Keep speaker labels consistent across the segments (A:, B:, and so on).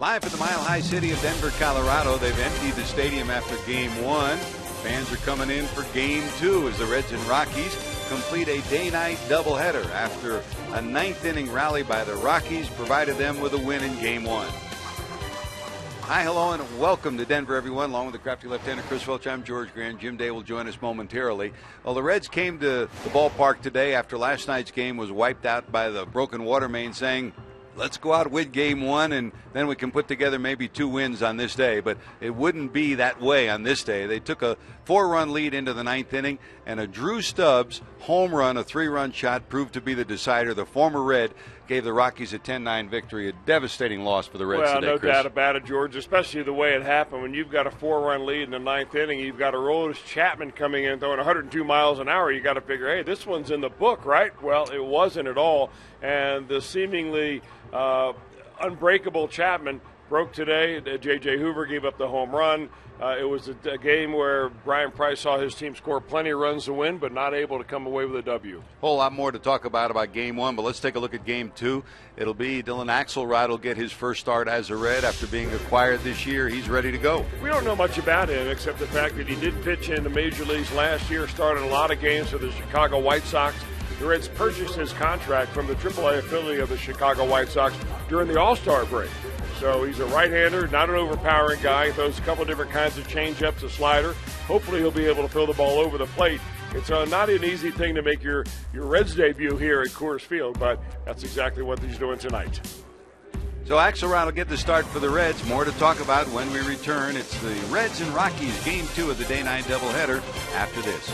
A: Live from the Mile High city of Denver, Colorado, they've emptied the stadium after Game 1. Fans are coming in for Game 2 as the Reds and Rockies complete a day-night doubleheader after a ninth-inning rally by the Rockies provided them with a win in Game 1. Hi, hello, and welcome to Denver, everyone. Along with the crafty left-hander Chris Welch, I'm George Grant. Jim Day will join us momentarily. Well, the Reds came to the ballpark today after last night's game was wiped out by the broken water main, saying, let's go out with Game 1, and then we can put together maybe 2 wins on this day. But it wouldn't be that way on this day. They took a 4-run lead into the ninth inning, and a Drew Stubbs home run, a 3-run shot, proved to be the decider. The former Red gave the Rockies a 10-9 victory, a devastating loss for the Reds today,
B: no
A: Chris.
B: doubt about it, George, especially the way it happened. When you've got a 4-run lead in the ninth inning, you've got Aroldis Chapman coming in throwing 102 miles an hour. You got to figure, hey, this one's in the book, right? Well, it wasn't at all, and the seemingly unbreakable Chapman broke today. J.J. Hoover gave up the home run. It was a game where Brian Price saw his team score plenty of runs to win, but not able to come away with a W.
A: Whole lot more to talk about Game 1, but let's take a look at Game 2. It'll be Dylan Axelrod will get his first start as a Red after being acquired this year. He's ready to go.
B: We don't know much about him except the fact that he did pitch in the major leagues last year, started a lot of games for the Chicago White Sox. The Reds purchased his contract from the AAA affiliate of the Chicago White Sox during the All-Star break. So he's a right-hander, not an overpowering guy. He throws a couple different kinds of change-ups, a slider. Hopefully he'll be able to throw the ball over the plate. It's not an easy thing to make your Reds debut here at Coors Field, but that's exactly what he's doing tonight.
A: So Axelrod will get the start for the Reds. More to talk about when we return. It's the Reds and Rockies Game 2 of the day-night doubleheader after this.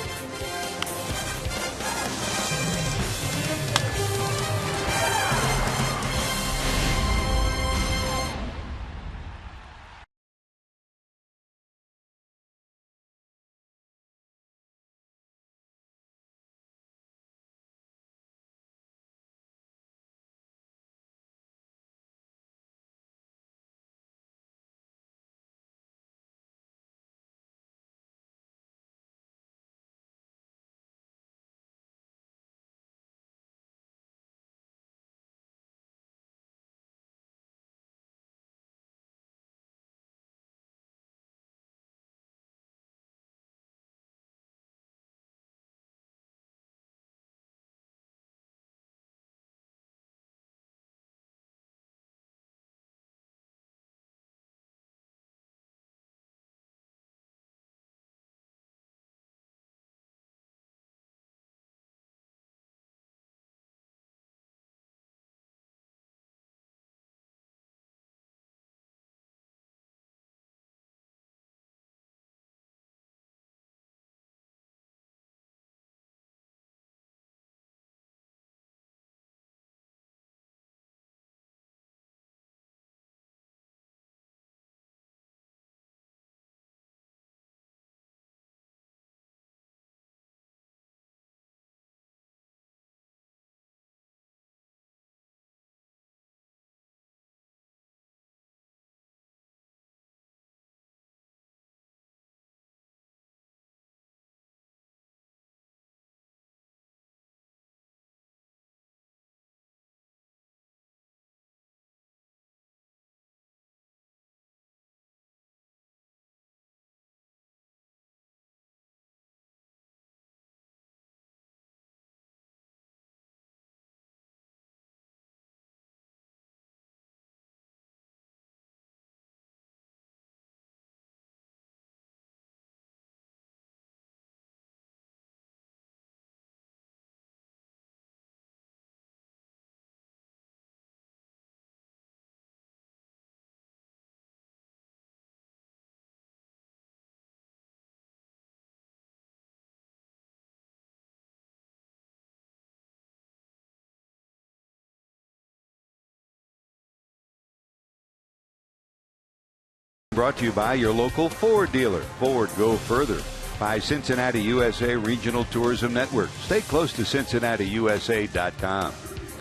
A: Brought to you by your local Ford dealer. Ford, go further. By Cincinnati USA Regional Tourism Network. Stay close to CincinnatiUSA.com.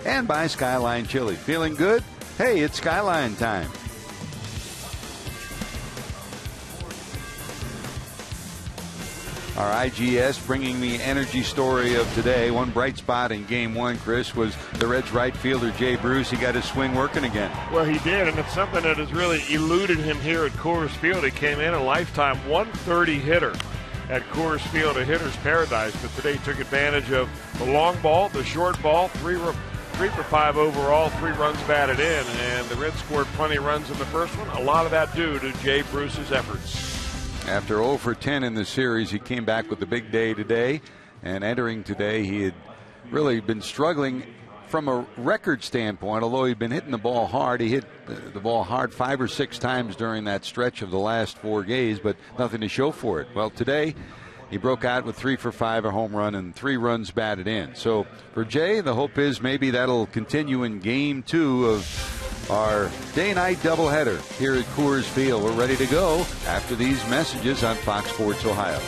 A: And by Skyline Chili. Feeling good? Hey, it's Skyline time. our IGS, bringing the energy story of today. One bright spot in Game 1, Chris, was the Reds right fielder Jay Bruce. He got his swing working again.
B: Well, he did, and it's something that has really eluded him here at Coors Field. He came in a lifetime 130 hitter at Coors Field, a hitter's paradise, but today took advantage of the long ball, the short ball, 3 for 5 overall, 3 runs batted in, and the Reds scored plenty of runs in the first one. A lot of that due to Jay Bruce's efforts.
A: After 0 for 10 in the series, he came back with a big day today, and entering today, he had really been struggling from a record standpoint. Although he'd been hitting the ball hard, he hit the ball hard 5 or 6 times during that stretch of the last 4 games, but nothing to show for it. Well, today he broke out with 3 for 5, a home run, and 3 runs batted in. So for Jay, the hope is maybe that'll continue in Game 2 of our day-night doubleheader here at Coors Field. We're ready to go after these messages on Fox Sports Ohio.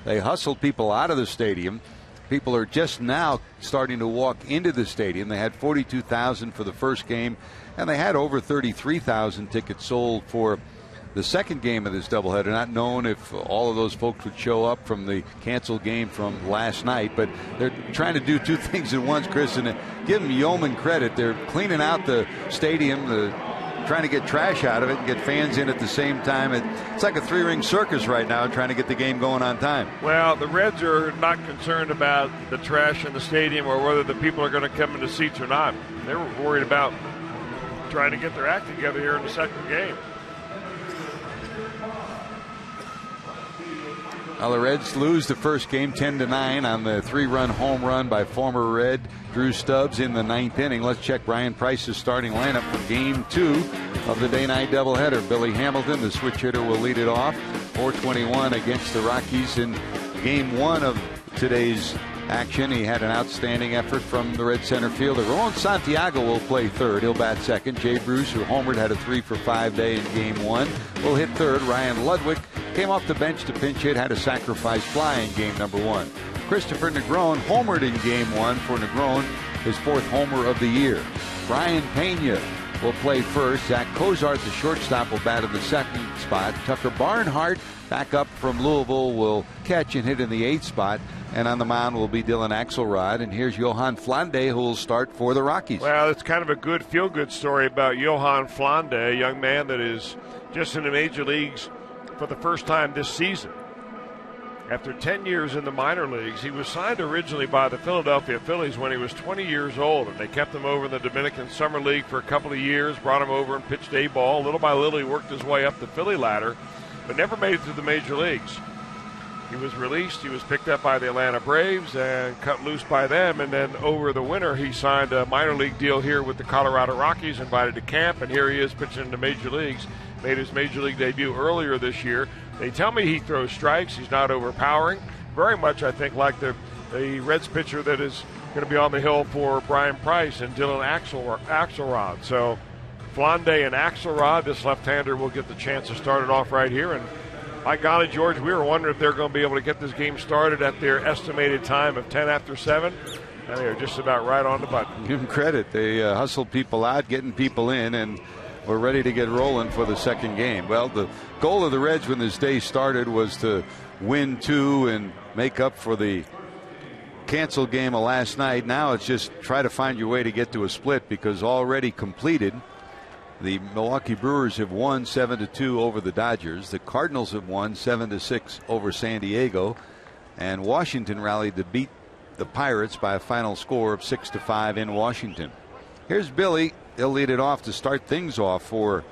A: They hustled people out of the stadium. People are just now starting to walk into the stadium. They had 42,000 for the first game, and they had over 33,000 tickets sold for the second game of this doubleheader. Not known if all of those folks would show up from the canceled game from last night, but they're trying to do 2 things at once, Chris, and give them yeoman credit. They're cleaning out the stadium, trying to get trash out of it and get fans in at the same time. It's like a 3-ring circus right now, trying to get the game going on time.
B: Well, the Reds are not concerned about the trash in the stadium or whether the people are going to come into seats or not. They were worried about trying to get their act together here in the second game.
A: Well, the Reds lose the first game 10-9 on the 3-run home run by former Red Drew Stubbs in the 9th inning. Let's check Brian Price's starting lineup for Game 2 of the day-night doubleheader. Billy Hamilton, the switch hitter, will lead it off. 421 against the Rockies in Game 1 of today's action. He had an outstanding effort from the Red center fielder. Ramon Santiago will play third. He'll bat second. Jay Bruce, who homered, had a 3 for 5 day in Game 1, will hit third. Ryan Ludwig came off the bench to pinch hit, had a sacrifice fly in Game number 1. Christopher Negron homered in Game 1 for Negron, his 4th homer of the year. Brian Pena will play first. Zach Cozart, the shortstop, will bat in the second spot. Tucker Barnhart, back up from Louisville, will catch and hit in the 8th spot. And on the mound will be Dylan Axelrod. And here's Johan Flande, who will start for the Rockies.
B: Well, it's kind of a good feel-good story about Johan Flande, a young man that is just in the major leagues for the first time this season. After 10 years in the minor leagues, he was signed originally by the Philadelphia Phillies when he was 20 years old, and they kept him over in the Dominican Summer League for a couple of years, brought him over and pitched A-ball. Little by little, he worked his way up the Philly ladder, but never made it through the major leagues. He was released. He was picked up by the Atlanta Braves and cut loose by them, and then over the winter, he signed a minor league deal here with the Colorado Rockies, invited to camp, and here he is pitching in the major leagues. Made his major league debut earlier this year. They tell me he throws strikes. He's not overpowering. Very much, I think, like the Reds pitcher that is going to be on the hill for Brian Price and Dylan Axelrod. So Flande and Axelrod, this left-hander, will get the chance to start it off right here. And my golly, George, we were wondering if they're going to be able to get this game started at their estimated time of 10 after 7. And they're just about right on the button.
A: Give them credit. They hustled people out, getting people in, and we're ready to get rolling for the second game. Well, the goal of the Reds when this day started was to win 2 and make up for the canceled game of last night. Now it's just try to find your way to get to a split, because already completed, the Milwaukee Brewers have won 7-2 over the Dodgers. The Cardinals have won 7-6 over San Diego, and Washington rallied to beat the Pirates by a final score of 6-5 in Washington. Here's Billy. He'll lead it off to start things off for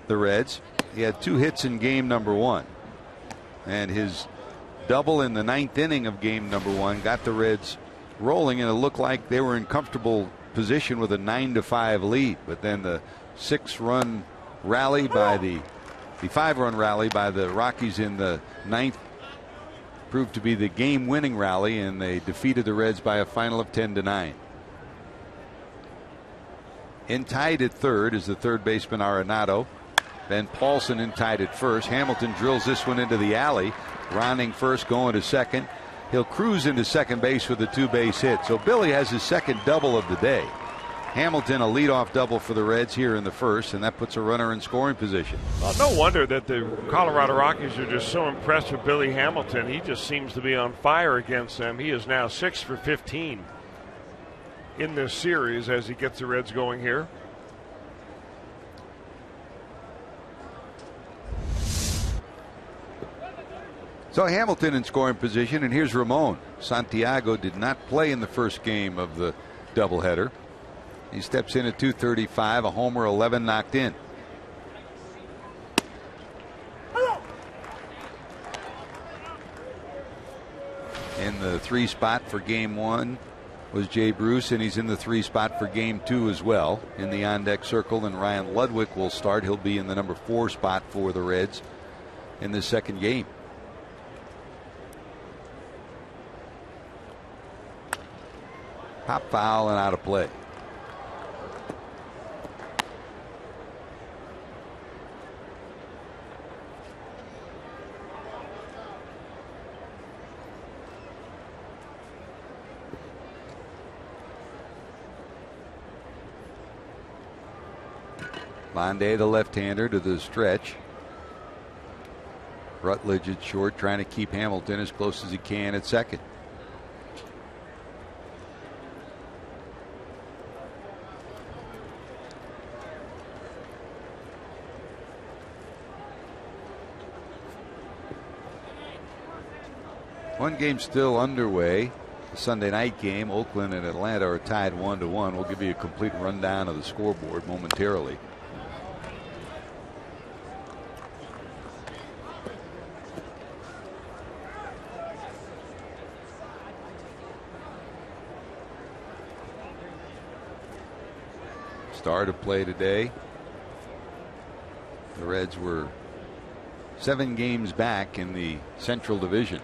A: the Reds. He had 2 hits in game number 1. And his double in the 9th inning of game number 1 got the Reds rolling, and it looked like they were in comfortable position with a 9-5 lead. But then the 6-run rally by the 5-run rally by the Rockies in the 9th proved to be the game-winning rally, and they defeated the Reds by a final of 10-9. In tied at third is the third baseman Arenado. Ben Paulson in tied at first. Hamilton drills this one into the alley. Rounding first, going to second. He'll cruise into second base with a 2-base hit. So Billy has his second double of the day. Hamilton a leadoff double for the Reds here in the first, and that puts a runner in scoring position.
B: Well, no wonder that the Colorado Rockies are just so impressed with Billy Hamilton. He just seems to be on fire against them. He is now 6 for 15 in this series as he gets the Reds going here.
A: So Hamilton in scoring position, and here's Ramon. Santiago did not play in the first game of the doubleheader. He steps in at 235, a homer, 11 knocked in. In the 3 spot for game 1 was Jay Bruce, and he's in the 3 spot for game 2 as well. In the on-deck circle, and Ryan Ludwig will start. He'll be in the number 4 spot for the Reds in the second game. Pop foul and out of play. Flande, the left-hander, to the stretch. Rutledge at short, trying to keep Hamilton as close as he can at second. One game still underway. The Sunday night game, Oakland and Atlanta are tied 1-1. We'll give you a complete rundown of the scoreboard momentarily. Start of play today. The Reds were 7 games back in the Central Division.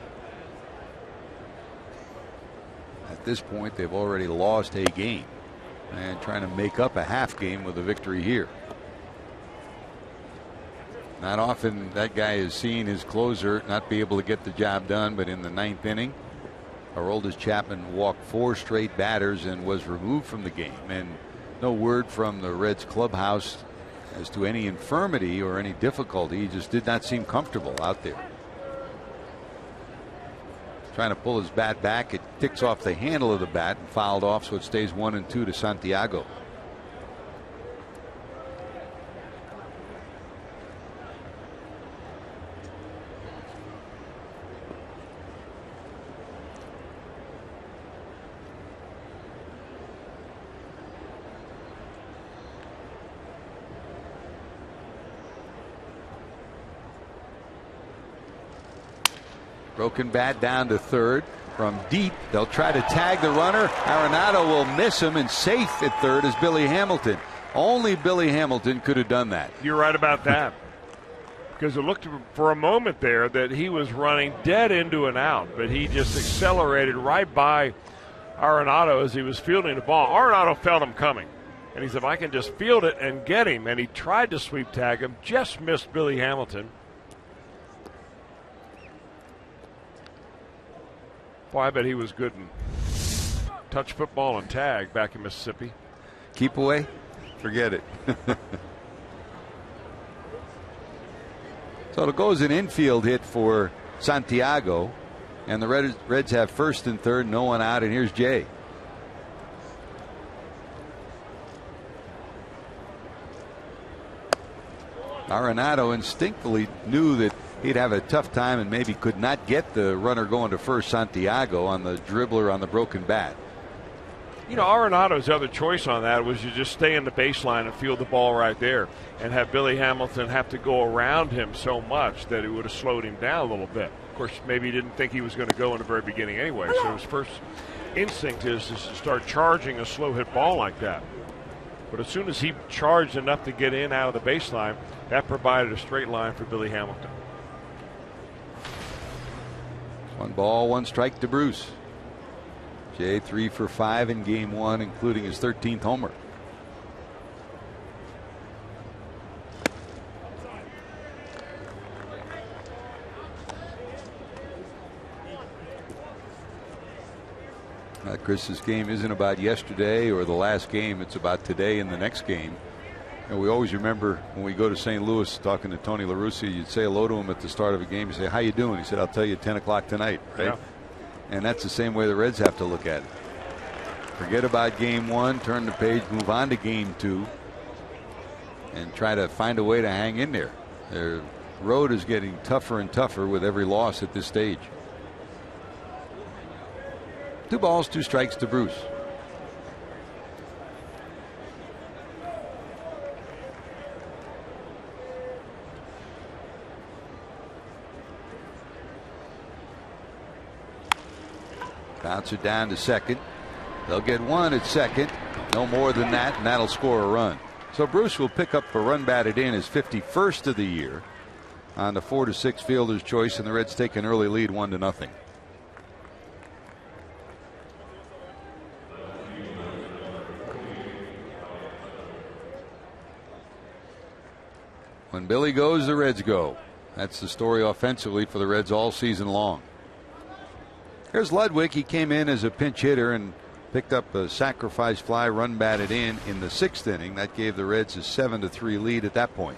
A: At this point, they've already lost a game and trying to make up a half game with a victory here. Not often that guy is seen his closer not be able to get the job done, but in the 9th inning, Aroldis Chapman walked 4 straight batters and was removed from the game. And No word from the Reds clubhouse as to any infirmity or any difficulty. He just did not seem comfortable out there. Trying to pull his bat back. It ticks off the handle of the bat and fouled off, so it stays 1-2 to Santiago. Broken bat down to third. From deep, they'll try to tag the runner. Arenado will miss him, and safe at third is Billy Hamilton. Only Billy Hamilton could have done that.
B: You're right about that. Because it looked for a moment there that he was running dead into an out, but he just accelerated right by Arenado as he was fielding the ball. Arenado felt him coming, and he said, I can just field it and get him. And he tried to sweep tag him, just missed Billy Hamilton. Boy, I bet he was good in touch football and tag back in Mississippi.
A: Keep away? Forget it. So it goes an infield hit for Santiago, and the Reds have first and third, no one out, and here's Jay. Arenado instinctively knew that he'd have a tough time and maybe could not get the runner going to first, Santiago, on the dribbler on the broken bat.
B: You know, Arenado's other choice on that was you just stay in the baseline and field the ball right there and have Billy Hamilton have to go around him so much that it would have slowed him down a little bit. Of course, maybe he didn't think he was going to go in the very beginning anyway, so his first instinct is to start charging a slow hit ball like that. But as soon as he charged enough to get in out of the baseline, that provided a straight line for Billy Hamilton.
A: 1 ball, 1 strike to Bruce. Jay 3 for 5 in game 1, including his 13th homer. Chris, this game isn't about yesterday or the last game. It's about today and the next game. And we always remember when we go to St. Louis talking to Tony La Russa, you'd say hello to him at the start of a game. You say, how you doing? He said, I'll tell you at 10 o'clock tonight. Right?
B: Yeah.
A: And that's the same way the Reds have to look at it. Forget about game 1, turn the page, move on to game 2, and try to find a way to hang in there. Their road is getting tougher and tougher with every loss at this stage. 2 balls, 2 strikes to Bruce. Bouncer down to second. They'll get 1 at second. No more than that, and that'll score a run. So Bruce will pick up a run batted in, his 51st of the year, on the 4-6 fielder's choice, and the Reds take an early lead 1-0. When Billy goes, the Reds go. That's the story offensively for the Reds all season long. Here's Ludwig. He came in as a pinch hitter and picked up a sacrifice fly, run batted in the 6th inning. That gave the Reds a 7-3 lead at that point.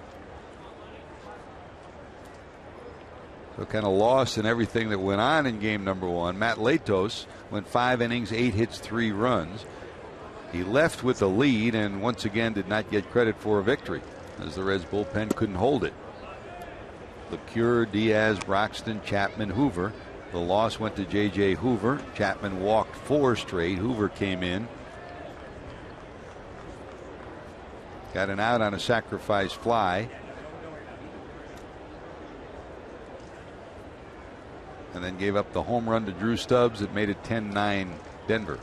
A: So kind of lost in everything that went on in game number 1. Matt Latos went 5 innings, 8 hits, 3 runs. He left with the lead and once again did not get credit for a victory, as the Reds bullpen couldn't hold it. LeCure, Diaz, Broxton, Chapman, Hoover. The loss went to J.J. Hoover. Chapman walked 4 straight. Hoover came in. Got an out on a sacrifice fly. And then gave up the home run to Drew Stubbs that made it 10-9 Denver.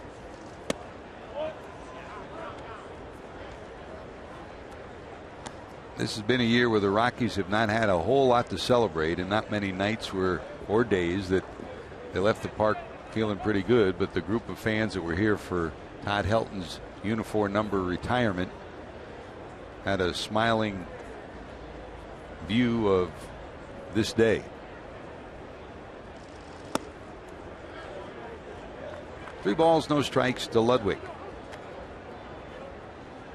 A: This has been a year where the Rockies have not had a whole lot to celebrate, and not many nights or days that they left the park feeling pretty good. But the group of fans that were here for Todd Helton's uniform number retirement had a smiling view of this day. 3 balls, no strikes to Ludwig.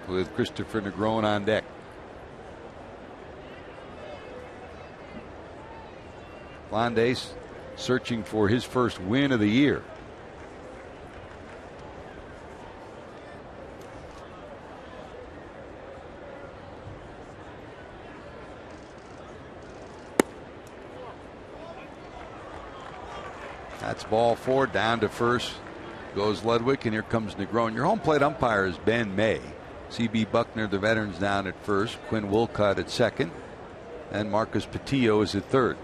A: with Christopher Negron on deck. Flandes searching for his first win of the year. That's ball 4. Down to first goes Ludwig, and here comes Negron. Your home plate umpire is Ben May. C.B. Buckner, the veterans, down at first. Quinn Wilcott at second. And Marcus Patillo is at third.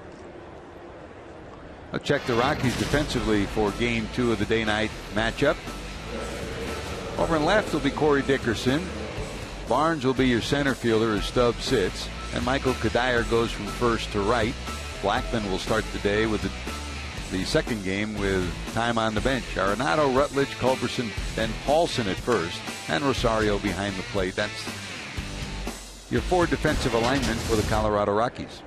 A: I'll check the Rockies defensively for game 2 of the day-night matchup. Over in left will be Corey Dickerson. Barnes will be your center fielder as Stubbs sits. And Michael Kadire goes from first to right. Blackman will start the day with the second game with time on the bench. Arenado, Rutledge, Culberson, then Paulson at first, and Rosario behind the plate. That's your 4 defensive alignment for the Colorado Rockies.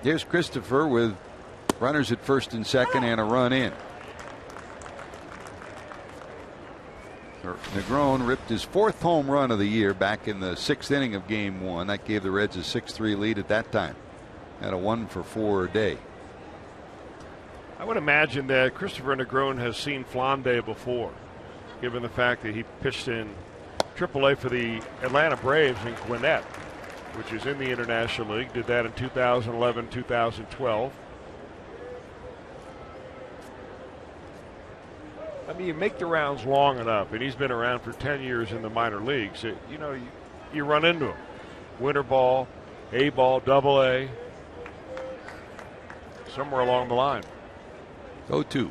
A: Here's Christopher with runners at first and second and a run in. Negron ripped his 4th home run of the year back in the 6th inning of game 1. That gave the Reds a 6-3 lead at that time. Had a 1-for-4 day.
B: I would imagine that Christopher Negron has seen Flandes before, given the fact that he pitched in AAA for the Atlanta Braves in Gwinnett, which is in the International League. Did that in 2011, 2012. I mean, you make the rounds long enough, and he's been around for 10 years in the minor leagues. You run into him. Winter ball, A ball, double A, somewhere along the line.
A: 0-2.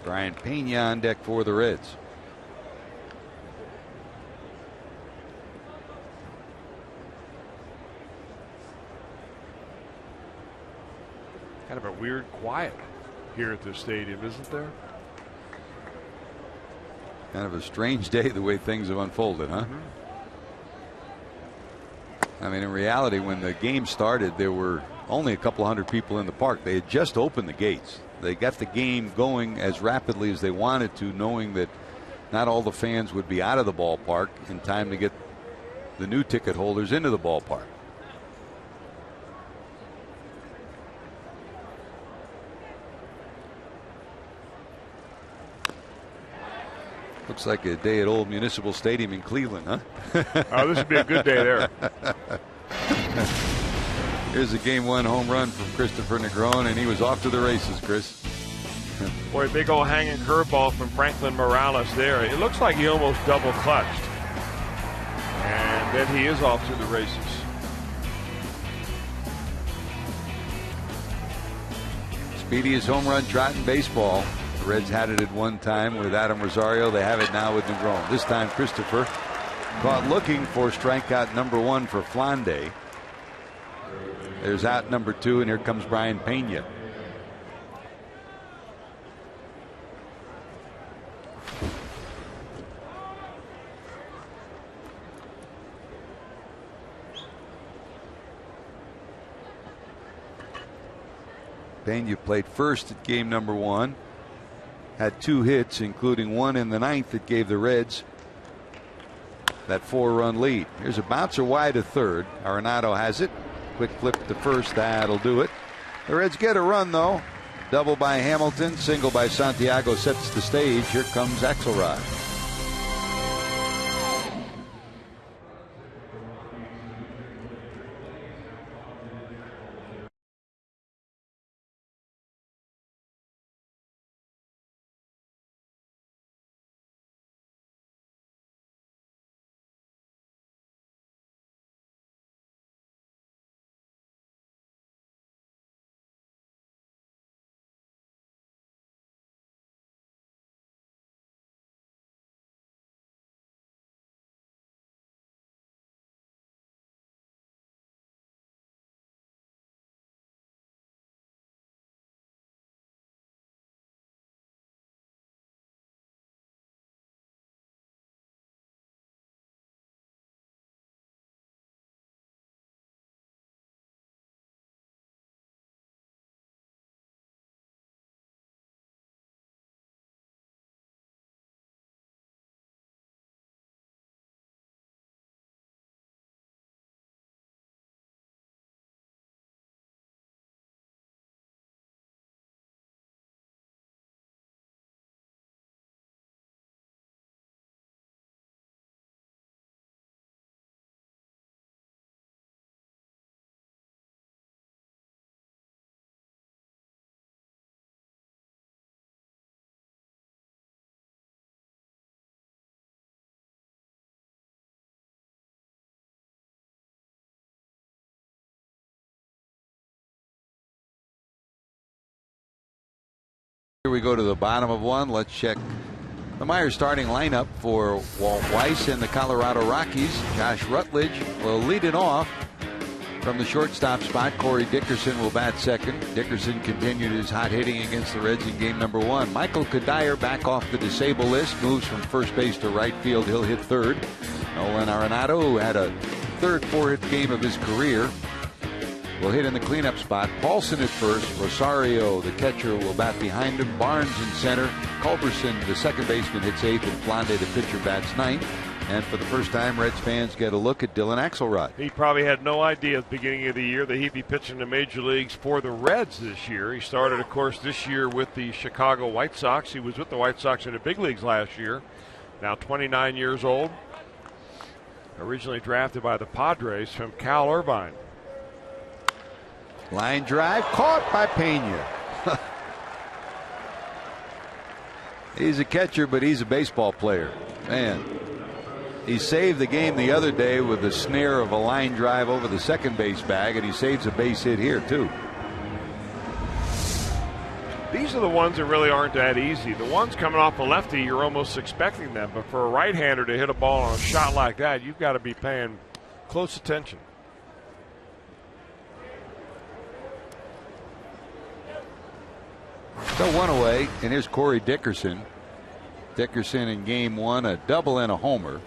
A: Brian Pena on deck for the Reds.
B: Kind of a weird quiet here at this stadium, isn't there?
A: Kind of a strange day the way things have unfolded, huh? I mean, in reality, when the game started, there were only a couple hundred people in the park. They had just opened the gates. They got the game going as rapidly as they wanted to, knowing that not all the fans would be out of the ballpark in time to get the new ticket holders into the ballpark. Looks like a day at Old Municipal Stadium in Cleveland, huh?
B: Oh, this would be a good day there.
A: Here's a game 1 home run from Christopher Negron, and he was off to the races, Chris.
B: Boy, big old hanging curveball from Franklin Morales there. It looks like he almost double clutched. And then he is off to the races.
A: Speediest home run trot in baseball. The Reds had it at one time with Adam Rosario. They have it now with Negron. This time Christopher caught looking for strikeout number 1 for Flandes. There's out number 2, and here comes Brian Pena. Pena played first at game number 1. Had 2 hits, including one in the 9th that gave the Reds that 4-run lead. Here's a bouncer wide to third. Arenado has it. Quick flip to first. That'll do it. The Reds get a run, though. Double by Hamilton. Single by Santiago sets the stage. Here comes Axelrod. Here we go to the bottom of one. Let's check the Myers starting lineup for Walt Weiss and the Colorado Rockies. Josh Rutledge will lead it off from the shortstop spot. Corey Dickerson will bat second. Dickerson continued his hot hitting against the Reds in game number 1. Michael Kadire back off the disabled list, moves from first base to right field. He'll hit third. Nolan Arenado, who had a third 4-hit game of his career, will hit in the cleanup spot. Paulson at first. Rosario, the catcher, will bat behind him. Barnes in center. Culberson, the second baseman, hits 8th, and Flande, the pitcher, bats 9th. And for the first time, Reds fans get a look at Dylan Axelrod.
B: He probably had no idea at the beginning of the year that he'd be pitching the major leagues for the Reds this year. He started, of course, this year with the Chicago White Sox. He was with the White Sox in the big leagues last year. Now 29 years old. Originally drafted by the Padres from Cal Irvine.
A: Line drive caught by Pena. He's a catcher, but he's a baseball player. Man, he saved the game the other day with the snare of a line drive over the second base bag, and he saves a base hit here too.
B: These are the ones that really aren't that easy. The ones coming off a lefty, you're almost expecting them. But for a right-hander to hit a ball on a shot like that, you've got to be paying close attention.
A: So one away, and here's Corey Dickerson. Dickerson in game 1, a double and a homer.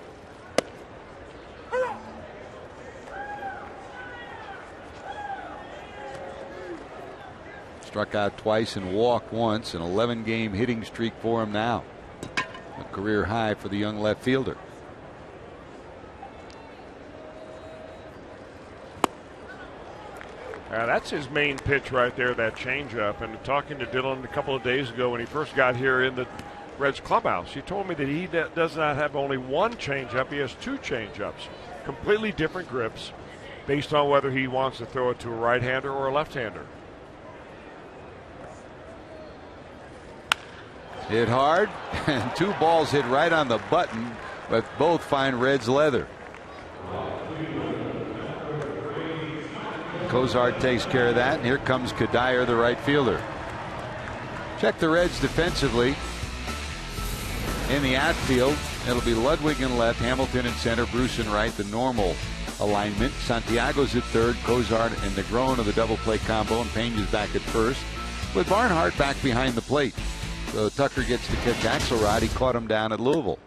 A: Struck out twice and walked once. An 11-game hitting streak for him now. A career high for the young left fielder.
B: That's his main pitch right there, that changeup. And talking to Dylan a couple of days ago when he first got here in the Reds clubhouse, he told me that he does not have only one changeup, he has 2 changeups. Completely different grips based on whether he wants to throw it to a right-hander or a left-hander.
A: Hit hard, and 2 balls hit right on the button, but both find Reds leather. Cozart takes care of that, and here comes Kadire, the right fielder. Check the Reds defensively. In the outfield, it'll be Ludwig in left, Hamilton in center, Bruce in right, the normal alignment. Santiago's at third, Cozart and Negron of the double play combo, and Pena's back at first, with Barnhart back behind the plate. So Tucker gets to catch Axelrod. He caught him down at Louisville.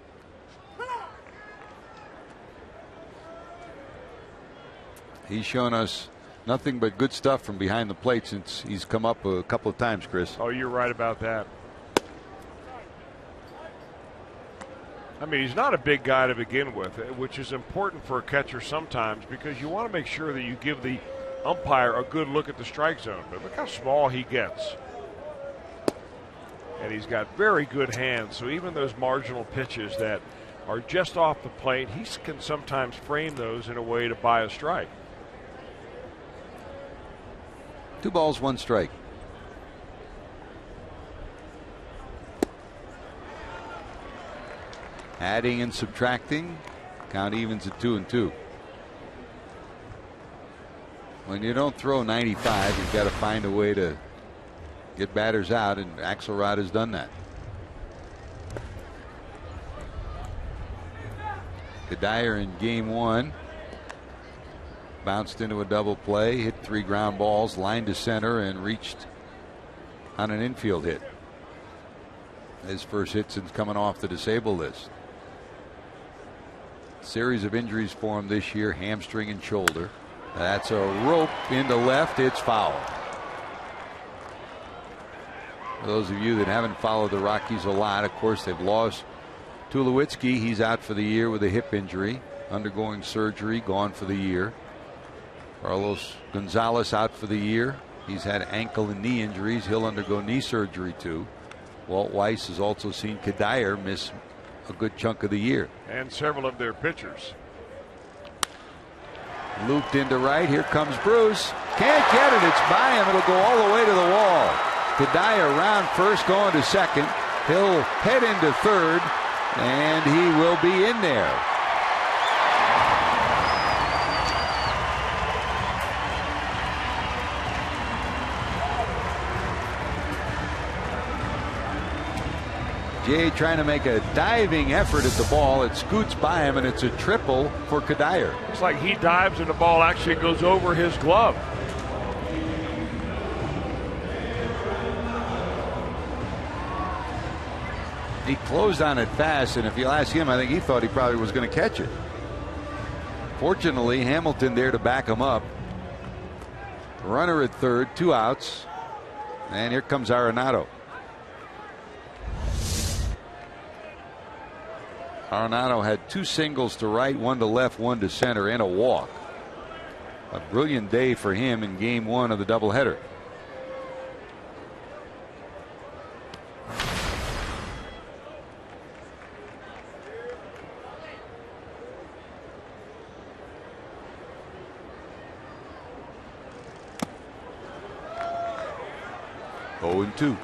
A: He's shown us nothing but good stuff from behind the plate since he's come up a couple of times, Chris.
B: Oh, you're right about that. I mean, he's not a big guy to begin with, which is important for a catcher sometimes because you want to make sure that you give the umpire a good look at the strike zone. But look how small he gets. And he's got very good hands, so even those marginal pitches that are just off the plate, he can sometimes frame those in a way to buy a strike.
A: 2 balls, 1 strike. Adding and subtracting. Count evens at 2-2. When you don't throw 95, you've got to find a way to get batters out, and Axelrod has done that. Kadire in game 1 bounced into a double play, hit 3 ground balls, lined to center, and reached on an infield hit. His first hit since coming off the disabled list. Series of injuries for him this year, hamstring and shoulder. That's a rope into left. It's foul. For those of you that haven't followed the Rockies a lot, of course, they've lost Tulowitzki. He's out for the year with a hip injury, undergoing surgery, gone for the year. Carlos Gonzalez out for the year. He's had ankle and knee injuries. He'll undergo knee surgery too. Walt Weiss has also seen Kadire miss a good chunk of the year.
B: And several of their pitchers.
A: Looped into right. Here comes Bruce. Can't get it. It's by him. It'll go all the way to the wall. Kadire around first, going to second. He'll head into third, and he will be in there. Jay trying to make a diving effort at the ball. It scoots by him, and it's a triple for Cuddyer.
B: It's like he dives and the ball actually goes over his glove.
A: He closed on it fast, and if you'll ask him, I think he thought he probably was going to catch it. Fortunately, Hamilton there to back him up. Runner at third, 2 outs. And here comes Arenado. Arenado had 2 singles to right, 1 to left, 1 to center, and a walk. A brilliant day for him in game 1 of the doubleheader. Oh, and 2.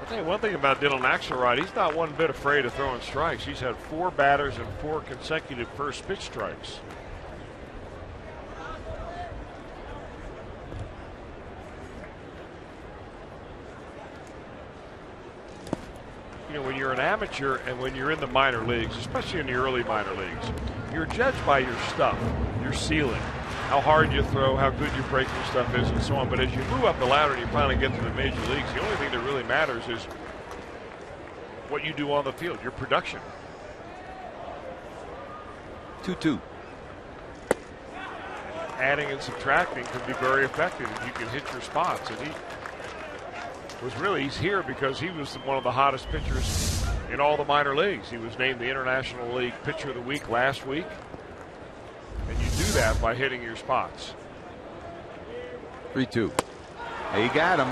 B: I'll tell you one thing about Dylan Axelrod, he's not one bit afraid of throwing strikes. He's had 4 batters and 4 consecutive first pitch strikes. You know, when you're an amateur and when you're in the minor leagues, especially in the early minor leagues, you're judged by your stuff, your ceiling, how hard you throw, how good your breaking stuff is, and so on. But as you move up the ladder and you finally get to the major leagues, the only thing that really matters is what you do on the field, your production.
A: 2-2.
B: Adding and subtracting can be very effective if you can hit your spots. And he's here because he was one of the hottest pitchers in all the minor leagues. He was named the International League Pitcher of the Week last week. And you do that by hitting your spots.
A: 3-2. He got him.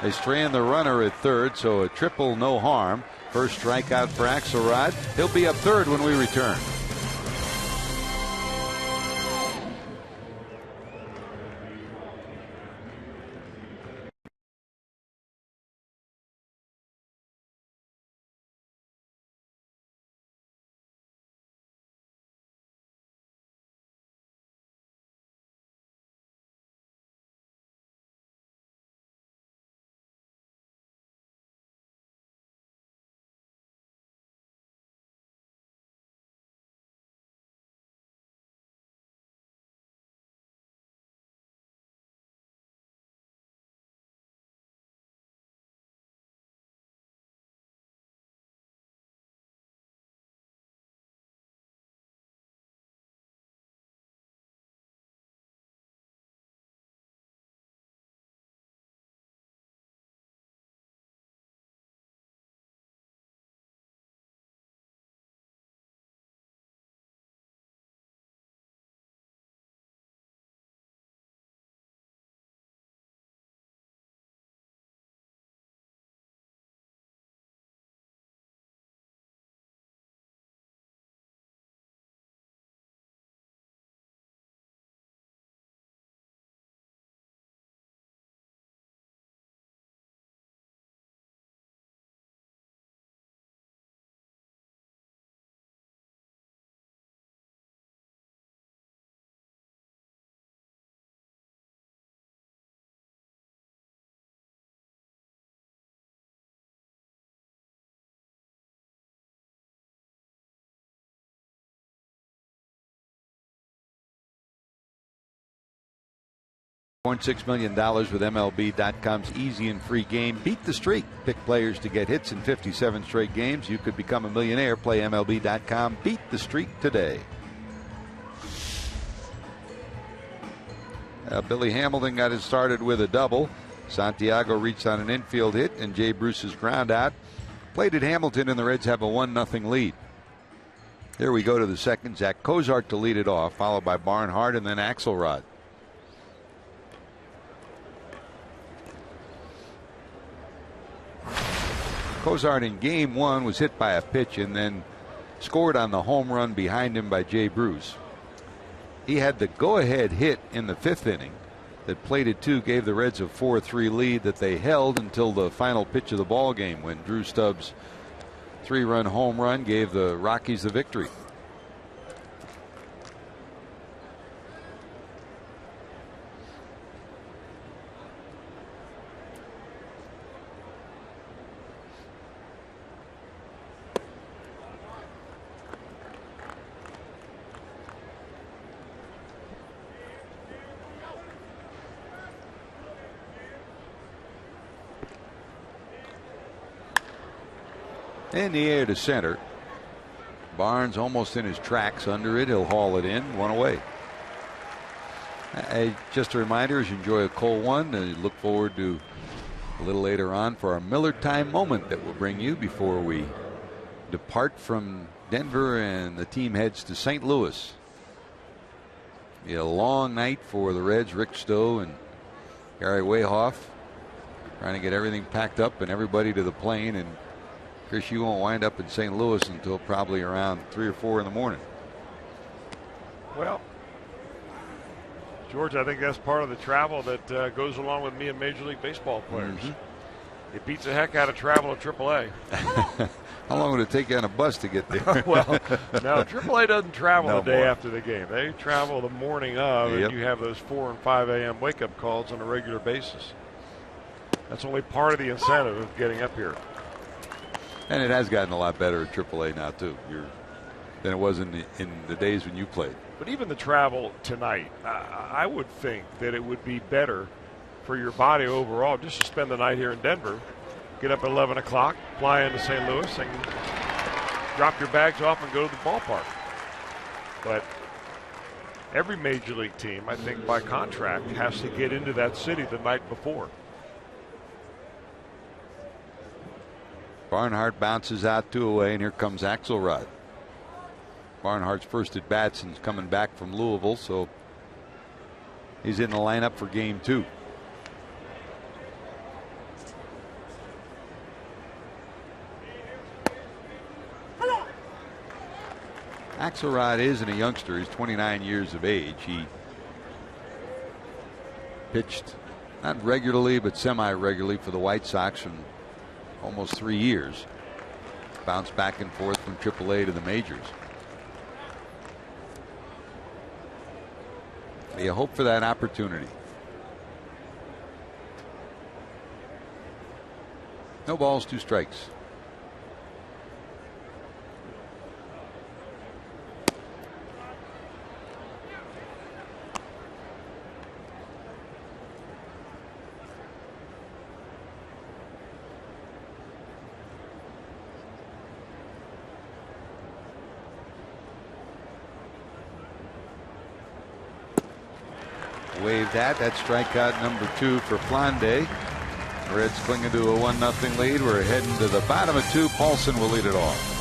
A: They strand the runner at third, so a triple, no harm. First strikeout for Axelrod. He'll be up third when we return. $1.6 million with MLB.com's easy and free game. Beat the streak. Pick players to get hits in 57 straight games. You could become a millionaire. Play MLB.com. Beat the streak today. Billy Hamilton got it started with a double. Santiago reached on an infield hit, and Jay Bruce's ground out. Played at Hamilton, and the Reds have a 1-0 lead. Here we go to the second. Zach Cozart to lead it off, followed by Barnhart and then Axelrod. Cozart in game 1 was hit by a pitch and then scored on the home run behind him by Jay Bruce. He had the go-ahead hit in the 5th inning. that played at 2 gave the Reds a 4-3 lead that they held until the final pitch of the ball game, when Drew Stubbs' 3-run home run gave the Rockies the victory. In the air to center. Barnes almost in his tracks under it. He'll haul it in. 1 away. Just a reminder, as you enjoy a cold one, look forward to a little later on for our Miller Time moment that we'll bring you before we depart from Denver and the team heads to St. Louis. Be a long night for the Reds. Rick Stowe and Gary Wayhoff trying to get everything packed up and everybody to the plane. And Chris, you won't wind up in St. Louis until probably around 3 or 4 in the morning.
B: Well, George, I think that's part of the travel that goes along with me and Major League Baseball players. It beats the heck out of travel at AAA.
A: How long would it take you on a bus to get there?
B: Well, no, AAA doesn't travel the day after the game. They travel the morning of, and you have those 4 and 5 a.m. wake-up calls on a regular basis. That's only part of the incentive of getting up here.
A: And it has gotten a lot better at AAA now, too, than it was in the days when you played.
B: But even the travel tonight, I would think that it would be better for your body overall just to spend the night here in Denver, get up at 11 o'clock, fly into St. Louis, and drop your bags off and go to the ballpark. But every Major League team, I think by contract, has to get into that city the night before.
A: Barnhart bounces out 2 away, and here comes Axelrod. Barnhart's first at bat since coming back from Louisville, so he's in the lineup for game 2. Axelrod isn't a youngster. He's 29 years of age. He pitched not regularly but semi-regularly for the White Sox from almost 3 years. Bounced back and forth from AAA to the majors. You hope for that opportunity. No balls, 2 strikes. Waved at. That's strikeout number 2 for Flande. Reds clinging to a 1-0 lead. We're heading to the bottom of 2. Paulson will lead it off.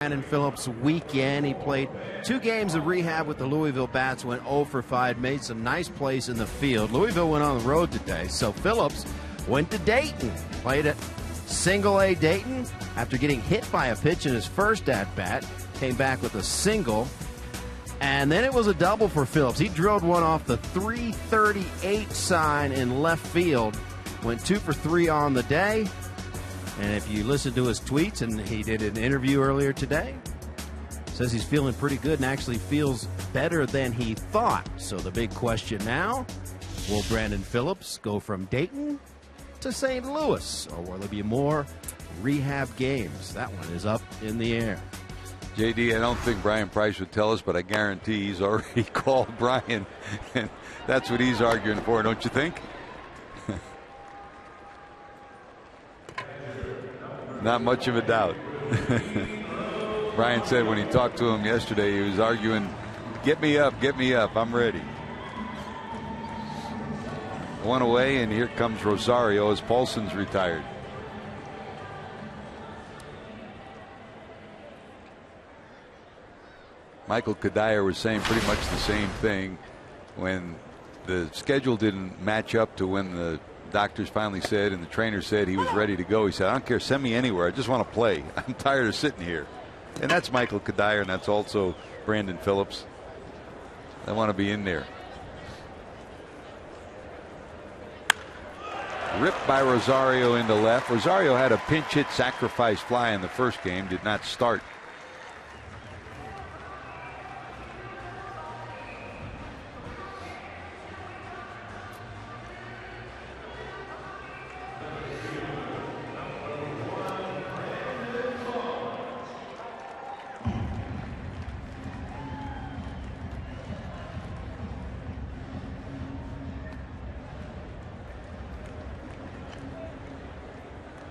C: Brandon Phillips weekend. He played 2 games of rehab with the Louisville Bats, went 0 for 5, made some nice plays in the field. Louisville went on the road today, so Phillips went to Dayton, played at Single A Dayton after getting hit by a pitch in his first at-bat, came back with a single, and then it was a double for Phillips. He drilled one off the 338 sign in left field, went 2 for 3 on the day. And if you listen to his tweets, and he did an interview earlier today, says he's feeling pretty good and actually feels better than he thought. So the big question now, will Brandon Phillips go from Dayton to St. Louis, or will there be more rehab games? That one is up in the air.
A: JD, I don't think Brian Price would tell us, but I guarantee he's already called Brian, and that's what he's arguing for, don't you think? Not much of a doubt. Brian said when he talked to him yesterday, he was arguing, get me up, I'm ready. One away, and here comes Rosario as Paulson's retired. Michael Kadire was saying pretty much the same thing when the schedule didn't match up to when the doctors finally said and the trainer said he was ready to go. He said, I don't care, send me anywhere, I just want to play, I'm tired of sitting here. And that's Michael Kadire, and that's also Brandon Phillips. They want to be in there. Ripped by Rosario into left. Rosario had a pinch hit sacrifice fly in the first game, did not start.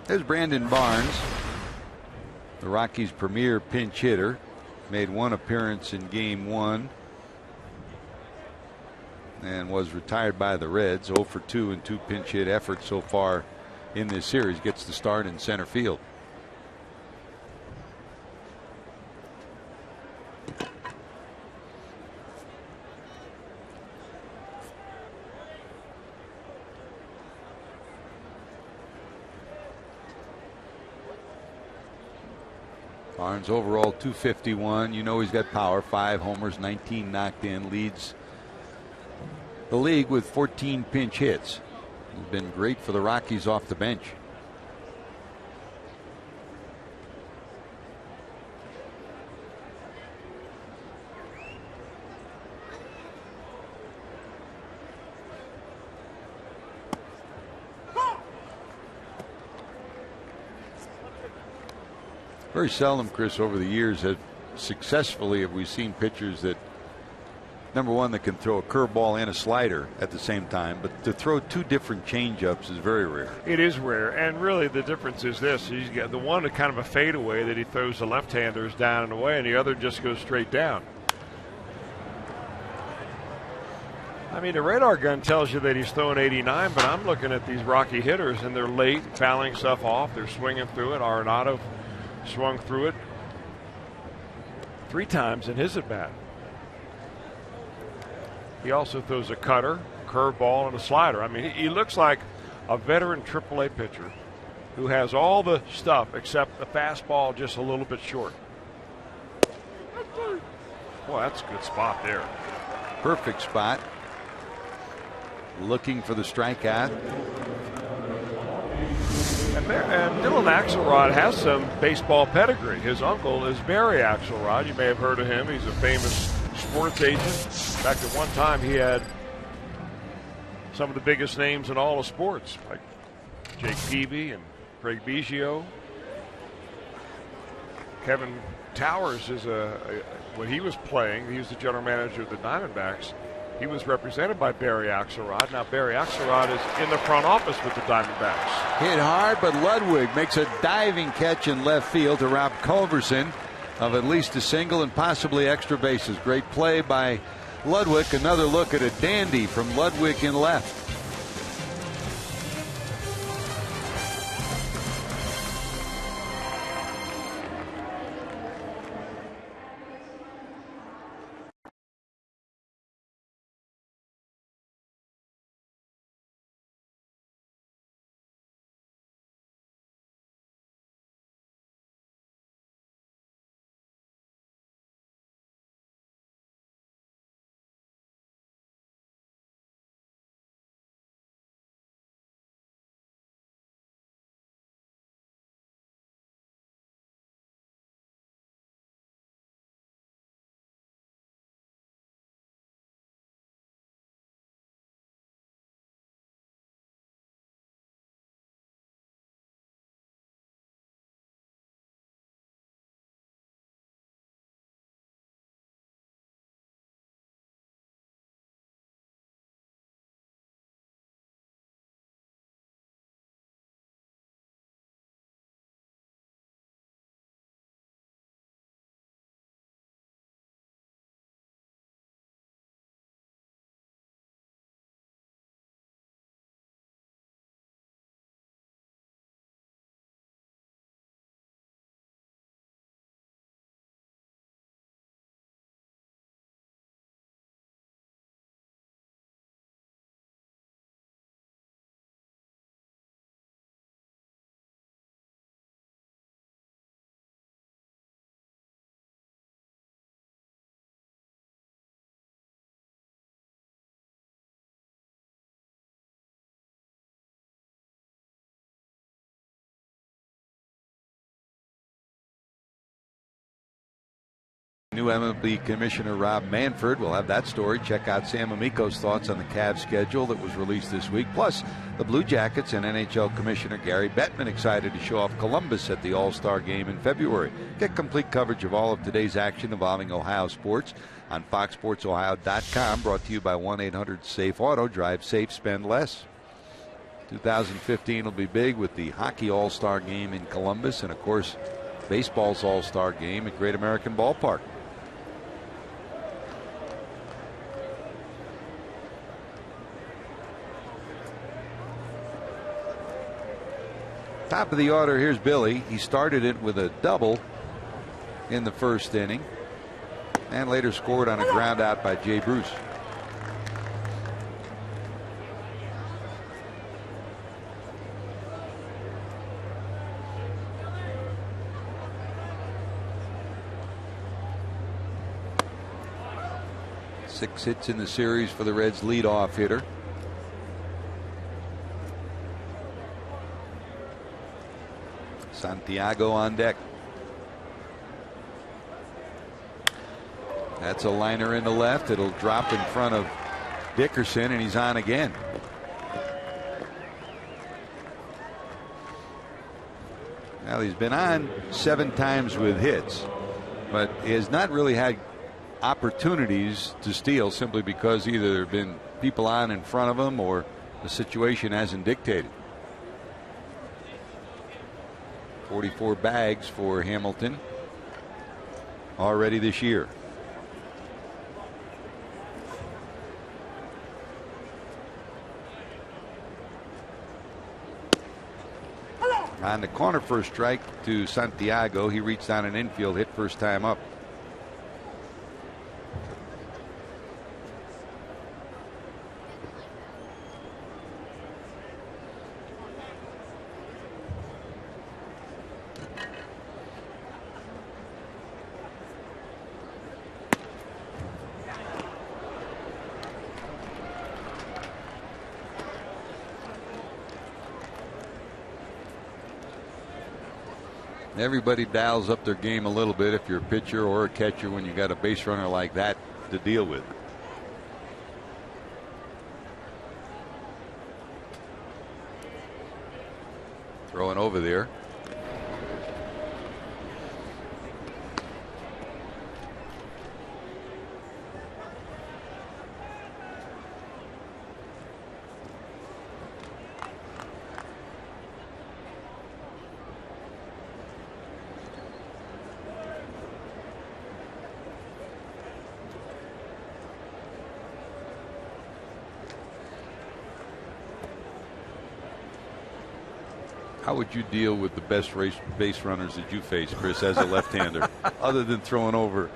A: There's Brandon Barnes, the Rockies' premier pinch hitter. Made 1 appearance in Game 1 and was retired by the Reds. 0 for 2 in 2 pinch hit efforts so far in this series. Gets the start in center field. Barnes overall 251. You know he's got power. 5 homers, 19 knocked in. Leads the league with 14 pinch hits. He's been great for the Rockies off the bench. Very seldom, Chris, over the years have we seen pitchers that, number one, that can throw a curveball and a slider at the same time, but to throw 2 different changeups is very rare.
B: It is rare, and really the difference is this: he's got the one kind of a fadeaway that he throws the left-handers down and away, and the other just goes straight down. I mean, the radar gun tells you that he's throwing 89, but I'm looking at these Rocky hitters, and they're late, fouling stuff off. They're swinging through it. Arenado swung through it 3 times in his at bat. He also throws a cutter, curveball, and a slider. I mean, he looks like a veteran AAA pitcher who has all the stuff except the fastball just a little bit short. Boy, that's a good spot there.
A: Perfect spot. Looking for the strikeout.
B: And Dylan Axelrod has some baseball pedigree. His uncle is Barry Axelrod. You may have heard of him. He's a famous sports agent. In fact, at one time he had some of the biggest names in all of sports, like Jake Peavy and Craig Biggio. Kevin Towers is when he was playing, he was the general manager of the Diamondbacks. He was represented by Barry Axelrod. Now Barry Axelrod is in the front office with the Diamondbacks.
A: Hit hard, but Ludwig makes a diving catch in left field to rob Culverson of at least a single and possibly extra bases. Great play by Ludwig. Another look at a dandy from Ludwig in left. New MLB Commissioner Rob Manfred. We'll have that story. Check out Sam Amico's thoughts on the Cavs schedule that was released this week. Plus, the Blue Jackets and NHL Commissioner Gary Bettman excited to show off Columbus at the All-Star Game in February. Get complete coverage of all of today's action involving Ohio sports on FoxSportsOhio.com. Brought to you by 1-800-SAFE-AUTO. Drive safe, spend less. 2015 will be big with the Hockey All-Star Game in Columbus and, of course, baseball's All-Star Game at Great American Ballpark. Top of the order, here's Billy. He started it with a double in the first inning and later scored on a ground out by Jay Bruce. Six hits in the series for the Reds' leadoff hitter. Santiago on deck. That's a liner into left. It'll drop in front of Dickerson, and he's on again. Well, he's been on 7 times with hits, but he has not really had opportunities to steal simply because either there have been people on in front of him or the situation hasn't dictated. 44 bags for Hamilton already this year. On the corner for a strike to Santiago. He reached on an infield hit first time up. Everybody dials up their game a little bit if you're a pitcher or a catcher when you got a base runner like that to deal with. Throwing over there. How would you deal with the best base runners that you face, Chris, as a left-hander, other than throwing over?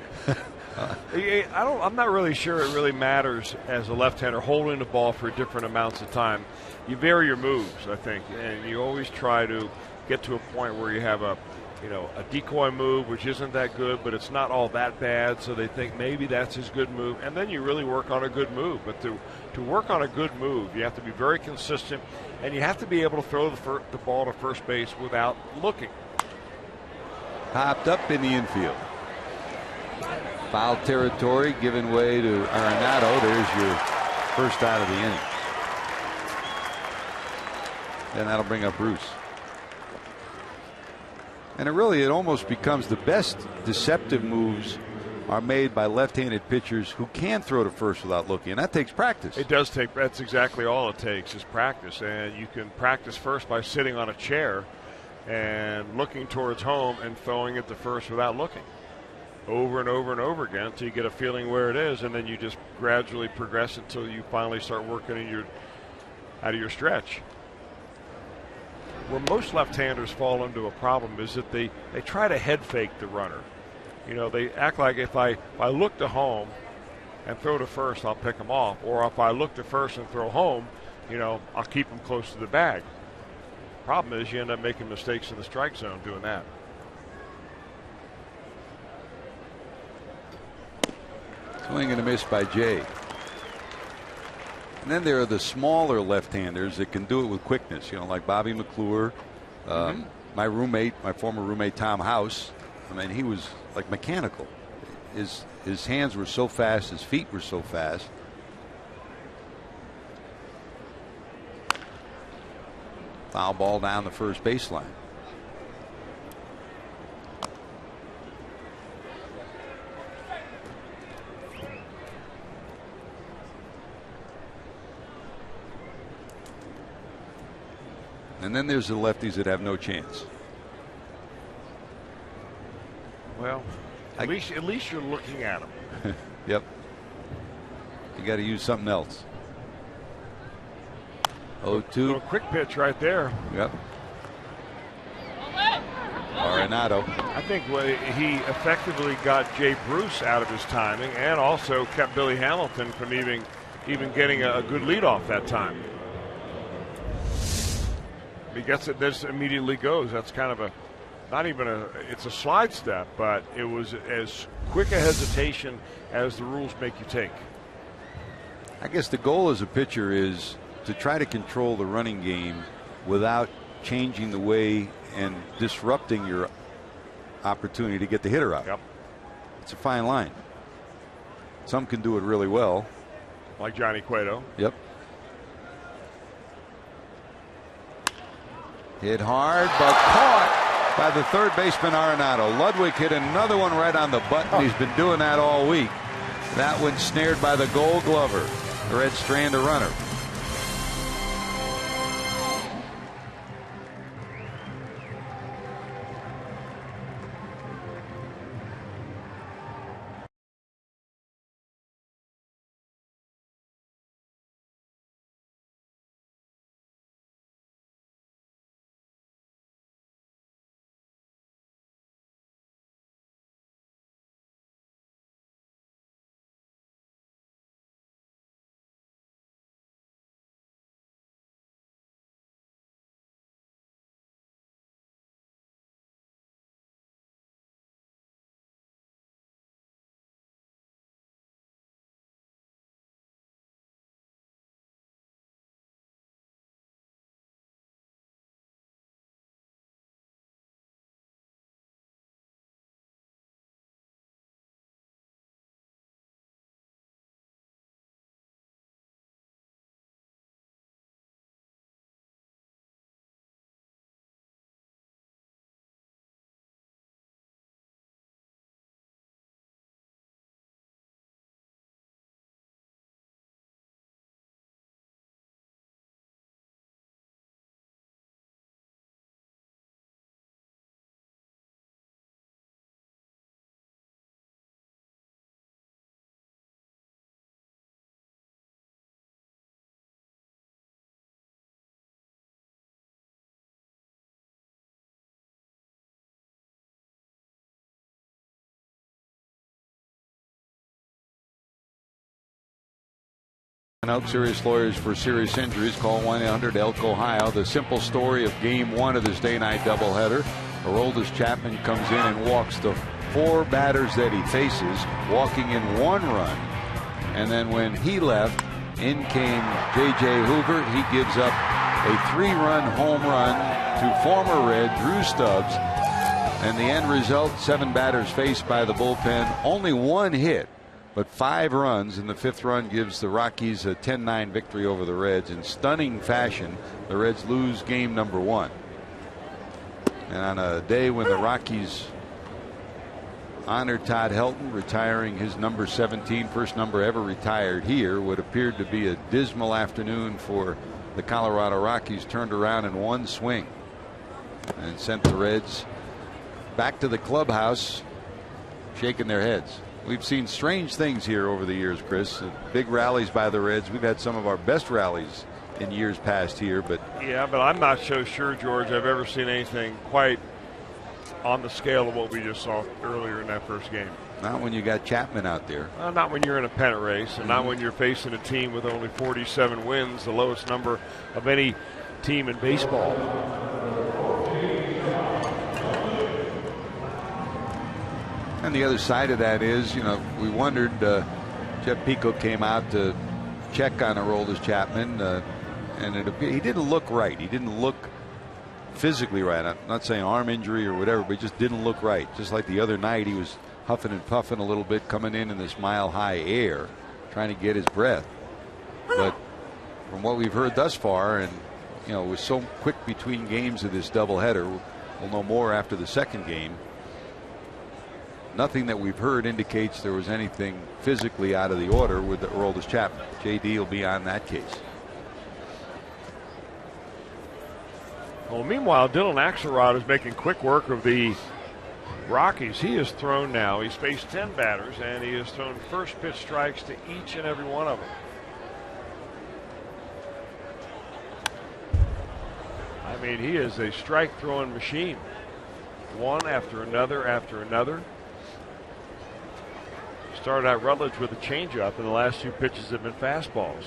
B: I'm not really sure it really matters as a left-hander holding the ball for different amounts of time. You vary your moves, I think, and you always try to get to a point where you have a decoy move, which isn't that good, but it's not all that bad, so they think maybe that's his good move, and then you really work on a good move. But to work on a good move, you have to be very consistent, and you have to be able to throw the ball to first base without looking.
A: Popped up in the infield. Foul territory giving way to Arenado. There's your first out of the inning. And that'll bring up Bruce. And it almost becomes the best deceptive moves are made by left-handed pitchers who can throw to first without looking, and that takes practice.
B: It does take. That's exactly all it takes is practice, and you can practice first by sitting on a chair and looking towards home and throwing it to first without looking over and over and over again until you get a feeling where it is, and then you just gradually progress until you finally start working out of your stretch. Where most left-handers fall into a problem is that they try to head fake the runner. They act like if I look to home and throw to first, I'll pick them off. Or if I look to first and throw home, I'll keep them close to the bag. Problem is you end up making mistakes in the strike zone doing that.
A: Swing and a miss by Jay. And then there are the smaller left-handers that can do it with quickness, like Bobby McClure, my former roommate Tom House. I mean, he was like mechanical. his hands were so fast, his feet were so fast. Foul ball down the first baseline. And then there's the lefties that have no chance.
B: Well, at least you're looking at them.
A: Yep. You got to use something else. 0-2.
B: A quick pitch right there.
A: Yep. Arenado.
B: I think he effectively got Jay Bruce out of his timing, and also kept Billy Hamilton from even getting a good leadoff that time. He gets it, this immediately goes. That's kind of it's a slide step, but it was as quick a hesitation as the rules make you take.
A: I guess the goal as a pitcher is to try to control the running game without changing the way and disrupting your opportunity to get the hitter out.
B: Yep.
A: It's a fine line. Some can do it really well.
B: Like Johnny Cueto.
A: Yep. Hit hard, but caught by the third baseman Arenado. Ludwig hit another one right on the button. He's been doing that all week. That one snared by the Gold Glover. The Reds strand a runner. Out serious lawyers for serious injuries. Call 1-800-ELK-OHIO. The simple story of game one of this day-night doubleheader. Aroldis Chapman comes in and walks the 4 batters that he faces, walking in 1 run. And then when he left, in came J.J. Hoover. He gives up a 3-run home run to former Red Drew Stubbs. And the end result, 7 batters faced by the bullpen. Only 1 hit, but 5 runs, and the 5th run gives the Rockies a 10-9 victory over the Reds. In stunning fashion, the Reds lose game number 1. And on a day when the Rockies honored Todd Helton, retiring his number 17, first number ever retired here, what appeared to be a dismal afternoon for the Colorado Rockies turned around in one swing and sent the Reds back to the clubhouse shaking their heads. We've seen strange things here over the years, Chris. Big rallies by the Reds. We've had some of our best rallies in years past here, but
B: yeah, but I'm not so sure, George, I've ever seen anything quite on the scale of what we just saw earlier in that first game.
A: Not when you got Chapman out there.
B: Not when you're in a pennant race, and not when you're facing a team with only 47 wins, the lowest number of any team in baseball.
A: And the other side of that is, you know, we wondered, Jeff Pico came out to check on Aroldis Chapman, and he didn't look right. He didn't look physically right. I'm not saying arm injury or whatever, but he just didn't look right. Just like the other night, he was huffing and puffing a little bit, coming in this mile-high air, trying to get his breath. But from what we've heard thus far, and it was so quick between games of this doubleheader, we'll know more after the second game. Nothing that we've heard indicates there was anything physically out of the order with the Aroldis Chapman. JD will be on that case.
B: Well, meanwhile, Dylan Axelrod is making quick work of the Rockies. He has thrown now. He's faced 10 batters, and he has thrown first pitch strikes to each and every one of them. I mean, he is a strike throwing machine. One after another after another. Started out Rutledge with a changeup, and the last 2 pitches have been fastballs.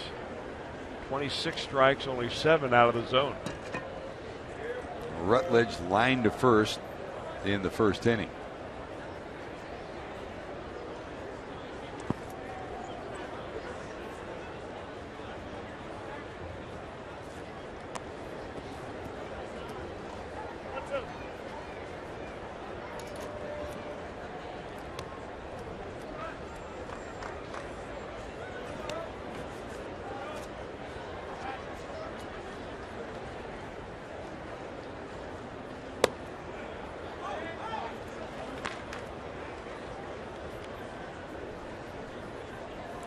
B: 26 strikes, only 7 out of the zone.
A: Rutledge lined to first in the first inning.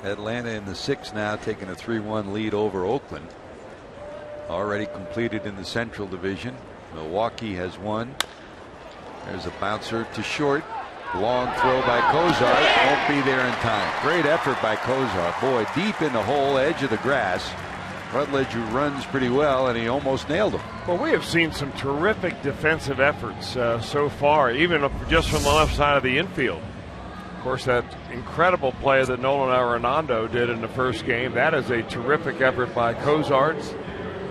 A: Atlanta in the 6th now, taking a 3-1 lead over Oakland. Already completed in the Central Division. Milwaukee has won. There's a bouncer to short. Long throw by Cozart. Won't be there in time. Great effort by Cozart. Boy, deep in the hole, edge of the grass. Rutledge, who runs pretty well, and he almost nailed him.
B: Well, we have seen some terrific defensive efforts so far, even just from the left side of the infield. Of course, that incredible play that Nolan Arenado did in the first game, that is a terrific effort by Cozart.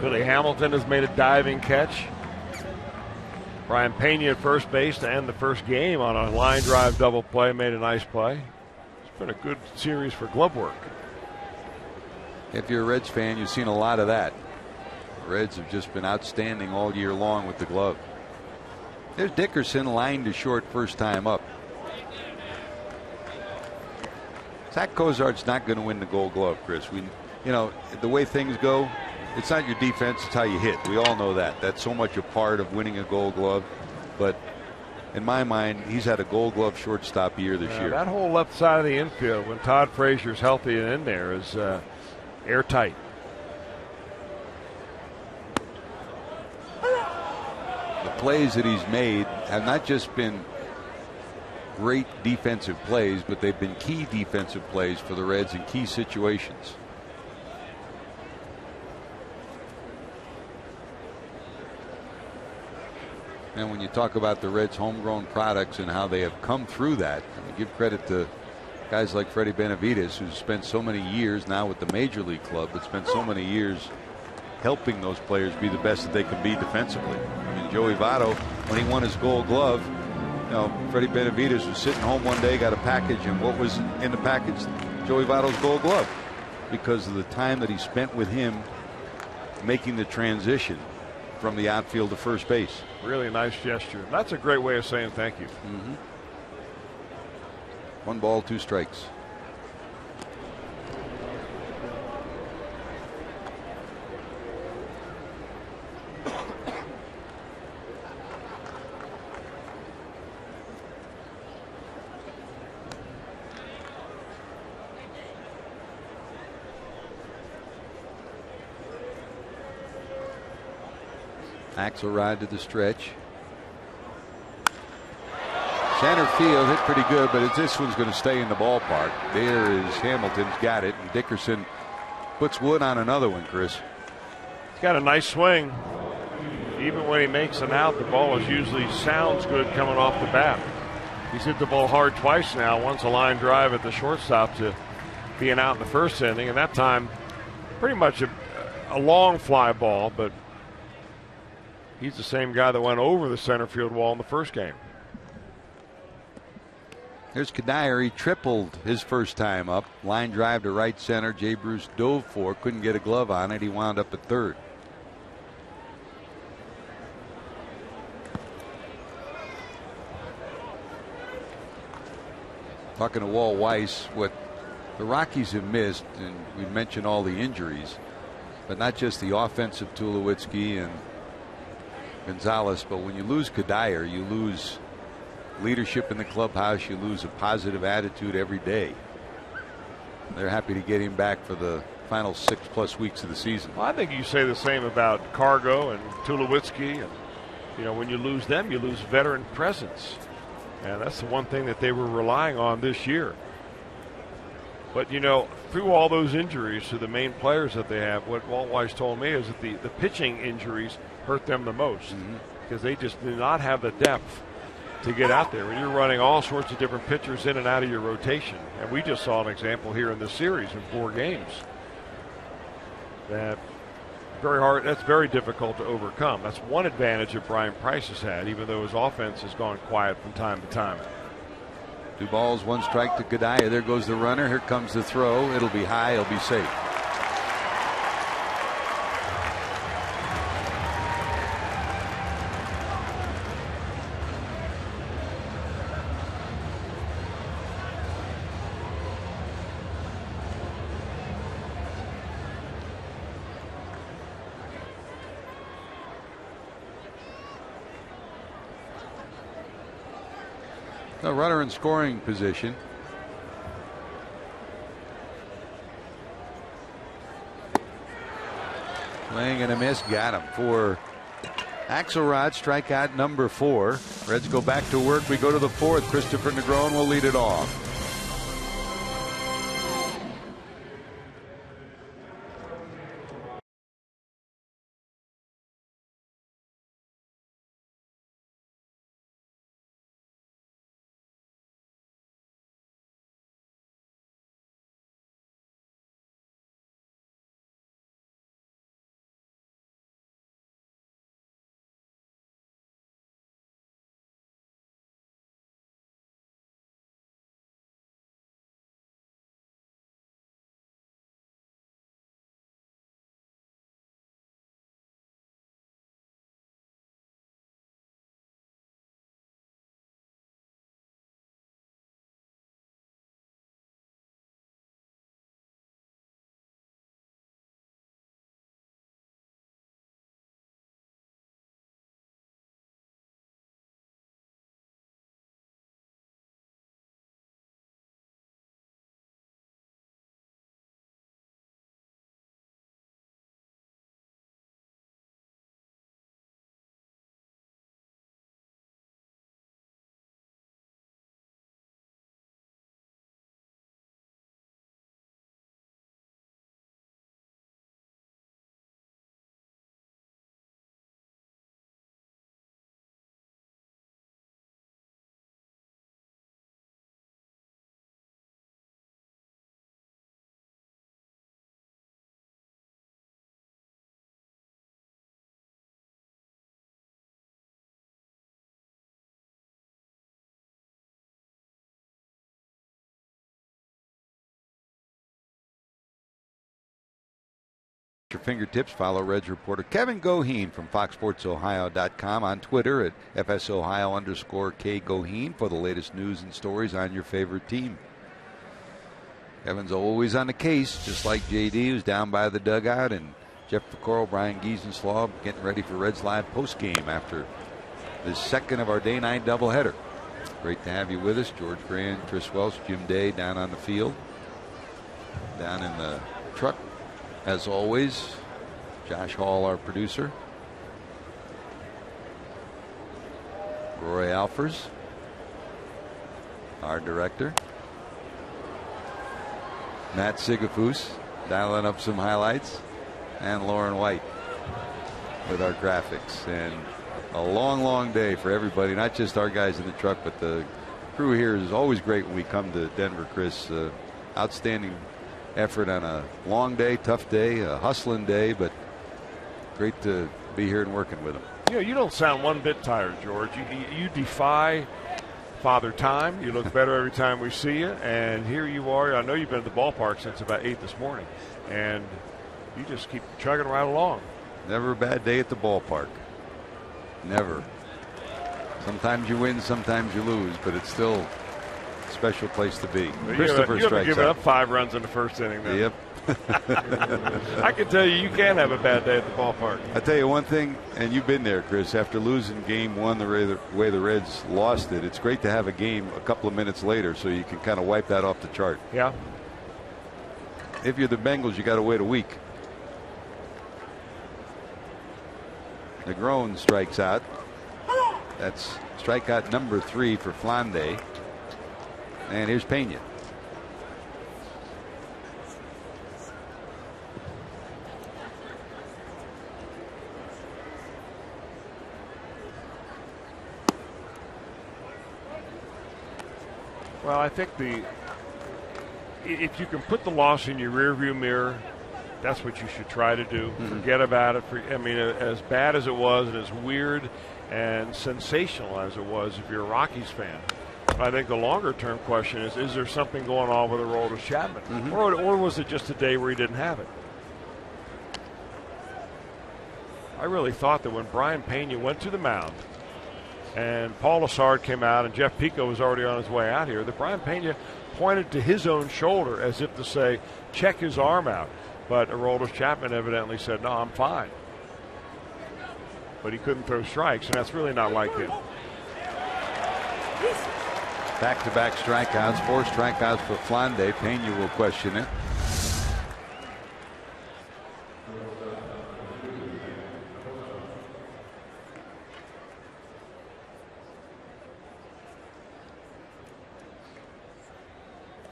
B: Billy Hamilton has made a diving catch. Brian Pena at first base to end the first game on a line drive double play, made a nice play. It's been a good series for glove work.
A: If you're a Reds fan, you've seen a lot of that. The Reds have just been outstanding all year long with the glove. There's Dickerson lined to short first time up. Zach Cozart's not going to win the Gold Glove, Chris. The way things go, it's not your defense, it's how you hit. We all know that. That's so much a part of winning a Gold Glove. But in my mind, he's had a Gold Glove shortstop year this year.
B: That whole left side of the infield, when Todd Frazier's healthy and in there, is airtight.
A: The plays that he's made have not just been great defensive plays, but they've been key defensive plays for the Reds in key situations. And when you talk about the Reds' homegrown products and how they have come through that, I give credit to guys like Freddie Benavides, who's spent so many years now with the Major League club, but spent so many years helping those players be the best that they can be defensively. I mean, Joey Votto, when he won his Gold Glove, Freddie Benavides was sitting home one day, got a package, and what was in the package? Joey Votto's Gold Glove, because of the time that he spent with him making the transition from the outfield to first base.
B: Really nice gesture. That's a great way of saying thank you.
A: 1 ball, 2 strikes. Axelrod to the stretch. Center field hit pretty good, but this one's going to stay in the ballpark. There is Hamilton's got it, and Dickerson puts wood on another one, Chris.
B: He's got a nice swing. Even when he makes an out, the ball usually sounds good coming off the bat. He's hit the ball hard twice now. Once a line drive at the shortstop to being out in the first inning, and that time pretty much a long fly ball, but he's the same guy that went over the center field wall in the first game.
A: Here's Kadire. He tripled his first time up. Line drive to right center. Jay Bruce dove for, couldn't get a glove on it. He wound up at third. Talking to Walt Weiss, what the Rockies have missed, and we mentioned all the injuries, but not just the offensive Tulowitzki and Gonzalez, but when you lose Kadire, you lose leadership in the clubhouse, you lose a positive attitude every day. They're happy to get him back for the final 6+ weeks of the season.
B: Well, I think you say the same about Cargo and Tulowitzki, and when you lose them, you lose veteran presence, and that's the one thing that they were relying on this year. But through all those injuries to the main players that they have, what Walt Weiss told me is that the pitching injuries hurt them the most, because they just do not have the depth to get out there. When you're running all sorts of different pitchers in and out of your rotation, and we just saw an example here in this series in 4 games. That's very difficult to overcome. That's one advantage that Brian Price has had, even though his offense has gone quiet from time to time.
A: 2 balls, 1 strike to Kadire. There goes the runner. Here comes the throw. It'll be high. It'll be safe. The runner in scoring position. Swing and a miss. Got him for Axelrod. Strikeout number 4. Reds go back to work. We go to the 4th. Christopher Negron will lead it off. Your fingertips. Follow Reds reporter Kevin Goheen from FoxSportsOhio.com on Twitter at FSOhio_K Goheen for the latest news and stories on your favorite team. Kevin's always on the case, just like JD, who's down by the dugout, and Jeff Piccolo, Brian Giesenslaw getting ready for Reds Live postgame after the second of our day 9 doubleheader. Great to have you with us. George Grant, Chris Welsh, Jim Day down on the field. Down in the truck, as always, Josh Hall, our producer. Roy Alfers, our director. Matt Sigafus dialing up some highlights. And Lauren White with our graphics. And a long, long day for everybody, not just our guys in the truck, but the crew here is always great when we come to Denver, Chris. Outstanding effort on a long day, tough day, a hustling day, but great to be here and working with them.
B: You know, you don't sound one bit tired, George. You defy Father Time. You look better every time we see you, and here you are. I know you've been at the ballpark since about 8 this morning, and you just keep chugging right along.
A: Never a bad day at the ballpark. Never. Sometimes you win, sometimes you lose, but it's still special place to be.
B: You
A: Christopher
B: haven't
A: strikes
B: given
A: out.
B: up 5 runs in the first inning. Then.
A: Yep.
B: I can tell you can have a bad day at the ballpark.
A: I tell you one thing, and you've been there, Chris. After losing game 1 the way the Reds lost it, it's great to have a game a couple of minutes later so you can kind of wipe that off the chart.
B: Yeah.
A: If you're the Bengals, you got to wait a week. Negron strikes out. That's strikeout number 3 for Flande. And here's Pena.
B: Well, I think if you can put the loss in your rearview mirror, that's what you should try to do. Forget about it. I mean, as bad as it was and as weird and sensational as it was, if you're a Rockies fan, I think the longer-term question is there something going on with Aroldis Chapman? Or was it just a day where he didn't have it? I really thought that when Brian Pena went to the mound and Paul Lessard came out and Jeff Pico was already on his way out here, that Brian Pena pointed to his own shoulder as if to say, check his arm out. But Aroldis Chapman evidently said, no, I'm fine. But he couldn't throw strikes, and that's really not like him.
A: Back-to-back strikeouts, 4 strikeouts for Flande. Pena will question it.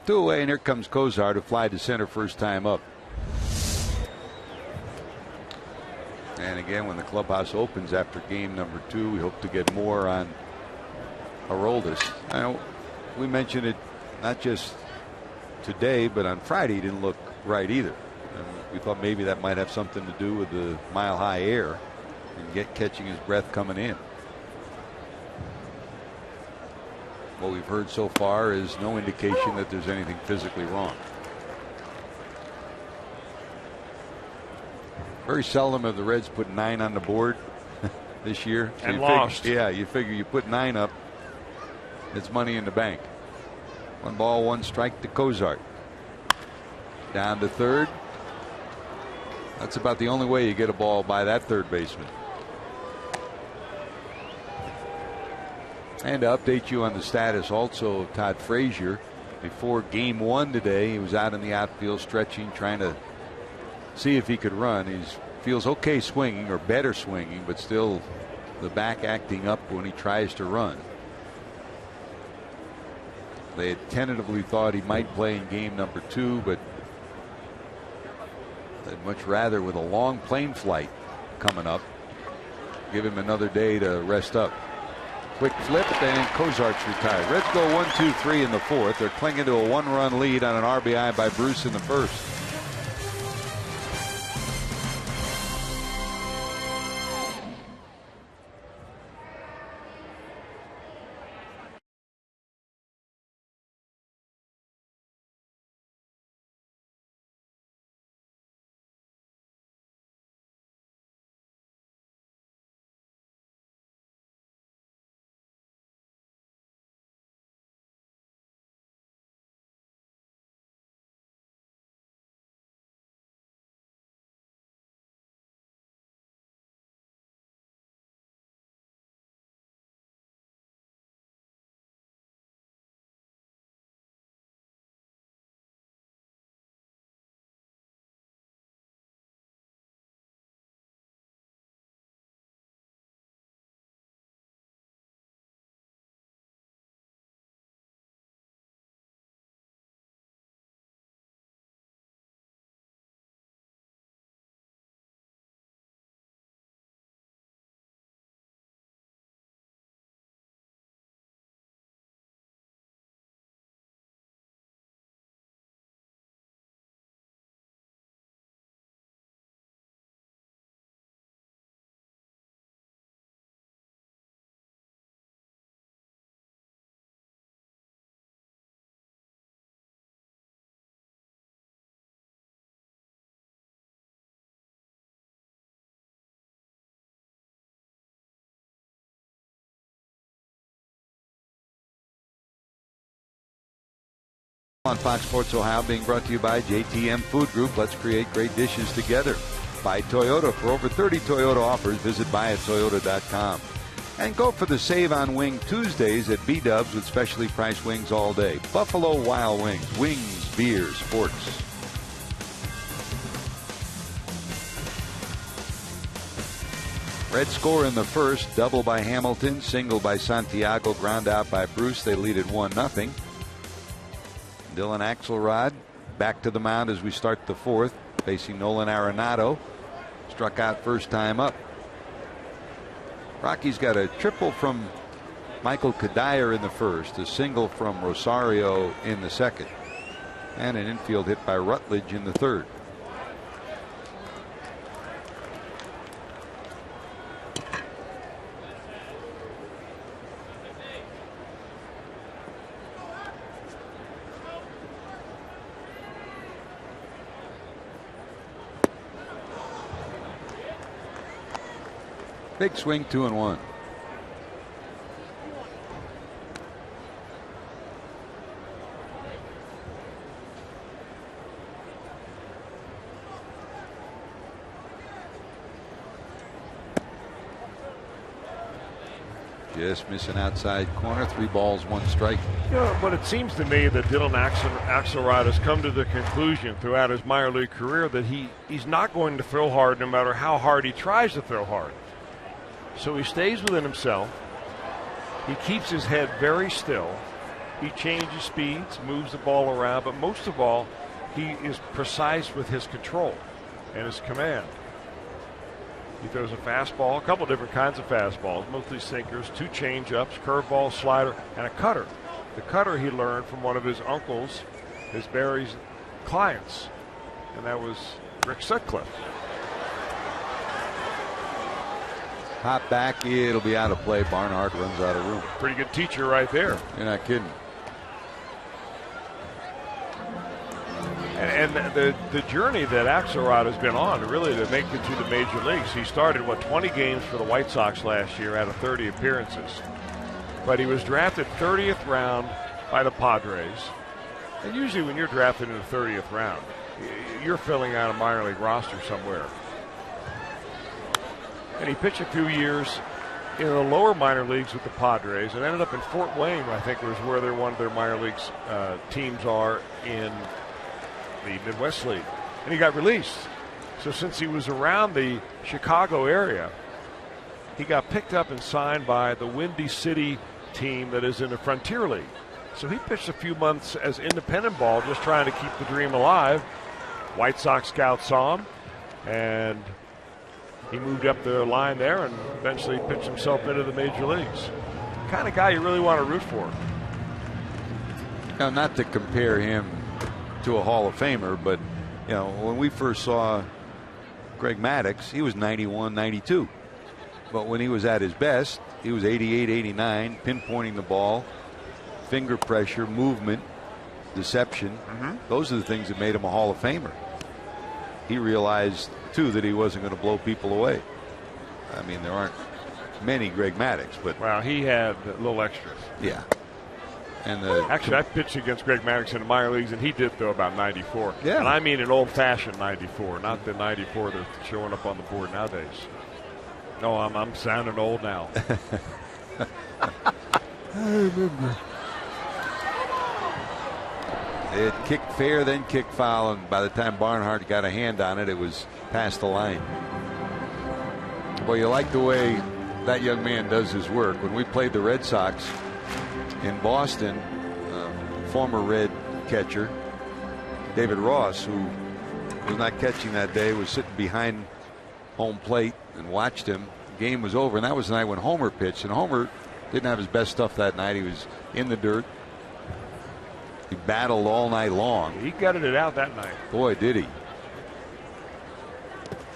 A: Two away, and here comes Kozar to fly to center first time up. And again, when the clubhouse opens after game number 2, we hope to get more on Aroldis. I know we mentioned it not just today, but on Friday he didn't look right either. And we thought maybe that might have something to do with the mile-high air and catching his breath coming in. What we've heard so far is no indication that there's anything physically wrong. Very seldom have the Reds put 9 on the board this year. So
B: and lost.
A: You figure you put 9 up, it's money in the bank. 1 ball, 1 strike to Kozart. Down to third. That's about the only way you get a ball by that third baseman. And to update you on the status also of Todd Frazier, before game 1 today, he was out in the outfield stretching, trying to see if he could run. He feels okay swinging, or better swinging, but still the back acting up when he tries to run. They had tentatively thought he might play in game number 2, but they'd much rather, with a long plane flight coming up, give him another day to rest up. Quick flip, and Kozart's retired. Reds go 1-2-3 in the 4th. They're clinging to a 1-run lead on an RBI by Bruce in the 1st. On Fox Sports Ohio, being brought to you by JTM Food Group. Let's create great dishes together. By Toyota. For over 30 Toyota offers, visit buyatoyota.com. And go for the Save on Wing Tuesdays at B-Dubs with specially priced wings all day. Buffalo Wild Wings. Wings, beer, sports. Red score in the first. Double by Hamilton. Single by Santiago. Ground out by Bruce. They lead at 1-0. Dylan Axelrod back to the mound as we start the fourth, facing Nolan Arenado. Struck out first time up. Rockies got a triple from Michael Kadire in the first, a single from Rosario in the second, and an infield hit by Rutledge in the third. Big swing, 2-1. Just missing outside corner. 3 balls, 1 strike.
B: You know, but it seems to me that Dylan Axelrod has come to the conclusion throughout his minor league career that he's not going to throw hard no matter how hard he tries to throw hard. So he stays within himself. He keeps his head very still. He changes speeds, moves the ball around, but most of all, he is precise with his control and his command. He throws a fastball, a couple different kinds of fastballs, mostly sinkers, 2 change-ups, curveball, slider, and a cutter. The cutter he learned from one of his uncles, his Barry's clients, and that was Rick Sutcliffe.
A: Hop back, it'll be out of play. Barnhart runs out of room.
B: Pretty good teacher right there.
A: You're not kidding.
B: And the journey that Axelrod has been on, really, to make it to the major leagues. He started, 20 games for the White Sox last year out of 30 appearances. But he was drafted 30th round by the Padres. And usually when you're drafted in the 30th round, you're filling out a minor league roster somewhere. And he pitched a few years in the lower minor leagues with the Padres and ended up in Fort Wayne, I think was where one of their minor leagues teams are in the Midwest League. And he got released. So since he was around the Chicago area, he got picked up and signed by the Windy City team that is in the Frontier League. So he pitched a few months as independent ball, just trying to keep the dream alive. White Sox scouts saw him, and he moved up the line there and eventually pitched himself into the major leagues. The kind of guy you really want to root for.
A: Now, not to compare him to a Hall of Famer, but when we first saw Greg Maddux, he was 91, 92. But when he was at his best, he was 88, 89, pinpointing the ball, finger pressure, movement, deception. Those are the things that made him a Hall of Famer. He realized too that he wasn't going to blow people away. I mean, there aren't many Greg Maddux, but
B: well, he had little extras.
A: Yeah. And
B: actually, I pitched against Greg Maddux in the minor leagues, and he did throw about 94.
A: Yeah.
B: And I mean an old-fashioned 94, not the 94 that's showing up on the board nowadays. No, I'm sounding old now.
A: I remember. It kicked fair, then kicked foul, and by the time Barnhart got a hand on it, it was past the line. Well, you like the way that young man does his work. When we played the Red Sox in Boston, former Red catcher David Ross, who was not catching that day, was sitting behind home plate and watched him. The game was over, and that was the night when Homer pitched, and Homer didn't have his best stuff that night. He was in the dirt. He battled all night long.
B: He gutted it out that night.
A: Boy, did he.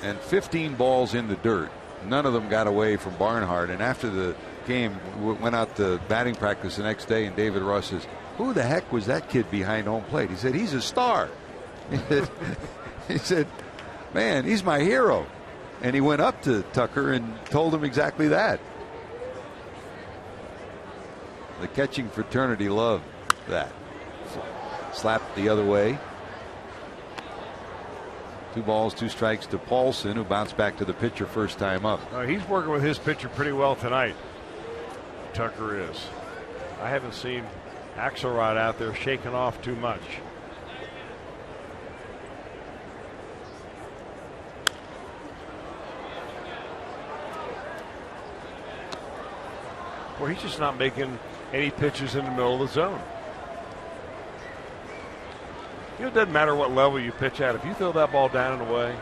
A: And 15 balls in the dirt. None of them got away from Barnhart. And after the game, went out to batting practice the next day, and David Ross says, who the heck was that kid behind home plate? He said, he's a star. He said, man, he's my hero. And he went up to Tucker and told him exactly that. The catching fraternity loved that. Slapped the other way. 2 balls, 2 strikes to Paulson, who bounced back to the pitcher first time up.
B: He's working with his pitcher pretty well tonight. Tucker is. I haven't seen Axelrod out there shaking off too much. Well, he's just not making any pitches in the middle of the zone. It doesn't matter what level you pitch at. If you throw that ball down and away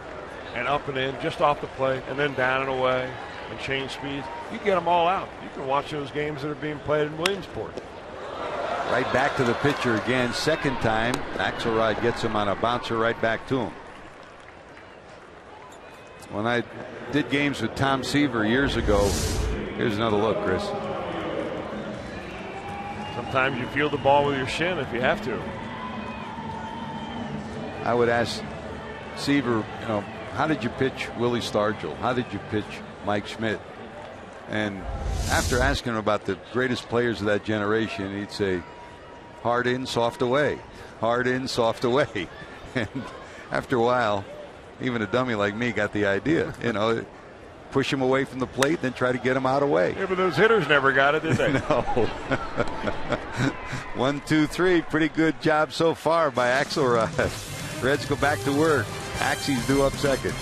B: and up and in, just off the plate, and then down and away and change speeds, you get them all out. You can watch those games that are being played in Williamsport.
A: Right back to the pitcher again. Second time, Axelrod gets him on a bouncer right back to him. When I did games with Tom Seaver years ago, here's another look, Chris.
B: Sometimes you feel the ball with your shin if you have to.
A: I would ask Seaver, how did you pitch Willie Stargell? How did you pitch Mike Schmidt? And after asking him about the greatest players of that generation, he'd say, hard in, soft away. Hard in, soft away. And after a while, even a dummy like me got the idea. Push him away from the plate, then try to get him out of the way.
B: Yeah, but those hitters never got it, did they?
A: No. 1, 2, 3. Pretty good job so far by Axelrod. Reds go back to work. Axie's due up second.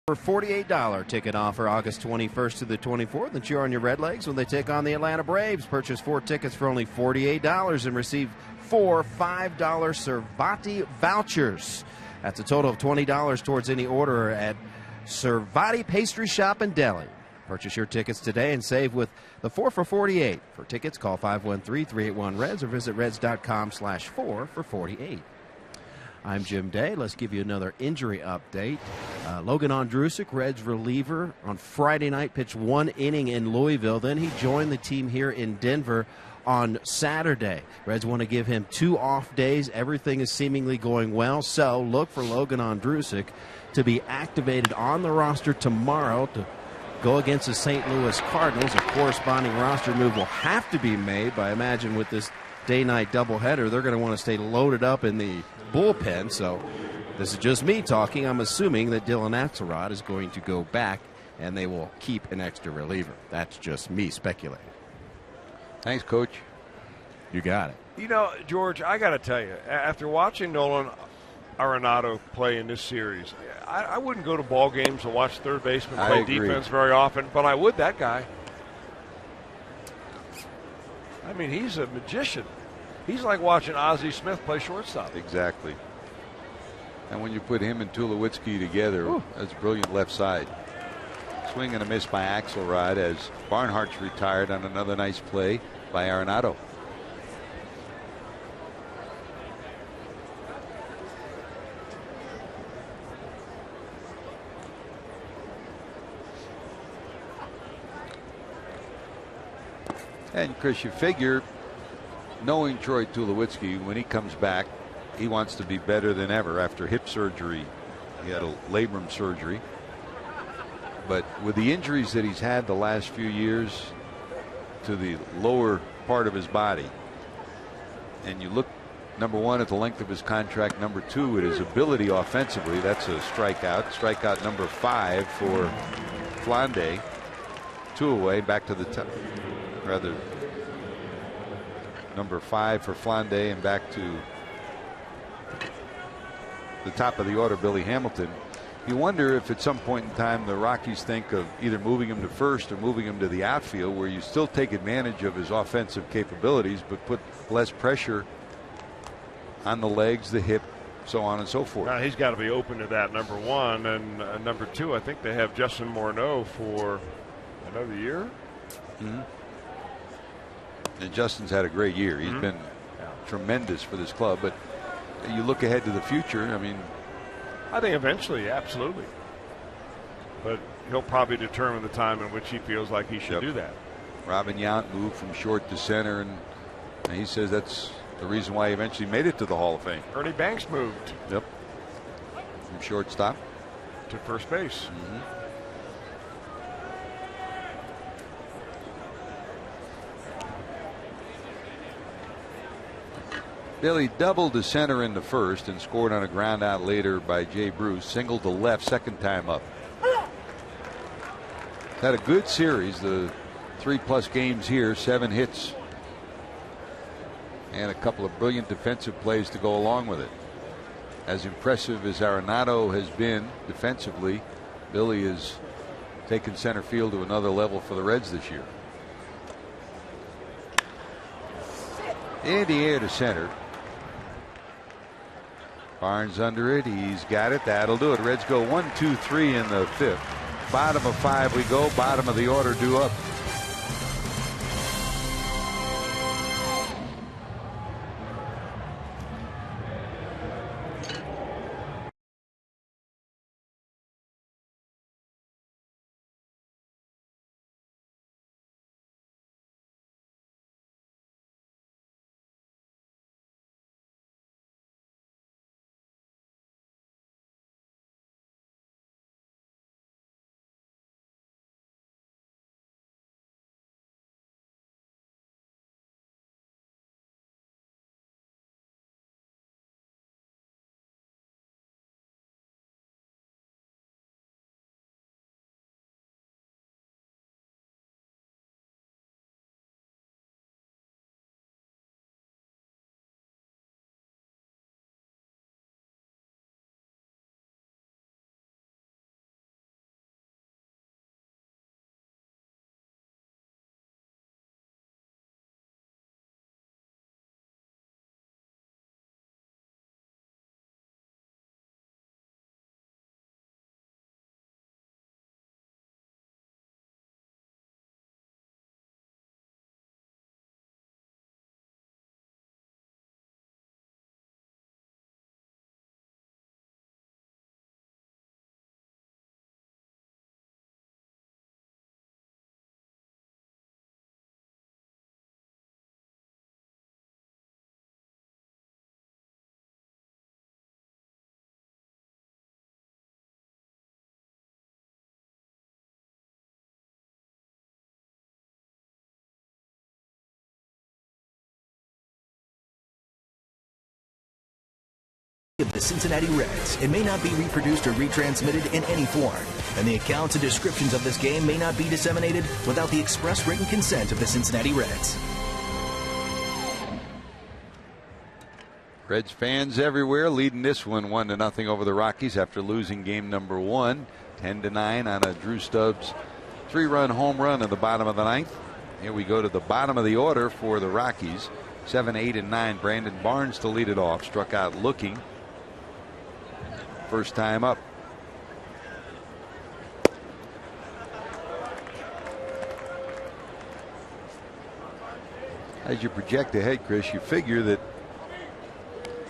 C: For $48 ticket offer August 21st to the 24th, and cheer on your Redlegs when they take on the Atlanta Braves. Purchase 4 tickets for only $48 and receive 4 $5 Cervati vouchers. That's a total of $20 towards any order at Cervati Pastry Shop and Deli. Purchase your tickets today and save with the 4 for $48. For tickets, call 513-381-REDS or visit reds.com/4 for $48. I'm Jim Day. Let's give you another injury update. Logan Ondrusek, Reds reliever, on Friday night pitched 1 inning in Louisville. Then he joined the team here in Denver on Saturday. Reds want to give him 2 off days. Everything is seemingly going well, so look for Logan Ondrusek to be activated on the roster tomorrow to go against the St. Louis Cardinals. A corresponding roster move will have to be made, but I imagine with this day-night doubleheader, they're going to want to stay loaded up in the bullpen. So this is just me talking. I'm assuming that Dylan Axelrod is going to go back and they will keep an extra reliever. That's just me speculating.
A: Thanks, Coach.
C: You got it.
B: You know, George, I got to tell you, after watching Nolan Arenado play in this series, I wouldn't go to ball games and watch third baseman play defense very often, but I would that guy. I mean, he's a magician. He's like watching Ozzie Smith play shortstop.
A: Exactly. And when you put him and Tulowitzki together, that's brilliant left side. Swing and a miss by Axelrod as Barnhart's retired on another nice play by Arenado. And Chris, you figure, knowing Troy Tulowitzki, when he comes back, he wants to be better than ever after hip surgery. He had a labrum surgery. But with the injuries that he's had the last few years to the lower part of his body, and you look, number one, at the length of his contract, number two, at his ability offensively, that's a strikeout number 5 for Flande, 2 away, back to the top, rather number 5 for Flande, and back to the top of the order, Billy Hamilton. You wonder if at some point in time the Rockies think of either moving him to first or moving him to the outfield, where you still take advantage of his offensive capabilities but put less pressure on the legs, the hip, so on and so forth.
B: Now he's got to be open to that, number one. And number two, I think they have Justin Morneau for another year.
A: Mm-hmm. And Justin's had a great year. He's been tremendous for this club. But you look ahead to the future, I mean,
B: I think eventually, absolutely. But he'll probably determine the time in which he feels like he should do that.
A: Robin Yount moved from short to center, and he says that's the reason why he eventually made it to the Hall of Fame.
B: Ernie Banks moved.
A: Yep. From shortstop
B: to first base.
A: Billy doubled to center in the first and scored on a ground out later by Jay Bruce. Singled to left, second time up. Had a good series, the 3+ games here, 7 hits, and a couple of brilliant defensive plays to go along with it. As impressive as Arenado has been defensively, Billy has taken center field to another level for the Reds this year. In the air to center. Barnes under it. He's got it. That'll do it. Reds go 1, 2, 3 in the 5th. Bottom of 5 we go. Bottom of the order due up.
D: Of the Cincinnati Reds, it may not be reproduced or retransmitted in any form, and the accounts and descriptions of this game may not be disseminated without the express written consent of the Cincinnati Reds.
A: Reds fans everywhere leading this one 1-0 over the Rockies after losing game number 1, 10-9 on a Drew Stubbs 3-run home run in the bottom of the 9th. Here we go to the bottom of the order for the Rockies. 7, 8, and 9. Brandon Barnes to lead it off. Struck out looking. First time up. As you project ahead, Chris, you figure that,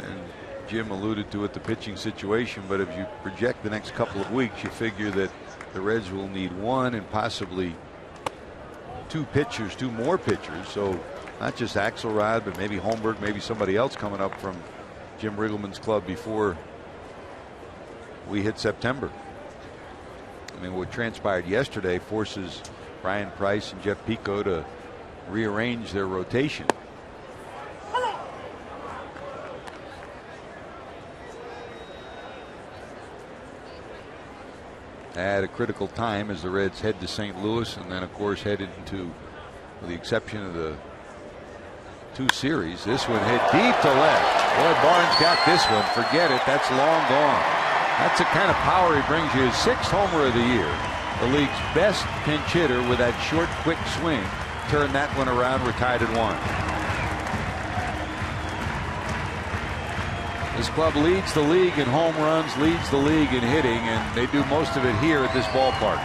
A: and Jim alluded to it, the pitching situation, but if you project the next couple of weeks, you figure that the Reds will need 1 and possibly two more pitchers. So not just Axelrod, but maybe Holmberg, maybe somebody else coming up from Jim Riggleman's club before we hit September. I mean, what transpired yesterday forces Brian Price and Jeff Pico to rearrange their rotation. At a critical time as the Reds head to St. Louis, and then of course headed into, with the exception of the two series, this one hit deep to left. Boy, Barnes got this one. Forget it. That's long gone. That's the kind of power he brings you. His 6th homer of the year. The league's best pinch hitter with that short, quick swing. Turned that one around. We're tied at 1. This club leads the league in home runs, leads the league in hitting, and they do most of it here at this ballpark.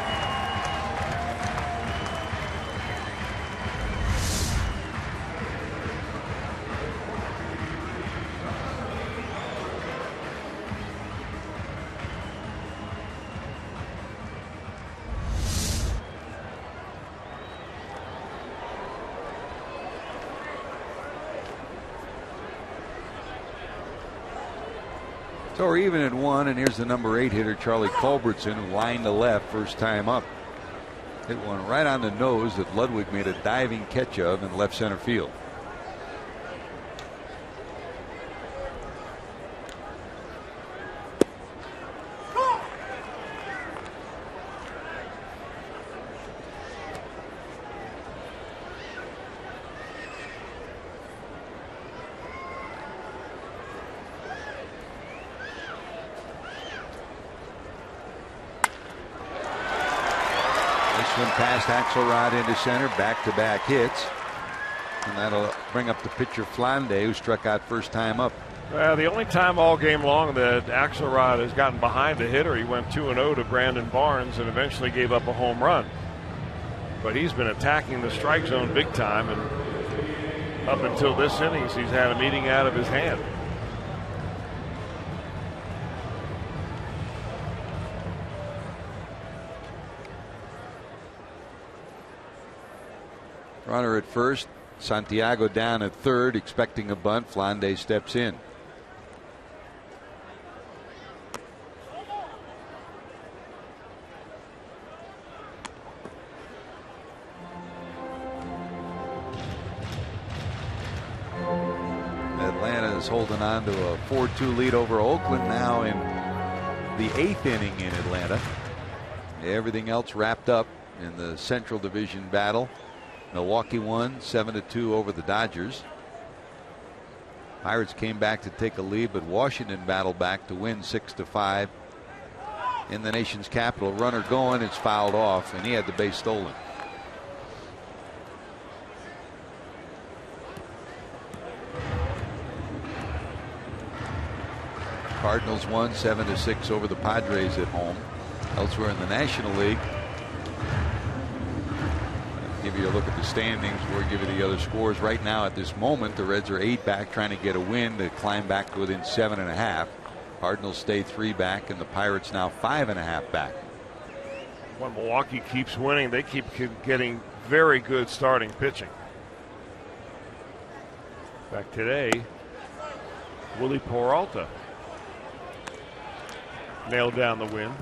A: So we're even at 1, and here's the number 8 hitter, Charlie Culbertson, who lined to left first time up. Hit one right on the nose that Ludwig made a diving catch of in left center field. Past Axelrod into center, back-to-back hits, and that'll bring up the pitcher Flande, who struck out first time up.
B: Well, the only time all game long that Axelrod has gotten behind a hitter, he went 2-0 to Brandon Barnes and eventually gave up a home run. But he's been attacking the strike zone big time, and up until this innings, he's had a meeting out of his hand.
A: Runner at first, Santiago down at third, expecting a bunt. Flande steps in. Atlanta is holding on to a 4-2 lead over Oakland now in the 8th inning in Atlanta. Everything else wrapped up in the Central Division battle. Milwaukee won 7-2 over the Dodgers. Pirates came back to take a lead, but Washington battled back to win 6-5 in the nation's capital. Runner going, it's fouled off, and he had the base stolen. Cardinals won 7-6 over the Padres at home. Elsewhere in the National League, give you a look at the standings or give you the other scores. Right now at this moment, the Reds are 8 back, trying to get a win to climb back to within 7.5. Cardinals stay 3 back, and the Pirates now 5.5 back.
B: When Milwaukee keeps winning, they keep getting very good starting pitching. In fact, today, Willie Peralta nailed down the win.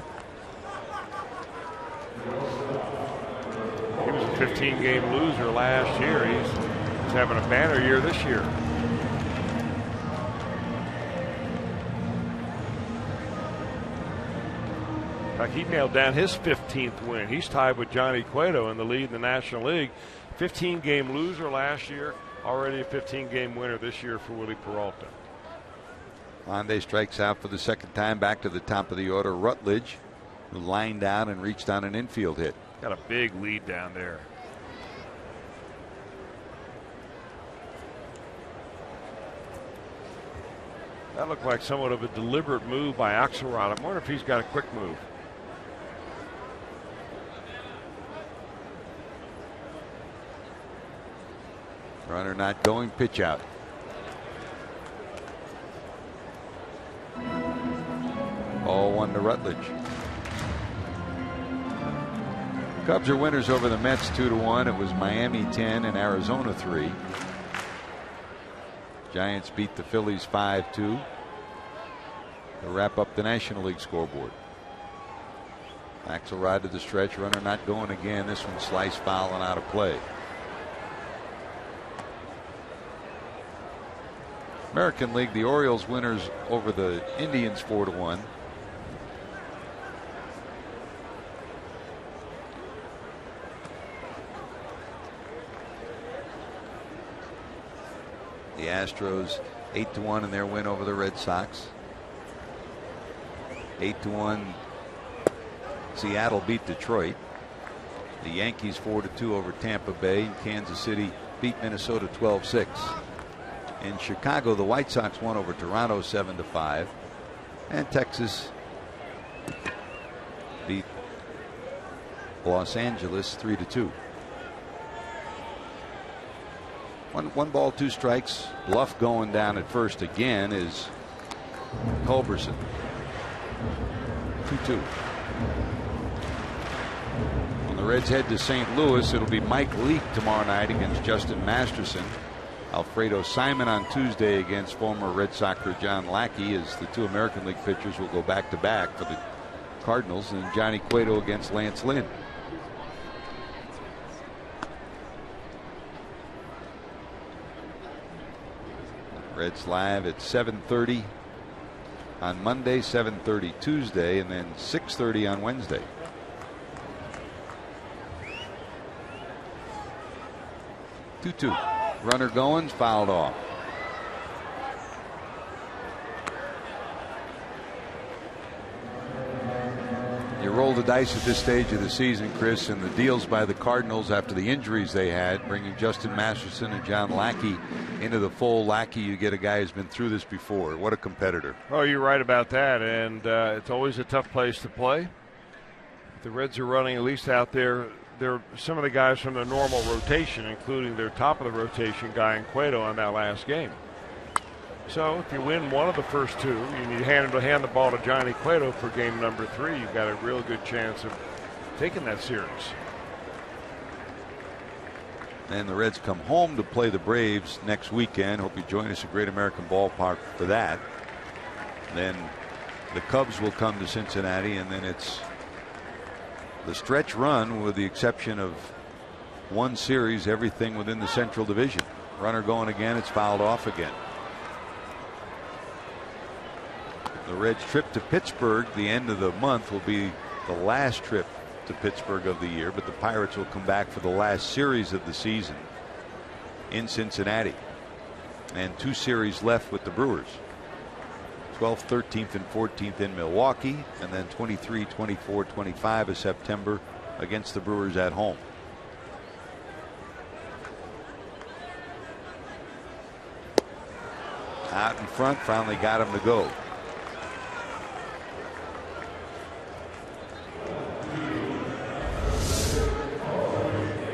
B: He was a 15-game loser last year. He's having a banner year this year. In fact, he nailed down his 15th win. He's tied with Johnny Cueto in the lead in the National League. 15-game loser last year, already a 15-game winner this year for Willie Peralta.
A: Flande strikes out for the second time. Back to the top of the order, Rutledge, who lined out and reached on an infield hit.
B: Got a big lead down there. That looked like somewhat of a deliberate move by Axelrod. I wonder if he's got a quick move.
A: Runner not going, pitch out. All 1 to Rutledge. Cubs are winners over the Mets 2-1. It was Miami 10 and Arizona 3. Giants beat the Phillies 5-2 to wrap up the National League scoreboard. Axelrod to the stretch, runner not going again. This one sliced foul and out of play. American League, the Orioles winners over the Indians 4-1. The Astros 8-1 in their win over the Red Sox. 8-1. Seattle beat Detroit. The Yankees 4-2 over Tampa Bay. And Kansas City beat Minnesota 12-6. In Chicago, the White Sox won over Toronto 7-5. And Texas beat Los Angeles 3-2. One ball, 2 strikes. Bluff going down at first again is Culberson. 2-2. When the Reds head to St. Louis, it'll be Mike Leake tomorrow night against Justin Masterson. Alfredo Simon on Tuesday against former Red Soxer John Lackey, as the 2 American League pitchers will go back to back for the Cardinals, and Johnny Cueto against Lance Lynn. Reds live at 7:30 on Monday, 7:30 Tuesday, and then 6:30 on Wednesday. Two. Runner going, fouled off. You roll the dice at this stage of the season, Chris, and the deals by the Cardinals after the injuries they had, bringing Justin Masterson and John Lackey into the fold. Lackey, you get a guy who's been through this before. What a competitor.
B: Oh, you're right about that, and it's always a tough place to play. The Reds are running at least out there. They're some of the guys from the normal rotation, including their top of the rotation guy in Cueto on that last game. So if you win one of the first 2, you need to hand the ball to Johnny Cueto for game number 3. You've got a real good chance of taking that series.
A: And the Reds come home to play the Braves next weekend. Hope you join us at Great American Ballpark for that. Then the Cubs will come to Cincinnati, and then it's the stretch run with the exception of one series, everything within the Central Division. Runner going again, it's fouled off again. The Reds' trip to Pittsburgh, the end of the month, will be the last trip to Pittsburgh of the year, but the Pirates will come back for the last series of the season in Cincinnati. And 2 series left with the Brewers. 12th, 13th, and 14th in Milwaukee, and then 23, 24, 25 of September against the Brewers at home. Out in front, finally got him to go.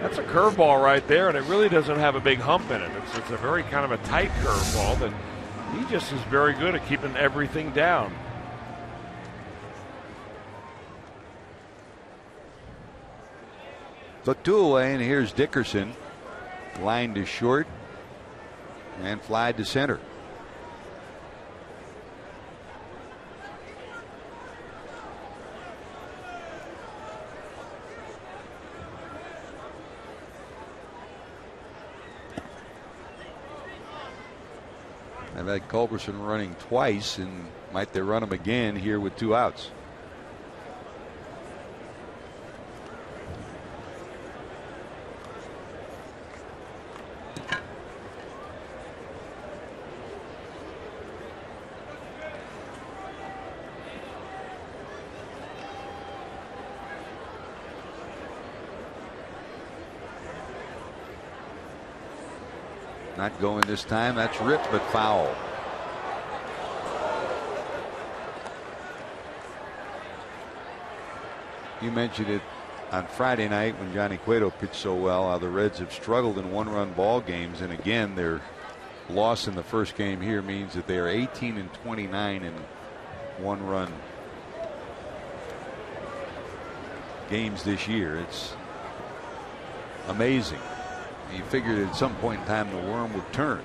B: That's a curveball right there, and it really doesn't have a big hump in it. It's a very kind of a tight curveball, but he just is very good at keeping everything down.
A: So 2 away, and here's Dickerson. Line to short and fly to center. I've had Culberson running twice, and might they run him again here with 2 outs? Not going this time. That's ripped but foul. You mentioned it on Friday night when Johnny Cueto pitched so well, how the Reds have struggled in 1-run ball games, and again their loss in the first game here means that they are 18-29 in 1-run games this year. It's amazing. You figured at some point in time the worm would turn.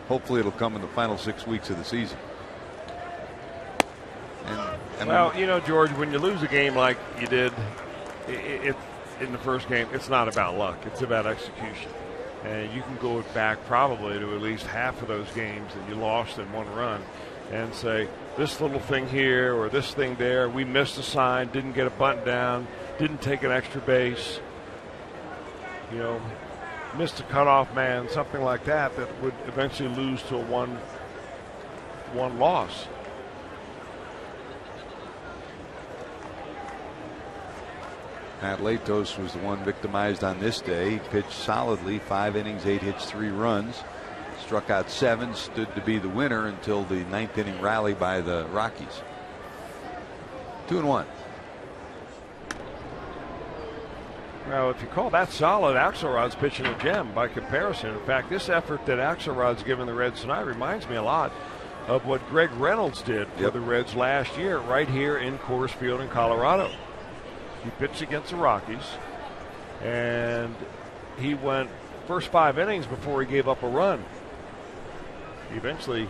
A: Hopefully it'll come in the final 6 weeks of the season. And
B: well, you know, George, when you lose a game like you did in the first game, it's not about luck. It's about execution. And you can go back probably to at least half of those games that you lost in one run and say, this little thing here or this thing there, we missed a sign, didn't get a bunt down, didn't take an extra base, you know, missed a cutoff man, something like that, that would eventually lose to a one loss.
A: Matt Latos was the one victimized on this day. He pitched solidly, 5 innings, 8 hits, 3 runs. Struck out 7, stood to be the winner until the 9th inning rally by the Rockies. 2-1.
B: Well, if you call that solid, Axelrod's pitching a gem by comparison. In fact, this effort that Axelrod's given the Reds tonight reminds me a lot of what Greg Reynolds did for the Reds last year right here in Coors Field in Colorado. He pitched against the Rockies, and he went first 5 innings before he gave up a run. He eventually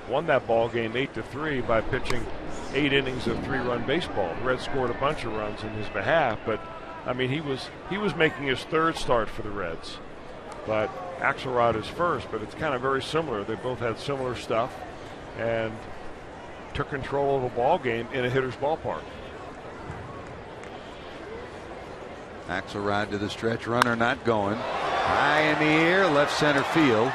B: won that ball game 8-3 by pitching 8 innings of 3-run baseball. The Reds scored a bunch of runs in his behalf, but I mean he was making his 3rd start for the Reds. But Axelrod is first, but it's kind of very similar. They both had similar stuff and took control of a ball game in a hitter's ballpark.
A: Axelrod to the stretch, runner not going. High in the air, left center field.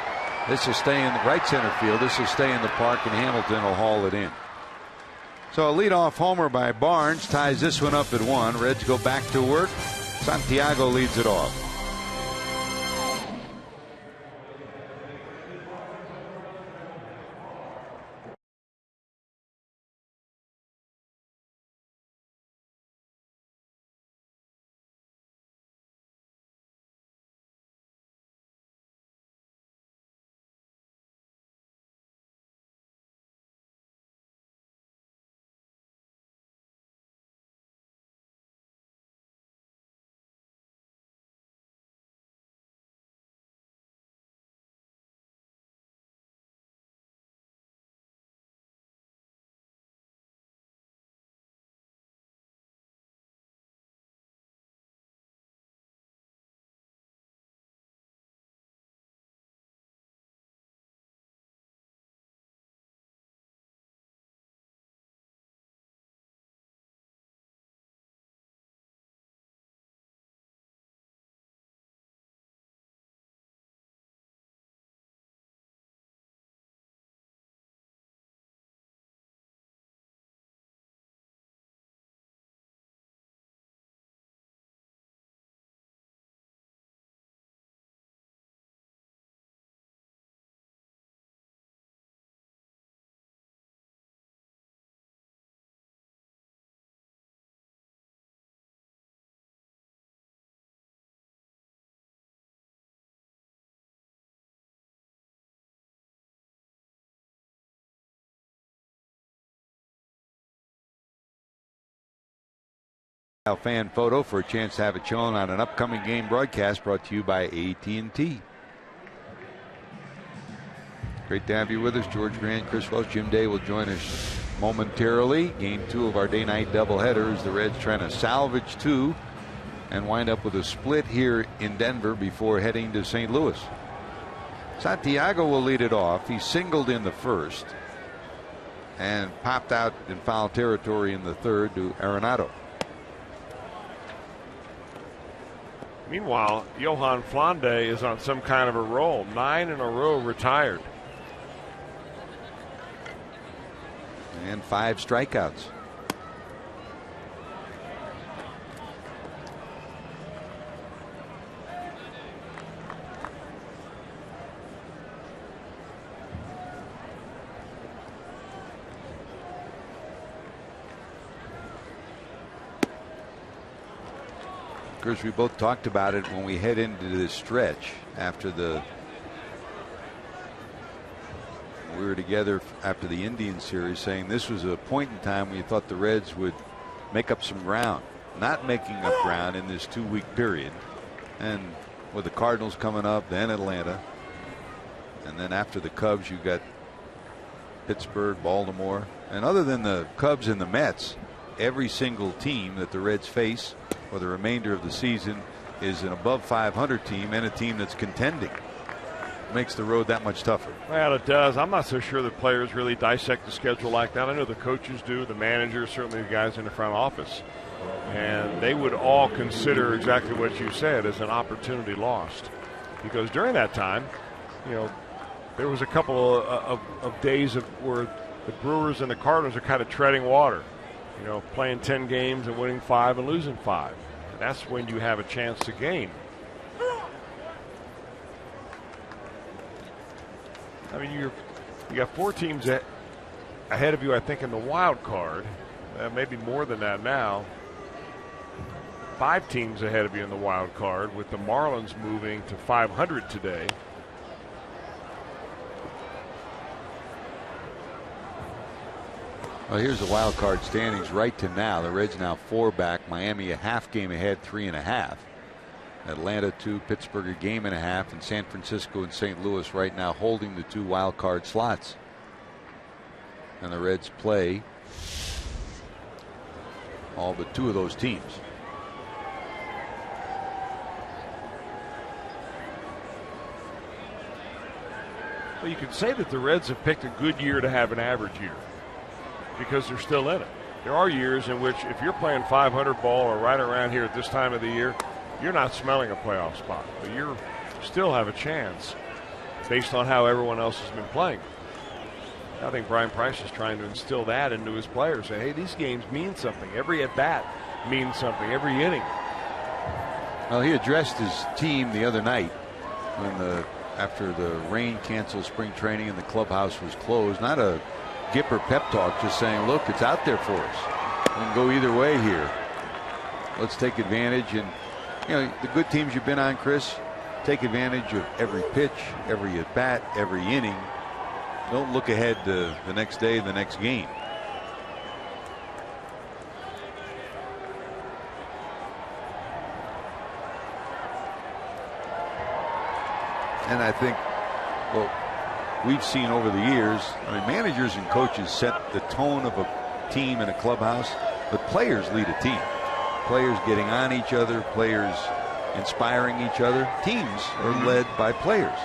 A: This will stay in the right center field. This will stay in the park, and Hamilton will haul it in. So a leadoff homer by Barnes ties this one up at 1. Reds go back to work. Santiago leads it off. Fan photo for a chance to have it shown on an upcoming game broadcast brought to you by AT&T. Great to have you with us. George Grant, Chris Welsh, Jim Day will join us momentarily. Game 2 of our day-night doubleheader as the Reds trying to salvage 2 and wind up with a split here in Denver before heading to St. Louis. Santiago will lead it off. He singled in the first and popped out in foul territory in the third to Arenado.
B: Meanwhile, Johan Flande is on some kind of a roll. 9 in a row retired.
A: And 5 strikeouts. Of course, we both talked about it when we head into this stretch after we were together after the Indian series, saying this was a point in time when you thought the Reds would make up some ground. not making up ground in this 2-week period. And with the Cardinals coming up, then Atlanta, and then after the Cubs, you got Pittsburgh, Baltimore, and other than the Cubs and the Mets, every single team that the Reds face for the remainder of the season is an above 500 team and a team that's contending. Makes the road that much tougher.
B: Well, it does. I'm not so sure that players really dissect the schedule like that. I know the coaches do, the managers, certainly the guys in the front office. And they would all consider exactly what you said as an opportunity lost. Because during that time, you know, there was a couple of days where the Brewers and the Cardinals are kind of treading water. You know, playing 10 games and winning 5 and losing 5. And that's when you have a chance to gain. I mean, you got 4 teams ahead of you, I think, in the wild card. Maybe more than that now. 5 teams ahead of you in the wild card, with the Marlins moving to 500 today.
A: Well, here's the wild card standings right to now. The Reds now 4 back. Miami a half game ahead, 3.5. Atlanta 2, Pittsburgh a game and a half, and San Francisco and St. Louis right now holding the 2 wild card slots. And the Reds play all but 2 of those teams.
B: Well, you could say that the Reds have picked a good year to have an average year because they're still in it. There are years in which if you're playing 500 ball or right around here at this time of the year, you're not smelling a playoff spot, but you still have a chance based on how everyone else has been playing. I think Brian Price is trying to instill that into his players. Say, hey, these games mean something. Every at-bat means something. Every inning.
A: Well, he addressed his team the other night when after the rain canceled spring training and the clubhouse was closed. Not a Gipper pep talk, just saying, look, it's out there for us. We can go either way here. Let's take advantage. And you know, the good teams you've been on, Chris, take advantage of every pitch, every at bat, every inning. Don't look ahead to the next day, the next game. And I think what we've seen over the years, I mean, managers and coaches set the tone of a team in a clubhouse, but players lead a team. Players getting on each other, players inspiring each other. Teams are led by players.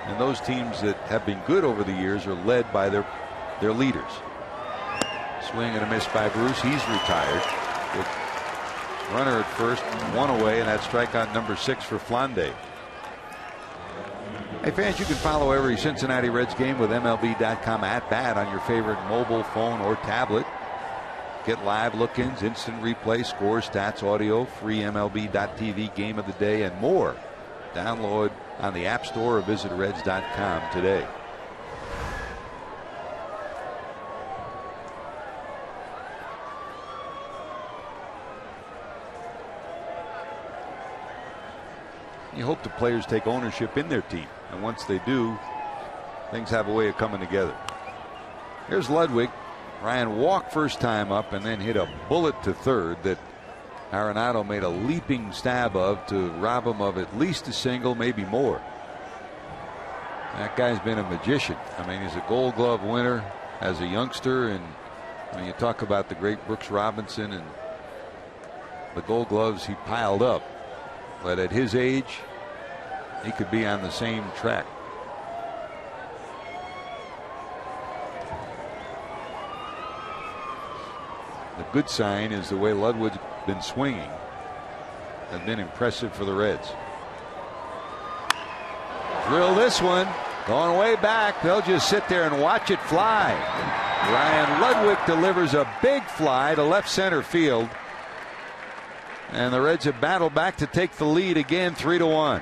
A: And those teams that have been good over the years are led by their leaders. Swing and a miss by Bruce. He's retired. With runner at first, 1 away, and that's strikeout number 6 for Flande. Hey fans, you can follow every Cincinnati Reds game with MLB.com at bat on your favorite mobile phone or tablet. Get live look-ins, instant replay, scores, stats, audio, free MLB.tv game of the day, and more. Download on the App Store or visit Reds.com today. You hope the players take ownership in their team, and once they do, things have a way of coming together. Here's Ludwig. Ryan walked first time up and then hit a bullet to third that Arenado made a leaping stab of to rob him of at least a single, maybe more. That guy's been a magician. I mean, he's a Gold Glove winner as a youngster, and when you talk about the great Brooks Robinson and the Gold Gloves he piled up, but at his age, he could be on the same track. The good sign is the way Ludwig's been swinging has been impressive for the Reds. Drill this one, going way back. They'll just sit there and watch it fly. Ryan Ludwig delivers a big fly to left center field, and the Reds have battled back to take the lead again, 3-1.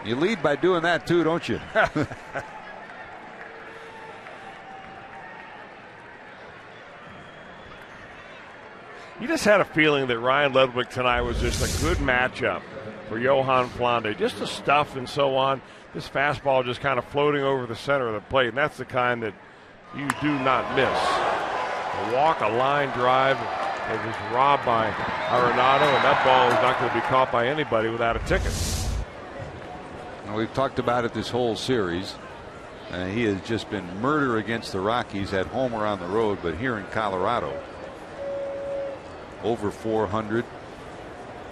A: You lead by doing that too, don't you?
B: You just had a feeling that Ryan Ludwig tonight was just a good matchup for Johan Flande. Just the stuff and so on. This fastball just kind of floating over the center of the plate, and that's the kind that you do not miss. A walk, a line drive. It was robbed by Arenado, and that ball is not going to be caught by anybody without a ticket.
A: And we've talked about it this whole series. He has just been murder against the Rockies at home or on the road, but here in Colorado, over 400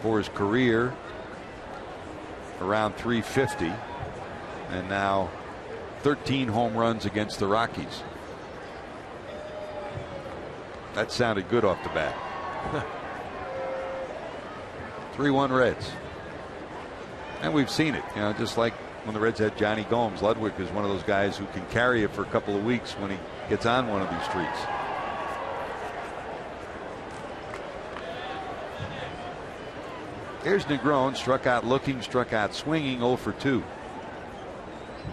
A: for his career, around 350, and now 13 home runs against the Rockies. That sounded good off the bat. 3-1 Reds. And we've seen it, just like when the Reds had Johnny Gomes. Ludwig is one of those guys who can carry it for a couple of weeks when he gets on one of these streaks. Here's Negron, struck out looking, struck out swinging, 0 for 2.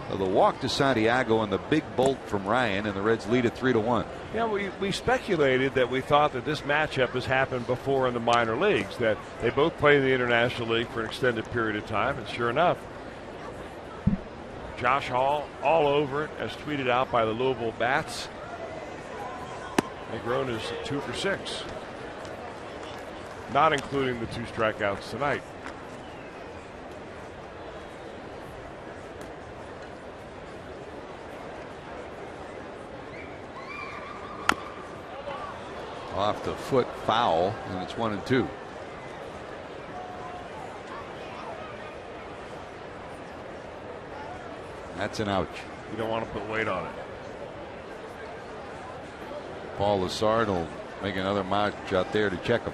A: So the walk to Santiago and the big bolt from Ryan, and the Reds lead it 3-1.
B: Yeah, we speculated that we thought that this matchup has happened before in the minor leagues, that they both play in the International League for an extended period of time, and sure enough, Josh Hall all over it, as tweeted out by the Louisville Bats. Negron is 2 for 6, not including the 2 strikeouts tonight.
A: Off the foot, foul, and it's 1-2. That's an ouch.
B: You don't want to put weight on it.
A: Paul Lassard will make another march out there to check him.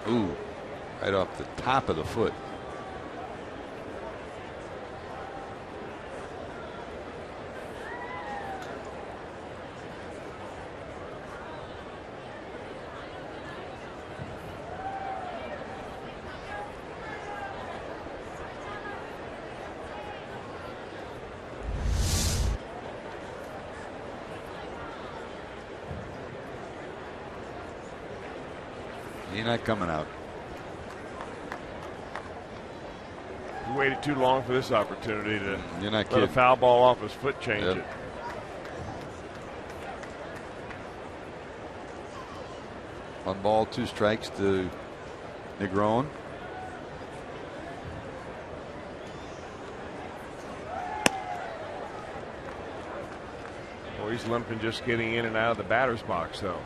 A: Ooh, right off the top of the foot. He's not coming out.
B: He waited too long for this opportunity to
A: You're not
B: let a foul ball off his foot change it.
A: 1 ball, 2 strikes to Negron.
B: Well, he's limping just getting in and out of the batter's box, though.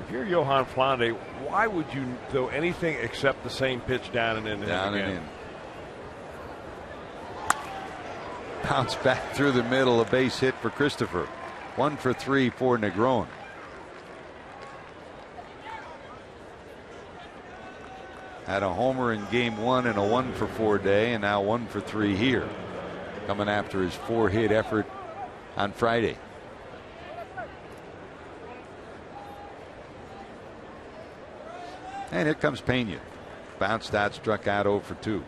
B: If you're Johan Flande, why would you throw anything except the same pitch down and in?
A: Down and in. Bounce back through the middle, a base hit for Christopher. 1 for 3 for Negron. Had a homer in game 1 and a 1 for 4 day, and now 1 for 3 here. Coming after his 4-hit effort on Friday. And here comes Pena. Bounced out, struck out 0 for 2.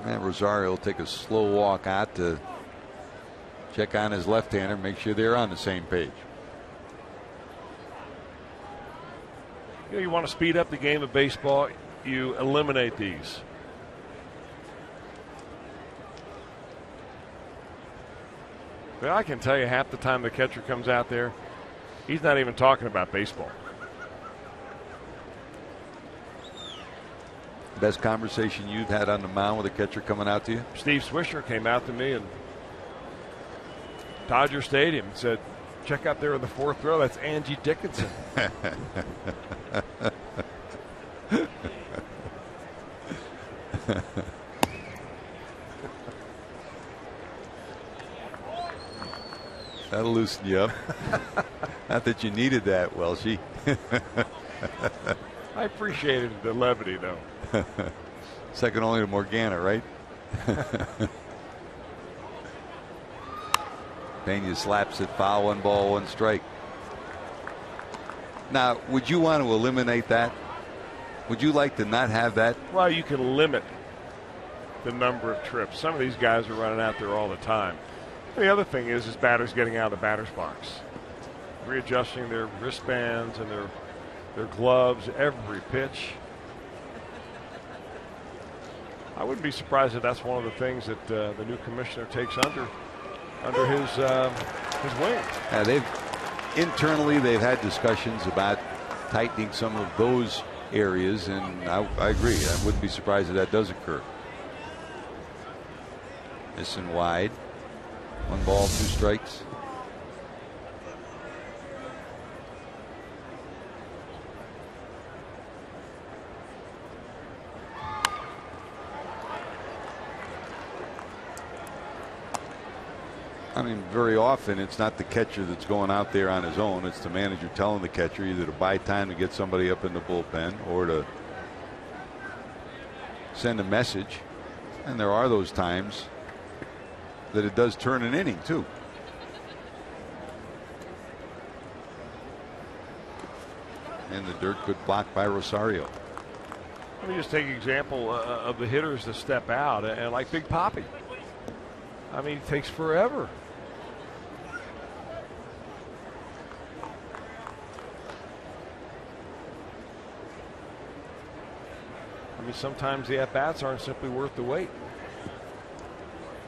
A: And Rosario will take a slow walk out to check on his left-hander, make sure they're on the same page.
B: You want to speed up the game of baseball, you eliminate these. But I can tell you, half the time the catcher comes out there, he's not even talking about baseball.
A: Best conversation you've had on the mound with a catcher coming out to you?
B: Steve Swisher came out to me in Dodger Stadium and said, check out there in the 4th row, that's Angie Dickinson.
A: That'll loosen you up. Not that you needed that, Welshie.
B: I appreciated the levity, though.
A: Second only to Morgana, right? Pena slaps it foul, 1 ball, 1 strike. Now, would you want to eliminate that? Would you like to not have that?
B: Well, you can limit the number of trips. Some of these guys are running out there all the time. And the other thing is batters getting out of the batter's box, readjusting their wristbands and their gloves every pitch. I wouldn't be surprised if that's one of the things that the new commissioner takes under his wing.
A: Internally they've had discussions about tightening some of those areas, and I agree. I wouldn't be surprised if that does occur. Missing wide. 1 ball, 2 strikes. I mean, very often it's not the catcher that's going out there on his own. It's the manager telling the catcher either to buy time to get somebody up in the bullpen or to send a message. And there are those times that it does turn an inning too. And the dirt, good block by Rosario.
B: Let me just take an example of the hitters that step out, and like Big Papi. I mean, it takes forever. I mean, sometimes the at-bats aren't simply worth the wait.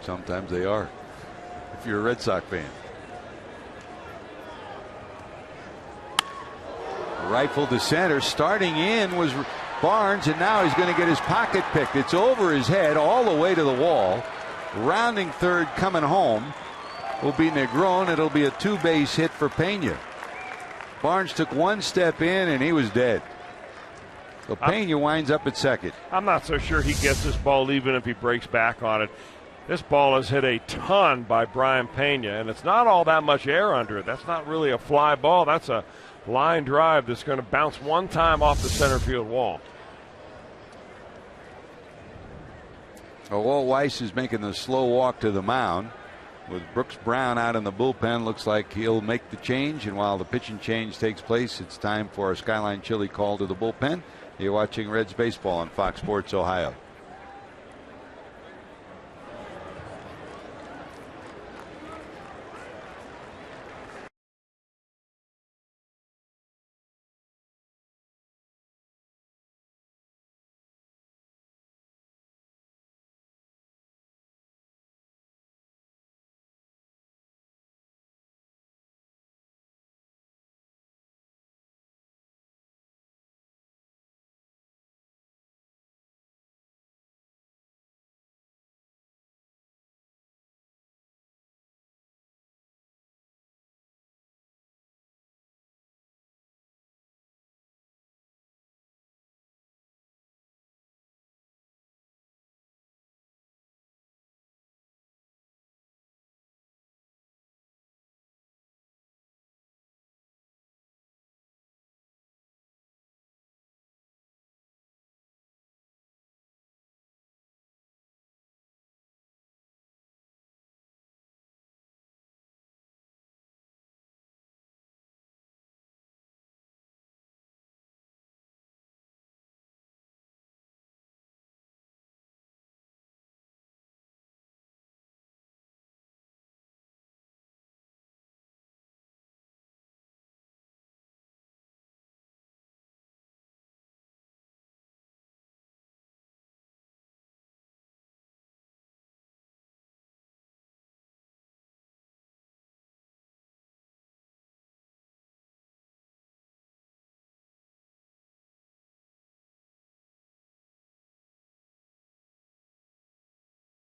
A: Sometimes they are, if you're a Red Sox fan. Rifle to center. Starting in was Barnes, and now he's going to get his pocket picked. It's over his head all the way to the wall. Rounding third, coming home will be Negron. It'll be a 2-base hit for Pena. Barnes took 1 step in and he was dead. So Pena winds up at second.
B: I'm not so sure he gets this ball even if he breaks back on it. This ball has hit a ton by Brian Pena, and it's not all that much air under it. That's not really a fly ball. That's a line drive that's going to bounce 1 time off the center field wall.
A: Walt Weiss is making the slow walk to the mound. With Brooks Brown out in the bullpen, looks like he'll make the change. And while the pitching change takes place, it's time for a Skyline Chili call to the bullpen. You're watching Reds baseball on Fox Sports Ohio.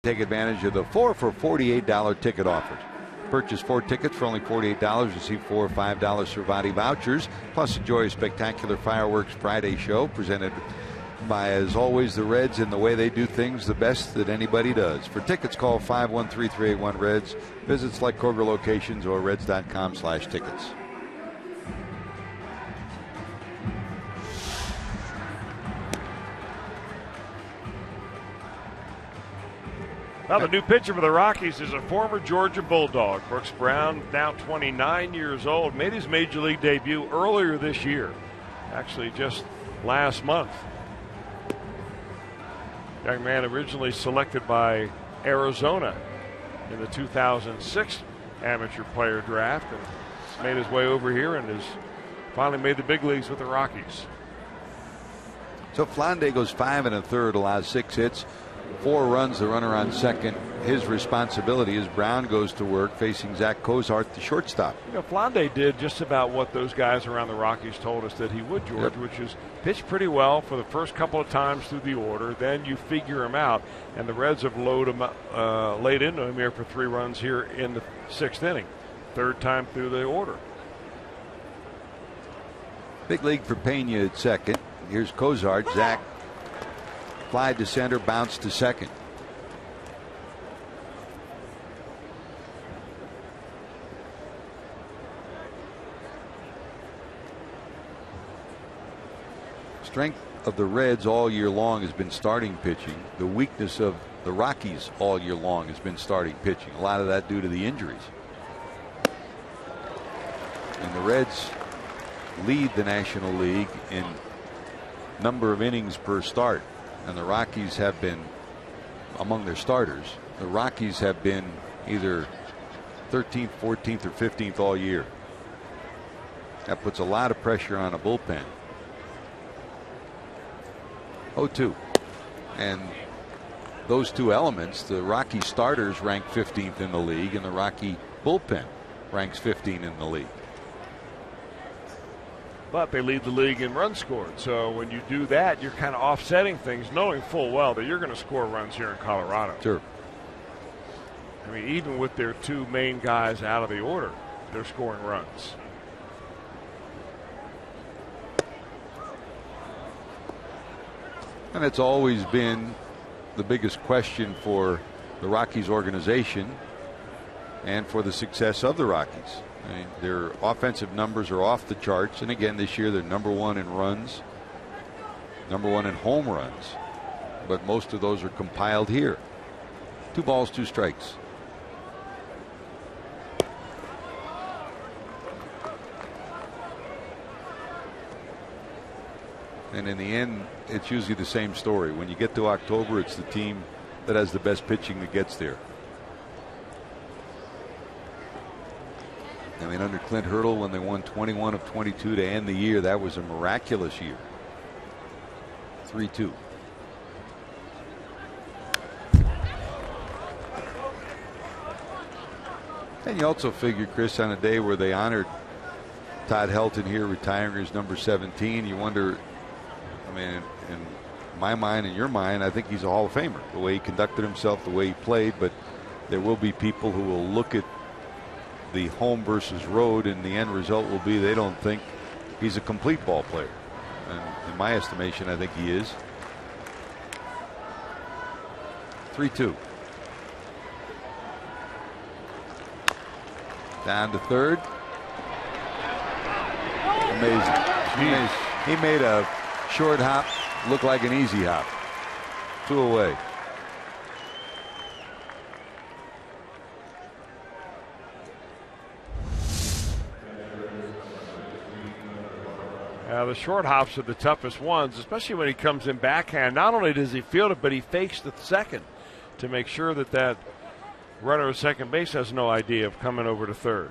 A: Take advantage of the 4 for $48 ticket offers. Purchase 4 tickets for only $48. Receive 4 or $5 Cervati vouchers. Plus enjoy a spectacular fireworks Friday show presented by, as always, the Reds, and the way they do things the best that anybody does. For tickets, call 513-381-REDS. Visit select Kroger locations or reds.com/tickets.
B: Now the new pitcher for the Rockies is a former Georgia Bulldog. Brooks Brown, now 29 years old, made his major league debut earlier this year. Actually just last month. Young man originally selected by Arizona in the 2006 amateur player draft, and he's made his way over here and has finally made the big leagues with the Rockies.
A: So Flande goes 5 1/3, allows 6 hits, 4 runs, the runner on second. His responsibility as Brown goes to work facing Zach Cozart, the shortstop.
B: You know, Flande did just about what those guys around the Rockies told us that he would, George,
A: Yep.
B: which is pitch pretty well for the first couple of times through the order. Then you figure him out, and the Reds have laid into him here for 3 runs here in the 6th inning, 3rd time through the order.
A: Big league for Pena at second. Here's Cozart. Zach fly to center, bounce to second. Strength of the Reds all year long has been starting pitching. The weakness of the Rockies all year long has been starting pitching. A lot of that due to the injuries. And the Reds lead the National League in number of innings per start, and the Rockies have been among their starters. The Rockies have been either 13th, 14th, or 15th all year. That puts a lot of pressure on a bullpen. 0-2, and those two elements, the Rocky starters rank 15th in the league, and the Rocky bullpen ranks 15 in the league.
B: But they lead the league in runs scored. So when you do that, you're kind of offsetting things, knowing full well that you're going to score runs here in Colorado.
A: Sure.
B: I mean, even with their 2 main guys out of the order, they're scoring runs.
A: And it's always been the biggest question for the Rockies organization and for the success of the Rockies. I mean, their offensive numbers are off the charts, and again this year they're number 1 in runs, number 1 in home runs, but most of those are compiled here. 2 balls, 2 strikes. And in the end, it's usually the same story. When you get to October, it's the team that has the best pitching that gets there. I mean, under Clint Hurdle, when they won 21 of 22 to end the year, that was a miraculous year. 3-2. And you also figure, Chris, on a day where they honored Todd Helton here, retiring his number 17, you wonder, I mean, in my mind and your mind, I think he's a Hall of Famer. The way he conducted himself, the way he played, but there will be people who will look at the home versus road, and the end result will be they don't think he's a complete ball player. And in my estimation, I think he is. 3-2. Down to third. Amazing. He made a short hop look like an easy hop. 2 away.
B: The short hops are the toughest ones, especially when he comes in backhand. Not only does he field it, but he fakes the second to make sure that that runner at second base has no idea of coming over to third.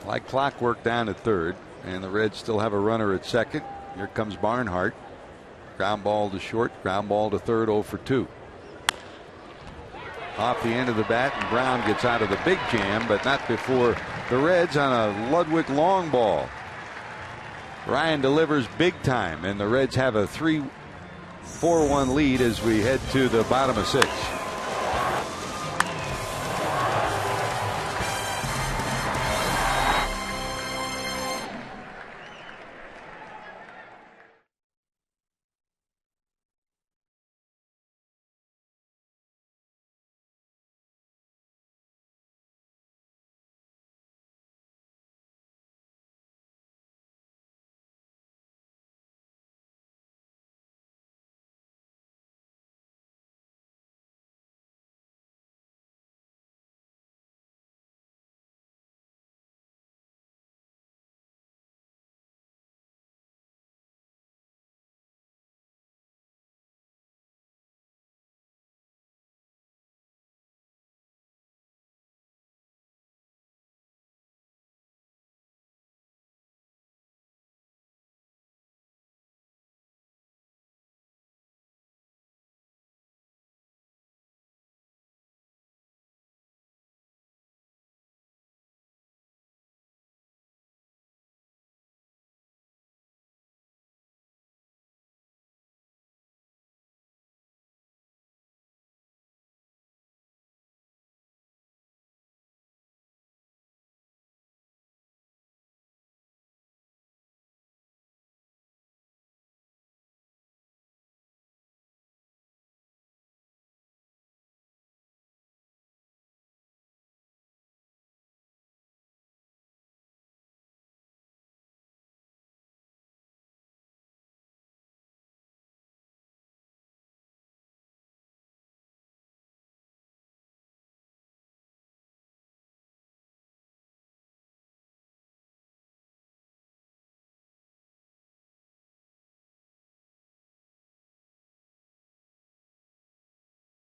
A: Like clockwork down at third, and the Reds still have a runner at second. Here comes Barnhart. Ground ball to short, ground ball to third, 0 for 2. Off the end of the bat, and Brown gets out of the big jam, but not before the Reds on a Ludwig long ball. Ryan delivers big time, and the Reds have a 3-4-1 lead as we head to the bottom of 6.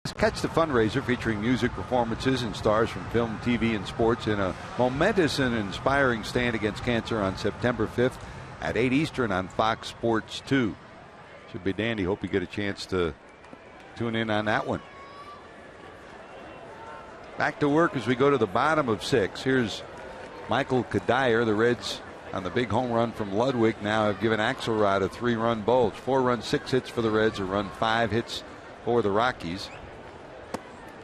A: Catch the fundraiser featuring music performances and stars from film, TV, and sports in a momentous and inspiring stand against cancer on September 5th at 8 Eastern on Fox Sports 2. Should be dandy. Hope you get a chance to tune in on that one. Back to work as we go to the bottom of 6. Here's Michael Kadire. The Reds on the big home run from Ludwig now have given Axelrod a 3-run bulge. 4 runs, 6 hits for the Reds, a run, 5 hits for the Rockies.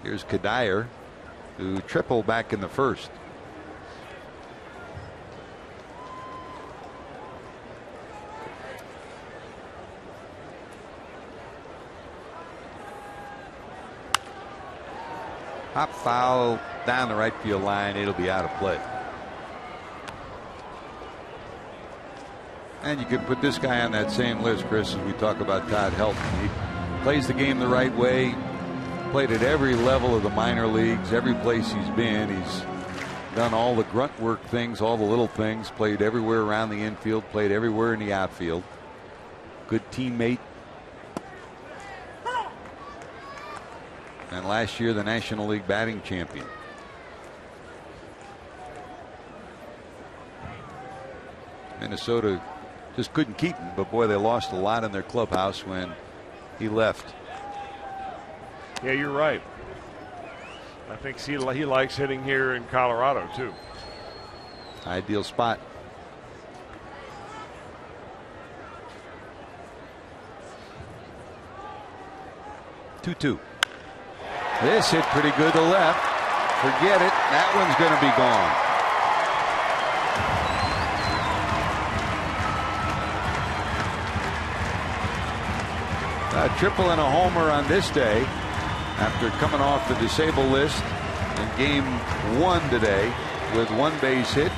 A: Here's Kadire, who tripled back in the first. Hop foul down the right field line. It'll be out of play. And you can put this guy on that same list, Chris, as we talk about Todd Helton. He plays the game the right way. Played at every level of the minor leagues, every place he's been. He's done all the grunt work things, all the little things, played everywhere around the infield, played everywhere in the outfield. Good teammate. And last year, the National League batting champion. Minnesota just couldn't keep him, but boy, they lost a lot in their clubhouse when he left.
B: Yeah, you're right. I think he likes hitting here in Colorado, too.
A: Ideal spot. Two. This hit pretty good to left. Forget it. That one's going to be gone. A triple and a homer on this day after coming off the disabled list in game 1 today with 1 base hit.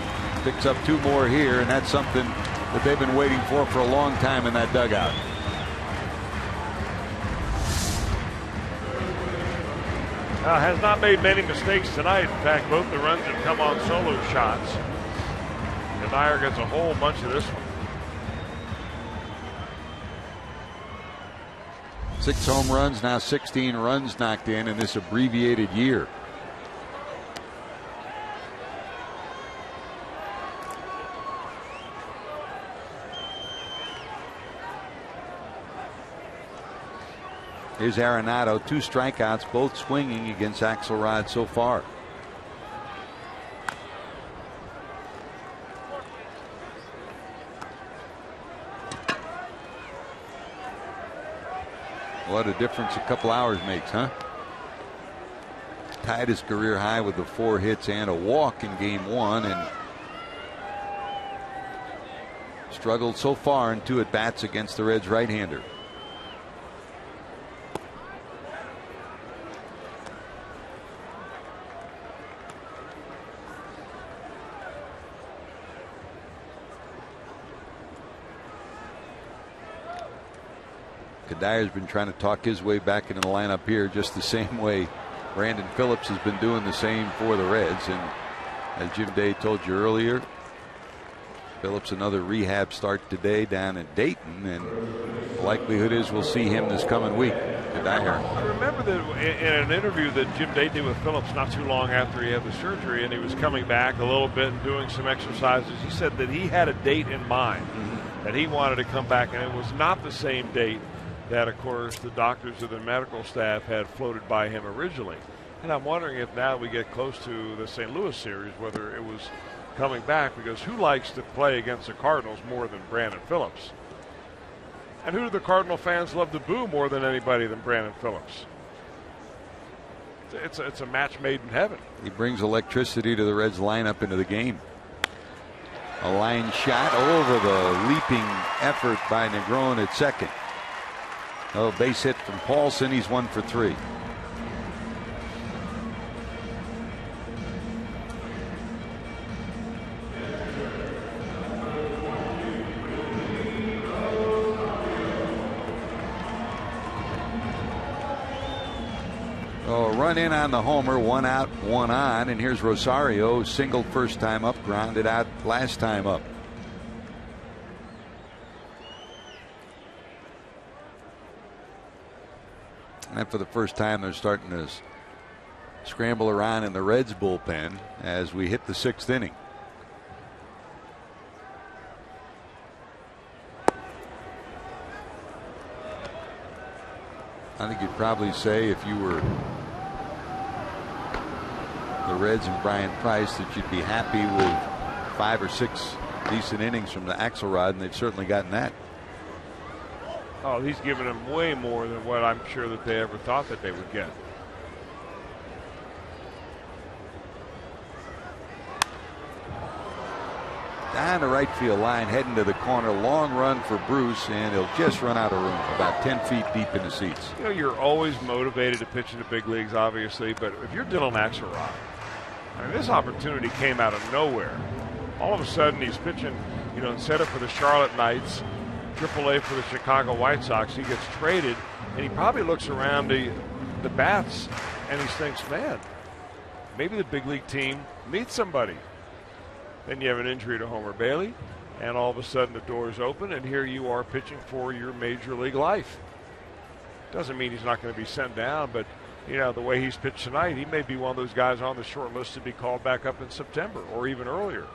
A: Picks up 2 more here, and that's something that they've been waiting for a long time in that dugout.
B: Has not made many mistakes tonight. In fact, both the runs have come on solo shots. And Dyer gets a whole bunch of this one.
A: 6 home runs, now 16 runs knocked in this abbreviated year. Here's Arenado, 2 strikeouts, both swinging against Axelrod so far. What a difference a couple hours makes, huh? Tied his career high with the 4 hits and a walk in game 1, and struggled so far in 2 at-bats against the Reds right-hander. Dyer's been trying to talk his way back into the lineup here, just the same way Brandon Phillips has been doing the same for the Reds. And as Jim Day told you earlier, Phillips another rehab start today down in Dayton, and the likelihood is we'll see him this coming week. Dyer.
B: I remember that in an interview that Jim Day did with Phillips not too long after he had the surgery, and he was coming back a little bit and doing some exercises. He said that he had a date in mind, that he wanted to come back, and it was not the same date that, of course, the doctors or the medical staff had floated by him originally. And I'm wondering if now we get close to the St. Louis series, whether it was coming back, because who likes to play against the Cardinals more than Brandon Phillips? And who do the Cardinal fans love to boo more than anybody than Brandon Phillips? It's a match made in heaven.
A: He brings electricity to the Reds lineup into the game. A line shot over the leaping effort by Negron at second. Oh, base hit from Paulson. He's 1 for 3. Oh, run in on the homer, 1 out, 1 on, and here's Rosario, singled first time up, grounded out last time up. And for the first time, they're starting to scramble around in the Reds bullpen as we hit the 6th inning. I think you'd probably say, if you were the Reds and Brian Price, that you'd be happy with 5 or 6 decent innings from the Axelrod, and they've certainly gotten that.
B: Oh, he's given them way more than what I'm sure that they ever thought that they would get.
A: Down the right field line, heading to the corner. Long run for Bruce, and he'll just run out of room, about 10 feet deep in the seats.
B: You know, you're always motivated to pitch in the big leagues, obviously, but if you're Dylan Axelrod, I mean, this opportunity came out of nowhere. All of a sudden, he's pitching, you know, instead of for the Charlotte Knights, AAA for the Chicago White Sox. He gets traded, and he probably looks around the bats, and he thinks, man, maybe the big league team needs somebody. Then you have an injury to Homer Bailey, and all of a sudden the doors open, and here you are pitching for your major league life. Doesn't mean he's not going to be sent down, but you know, the way he's pitched tonight, he may be one of those guys on the short list to be called back up in September or even earlier.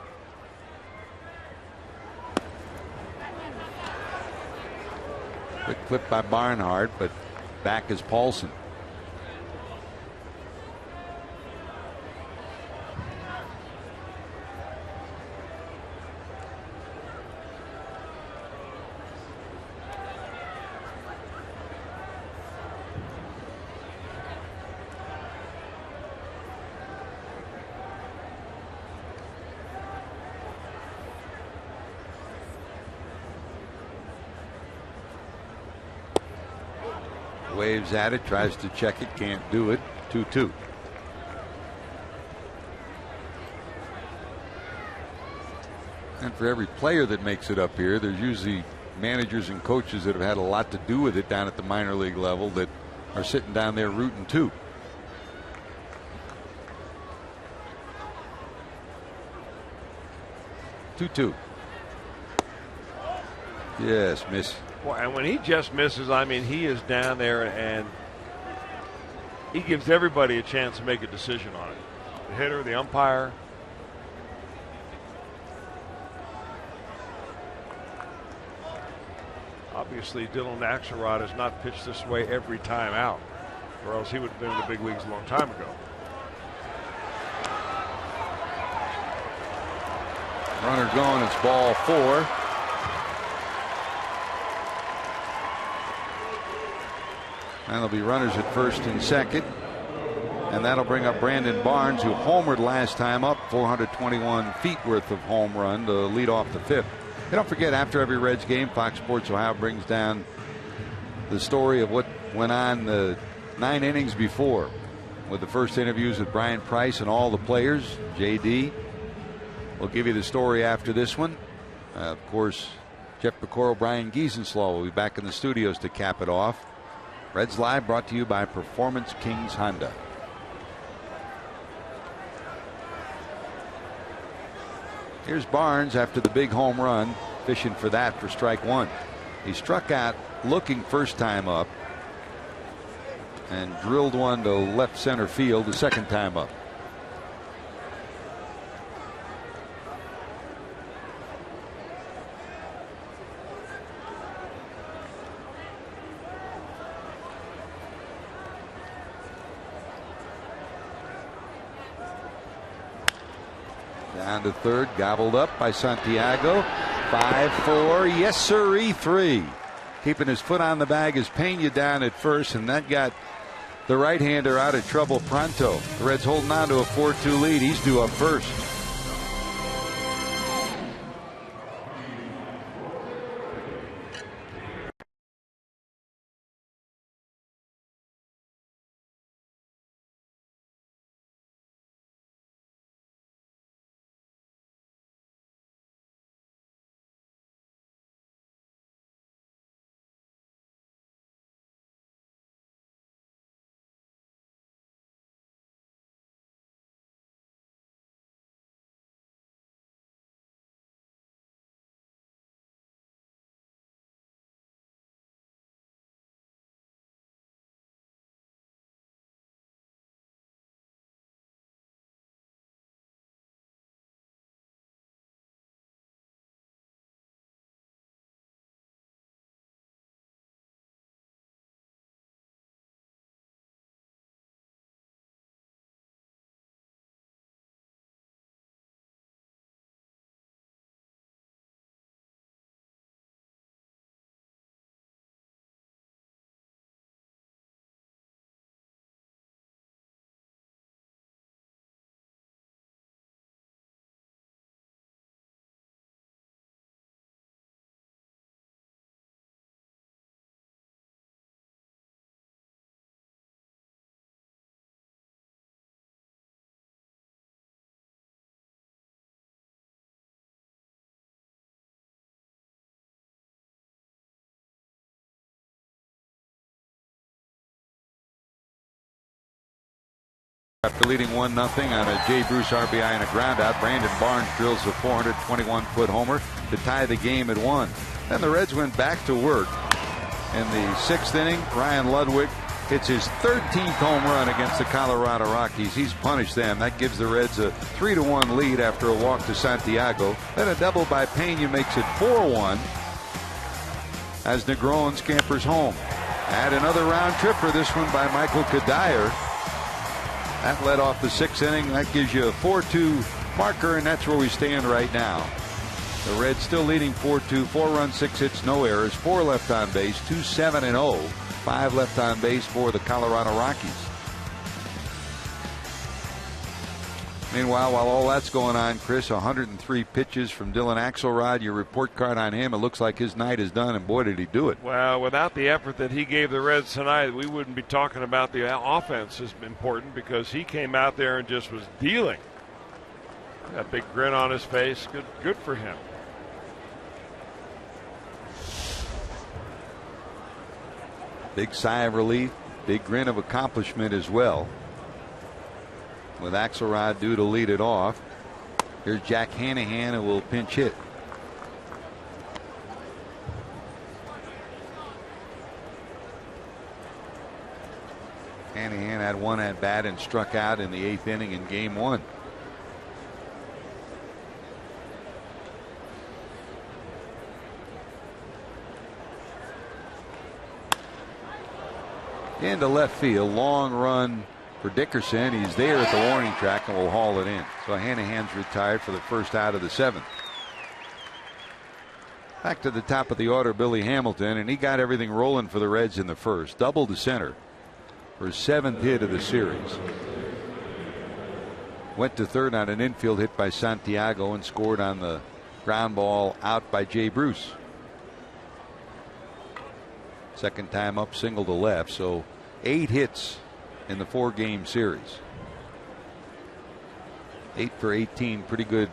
A: Quick flip by Barnhart, but back is Paulson. Waves at it, tries to check it, can't do it. 2-2. And for every player that makes it up here, there's usually managers and coaches that have had a lot to do with it down at the minor league level that are sitting down there rooting too. Two. Yes, miss.
B: Well, and when he just misses, I mean, he is down there and he gives everybody a chance to make a decision on it. The hitter, the umpire. Obviously, Dylan Axelrod has not pitched this way every time out, or else he would have been in the big leagues a long time ago.
A: Runner going, it's ball 4. And there'll be runners at first and second. And that'll bring up Brandon Barnes, who homered last time up, 421 feet worth of home run to lead off the 5th. And don't forget, after every Reds game, Fox Sports Ohio brings down the story of what went on the 9 innings before, with the first interviews with Brian Price and all the players. JD will give you the story after this one. Of course, Jeff Pecoro, Brian Giesenslaw will be back in the studios to cap it off. Reds Live brought to you by Performance Kings Honda. Here's Barnes after the big home run, fishing for that for strike 1. He struck out looking first time up and drilled one to left center field the second time up. Down to third, gobbled up by Santiago. 5-4, yes sirree, 3. Keeping his foot on the bag is Pena down at first, and that got the right-hander out of trouble pronto. The Reds holding on to a 4-2 lead. He's due up first. After leading 1-0 on a Jay Bruce RBI and a groundout, Brandon Barnes drills a 421-foot homer to tie the game at 1. Then the Reds went back to work. In the 6th inning, Ryan Ludwig hits his 13th home run against the Colorado Rockies. He's punished them. That gives the Reds a 3-1 lead after a walk to Santiago. Then a double by Pena makes it 4-1 as Negron scampers home. Add another round tripper, this one by Michael Kadire. That led off the 6th inning. That gives you a 4-2 marker, and that's where we stand right now. The Reds still leading 4-2, 4 runs, 6 hits, no errors, 4 left on base, 2-7-0, 5 left on base for the Colorado Rockies. Meanwhile, while all that's going on, Chris, 103 pitches from Dylan Axelrod. Your report card on him, it looks like his night is done, and boy, did he do it.
B: Well, without the effort that he gave the Reds tonight, we wouldn't be talking about the offense is important, because he came out there and just was dealing. That big grin on his face. Good for him.
A: Big sigh of relief, big grin of accomplishment as well, with Axelrod due to lead it off. Here's Jack Hanahan, who will pinch hit. Hanahan had 1 at bat and struck out in the 8th inning in Game 1. Into left field, long run for Dickerson. He's there at the warning track and will haul it in. So Hanahan's retired for the first out of the 7th. Back to the top of the order, Billy Hamilton, and he got everything rolling for the Reds in the first. Double to center for his 7th hit of the series. Went to third on an infield hit by Santiago and scored on the ground ball out by Jay Bruce. Second time up, single to left. So 8 hits in the 4-game series. 8 for 18, pretty good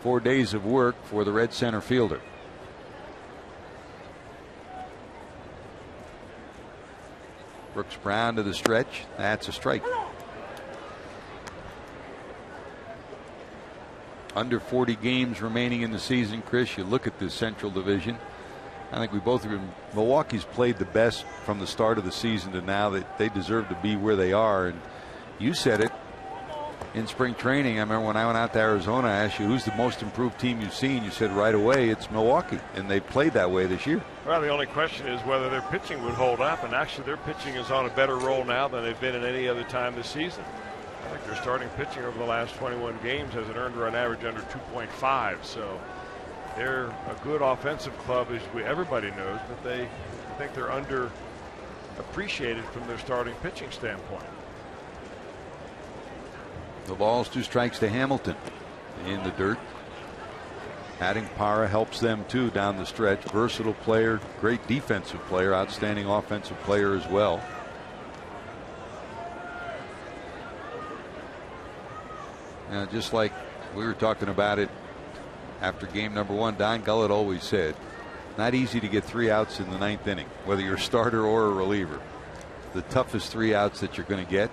A: 4 days of work for the Red center fielder. Brooks Brown to the stretch. That's a strike. Under 40 games remaining in the season, Chris. You look at this Central Division. I think we both agree Milwaukee's played the best from the start of the season to now. That they deserve to be where they are. And you said it in spring training. I remember when I went out to Arizona, I asked you, who's the most improved team you've seen? You said right away it's Milwaukee, and they played that way this year.
B: Well, the only question is whether their pitching would hold up, and actually their pitching is on a better roll now than they've been in any other time this season. I think their starting pitching over the last 21 games has an earned run average under 2.5. So they're a good offensive club, as everybody knows, but I think they're underappreciated from their starting pitching standpoint.
A: The ball's 2 strikes to Hamilton in the dirt. Adding Parra helps them too down the stretch. Versatile player, great defensive player, outstanding offensive player as well. Now, just like we were talking about it after game number 1, Don Gullett always said, not easy to get 3 outs in the 9th inning, whether you're a starter or a reliever. The toughest 3 outs that you're going to get,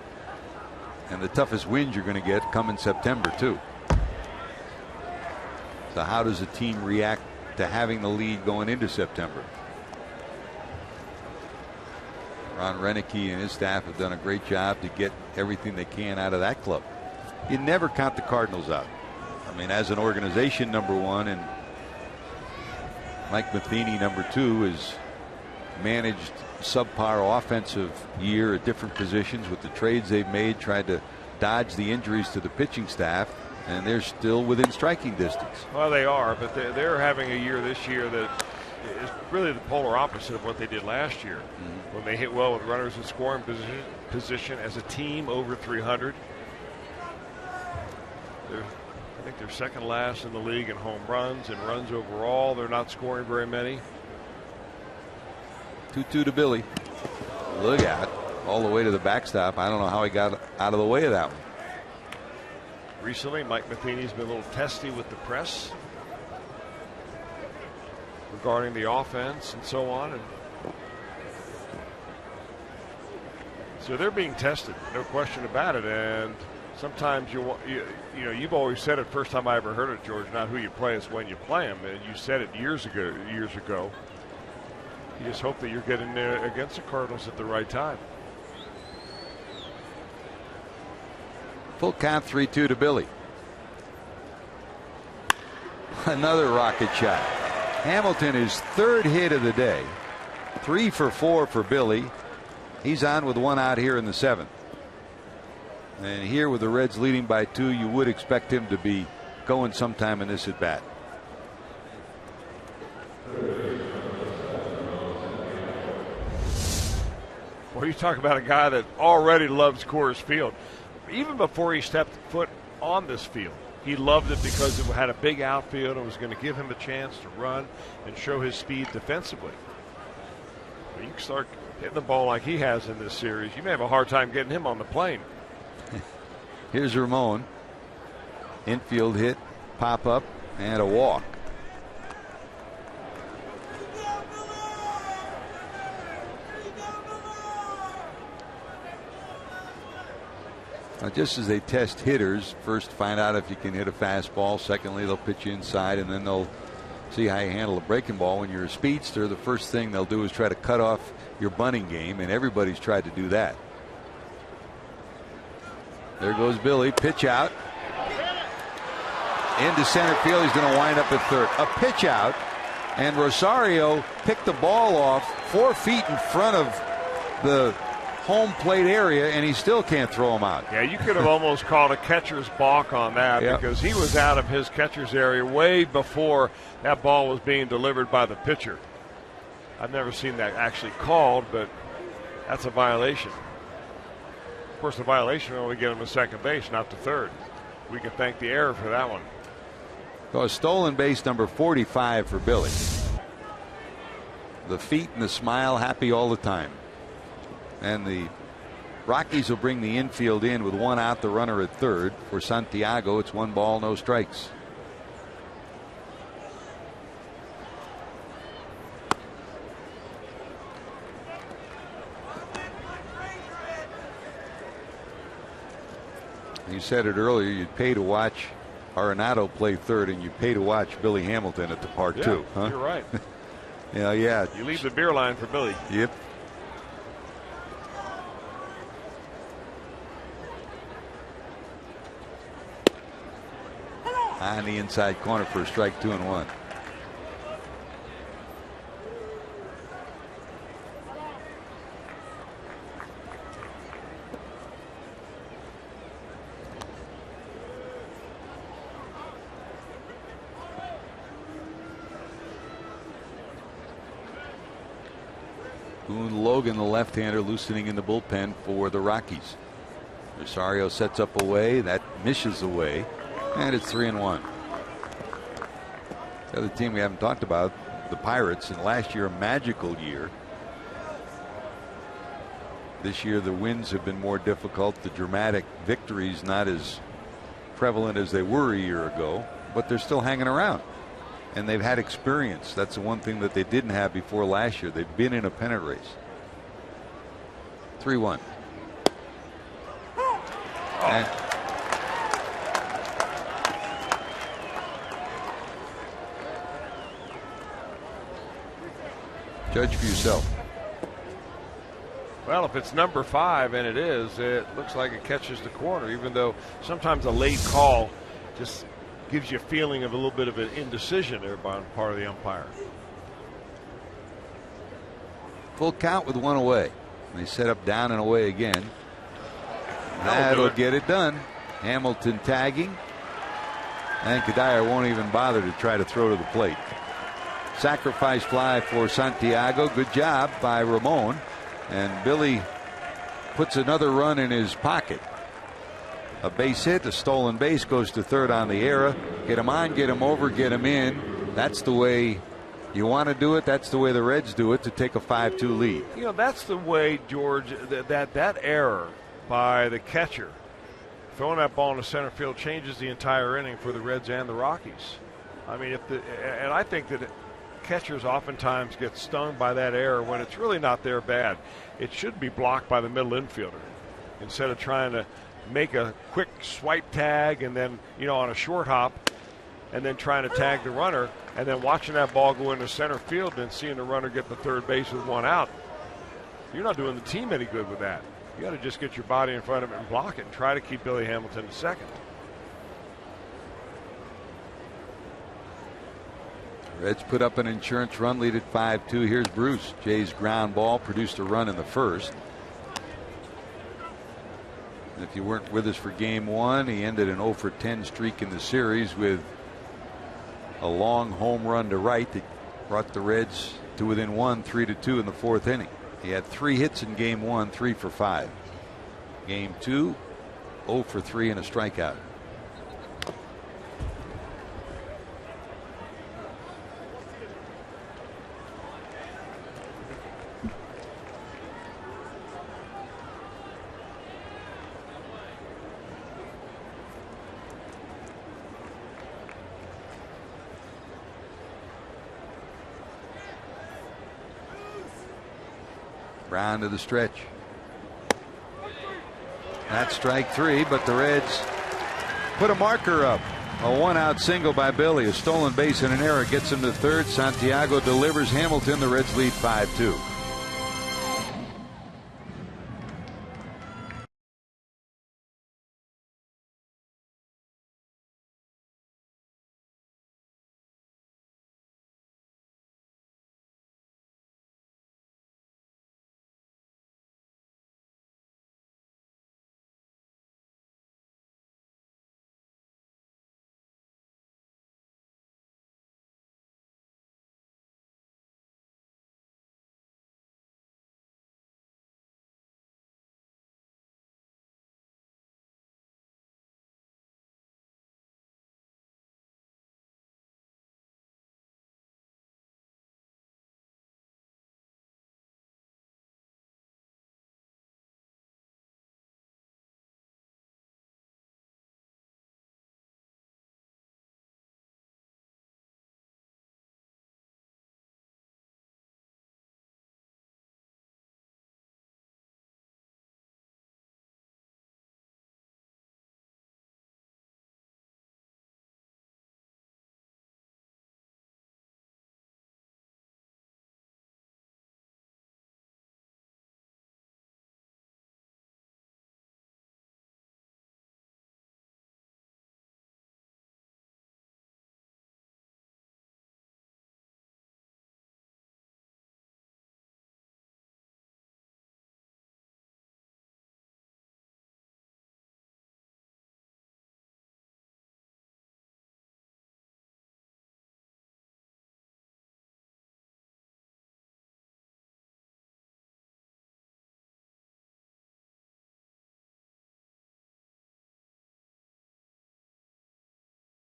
A: and the toughest wins you're going to get, come in September too. So how does a team react to having the lead going into September? Ron Renicky and his staff have done a great job to get everything they can out of that club. You never count the Cardinals out. I mean, as an organization, number 1, and Mike Matheny, number 2, has managed subpar offensive year at different positions with the trades they've made, tried to dodge the injuries to the pitching staff, and they're still within striking distance.
B: Well, they are, but they're having a year this year that is really the polar opposite of what they did last year, when they hit well with runners in scoring position as a team over 300. I think they're second last in the league in home runs and runs overall. They're not scoring very many.
A: 2-2 to Billy. Look out. All the way to the backstop. I don't know how he got out of the way of that one.
B: Recently, Mike Matheny's been a little testy with the press regarding the offense and so on. And So they're being tested, no question about it. And sometimes you've always said it. First time I ever heard it, George. Not who you play, it's when you play them. And you said it years ago. You just hope that you're getting there against the Cardinals at the right time.
A: Full count, 3-2 to Billy. Another rocket shot. Hamilton, his third hit of the day. 3 for 4 for Billy. He's on with 1 out here in the 7th. And here with the Reds leading by 2, you would expect him to be going sometime in this at bat.
B: Well, you talk about a guy that already loves Coors Field. Even before he stepped foot on this field, he loved it because it had a big outfield and was going to give him a chance to run and show his speed defensively. You can start hitting the ball like he has in this series, you may have a hard time getting him on the plane.
A: Here's Ramon. Infield hit, pop up, and a walk. Now, just as they test hitters, first find out if you can hit a fastball. Secondly, they'll pitch you inside, and then they'll see how you handle a breaking ball. When you're a speedster, the first thing they'll do is try to cut off your bunting game, and everybody's tried to do that. There goes Billy. Pitch out. Into center field. He's going to wind up at third. A pitch out, and Rosario picked the ball off 4 feet in front of the home plate area, and he still can't throw him out.
B: Yeah, you could have almost called a catcher's balk on that, because he was out of his catcher's area way before that ball was being delivered by the pitcher. I've never seen that actually called, but that's a violation. Of course, the violation will only get him to second base, not to third. We can thank the error for that one.
A: So a stolen base, number 45 for Billy. The feet and the smile, happy all the time. And the Rockies will bring the infield in with 1 out, the runner at third. For Santiago, it's 1 ball, no strikes. You said it earlier, you'd pay to watch Arenado play third, and you pay to watch Billy Hamilton at the park too. Huh?
B: You're right.
A: Yeah.
B: You leave the beer line for Billy.
A: Yep. On the inside corner for a strike, 2-1. Boone Logan, the left-hander, loosening in the bullpen for the Rockies. Rosario sets up away, that misses away, and it's 3-1. The other team we haven't talked about, the Pirates, and last year a magical year. This year the wins have been more difficult. The dramatic victories not as prevalent as they were a year ago, but they're still hanging around. And they've had experience. That's the one thing that they didn't have before last year. They've been in a pennant race. 3-1. And judge for yourself.
B: Well, if it's number 5, and it is, it looks like it catches the corner, even though sometimes a late call just gives you a feeling of a little bit of an indecision there by part of the umpire.
A: Full count with 1 away. They set up down and away again. That'll get it done. Hamilton tagging. And Kadire won't even bother to try to throw to the plate. Sacrifice fly for Santiago. Good job by Ramon. And Billy puts another run in his pocket. A base hit, a stolen base, goes to third on the error. Get him on, get him over, get him in. That's the way you want to do it. That's the way the Reds do it to take a 5-2 lead.
B: You know, that's the way, George, that error by the catcher throwing that ball into center field changes the entire inning for the Reds and the Rockies. I mean, and I think that catchers oftentimes get stung by that error when it's really not their bad. It should be blocked by the middle infielder instead of trying to make a quick swipe tag and then, on a short hop and then trying to tag the runner and then watching that ball go into center field and seeing the runner get the third base with one out. You're not doing the team any good with that. You got to just get your body in front of it and block it and try to keep Billy Hamilton to second.
A: Reds put up an insurance run, lead at 5-2. Here's Bruce. Jay's ground ball produced a run in the first. And if you weren't with us for game one, he ended an 0-for-10 streak in the series with a long home run to right that brought the Reds to within one, 3-2 in the fourth inning. He had 3 hits in game one, 3 for 5. Game two, 0-for-3 and a strikeout. Brown to the stretch. That's strike 3, but the Reds put a marker up. A 1-out single by Billy. A stolen base and an error gets him to third. Santiago delivers Hamilton. The Reds lead 5-2.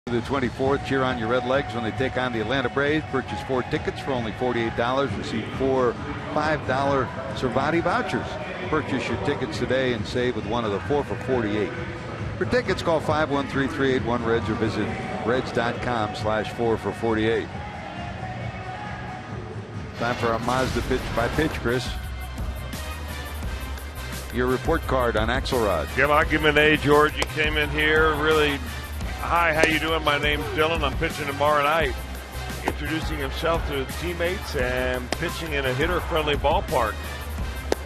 A: The 24th, cheer on your Red Legs when they take on the Atlanta Braves. Purchase 4 tickets for only $48. Receive 4 $5 Cervati vouchers. Purchase your tickets today and save with one of the 4 for $48. For tickets, call 513-381-REDS or visit reds.com/4 for $48. Time for a Mazda pitch by pitch, Chris. Your report card on Axelrod.
B: Yeah, I'll give him an A, George. He came in here really. Hi, how you doing? My name's Dylan. I'm pitching tomorrow night. Introducing himself to his teammates and pitching in a hitter-friendly ballpark.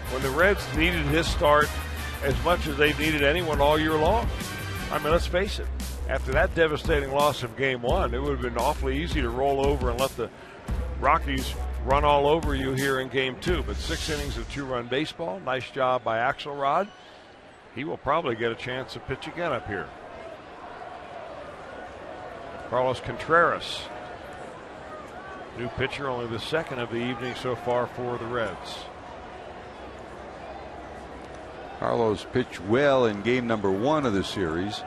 B: When the Reds needed his start as much as they've needed anyone all year long. I mean, let's face it. After that devastating loss of Game 1, it would have been awfully easy to roll over and let the Rockies run all over you here in Game 2. But 6 innings of 2-run baseball. Nice job by Axelrod. He will probably get a chance to pitch again up here. Carlos Contreras, new pitcher, only the second of the evening so far for the Reds.
A: Carlos pitched well in game number 1 of the series,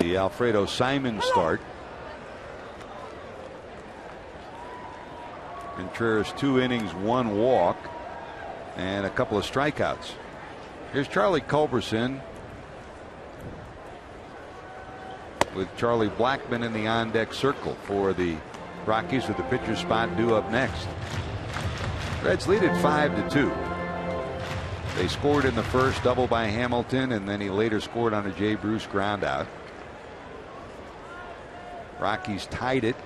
A: the Alfredo Simon start. Contreras 2 innings, 1 walk, and a couple of strikeouts. Here's Charlie Culberson with Charlie Blackmon in the on-deck circle for the Rockies with the pitcher's spot due up next. Reds lead it 5-2. They scored in the first, double by Hamilton, and then he later scored on a Jay Bruce groundout. Rockies tied it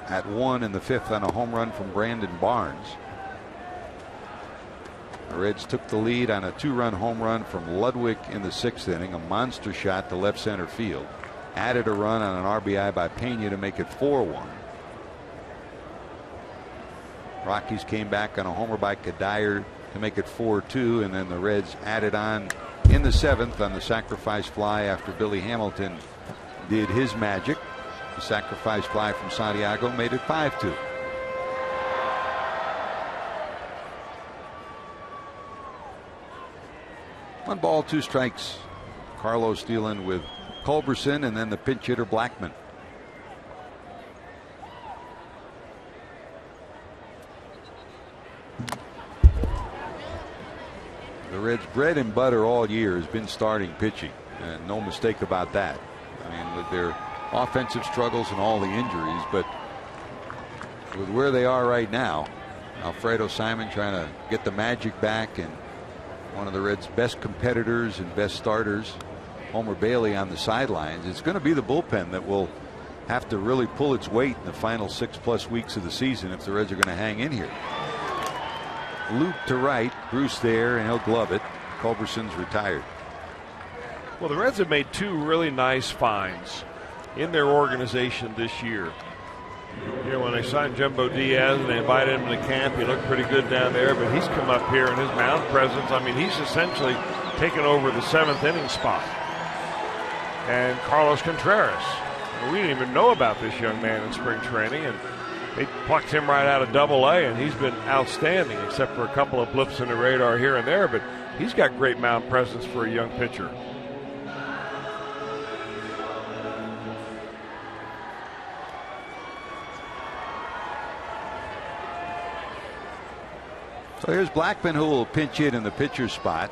A: at 1 in the 5th on a home run from Brandon Barnes. The Reds took the lead on a 2-run home run from Ludwig in the 6th inning, a monster shot to left center field. Added a run on an RBI by Pena to make it 4-1. Rockies came back on a homer by Kadire to make it 4-2, and then the Reds added on in the 7th on the sacrifice fly after Billy Hamilton did his magic. The sacrifice fly from Santiago made it 5-2. One ball, 2 strikes. Carlos dealing with Culberson, and then the pinch hitter Blackman. The Reds' bread and butter all year has been starting pitching, and no mistake about that. I mean, with their offensive struggles and all the injuries, but with where they are right now, Alfredo Simon trying to get the magic back, and one of the Reds' best competitors and best starters, Homer Bailey, on the sidelines. It's going to be the bullpen that will have to really pull its weight in the final 6+ weeks of the season if the Reds are going to hang in here. Loop to right, Bruce there, and he'll glove it. Culberson's retired.
B: Well, the Reds have made 2 really nice finds in their organization this year. You know, when they signed Jumbo Diaz and they invited him to camp, he looked pretty good down there, but he's come up here and his mound presence, I mean, he's essentially taken over the 7th inning spot. And Carlos Contreras, we didn't even know about this young man in spring training, and they plucked him right out of Double-A, and he's been outstanding, except for a couple of blips in the radar here and there, but he's got great mound presence for a young pitcher.
A: So here's Blackman, who will pinch hit in the pitcher's spot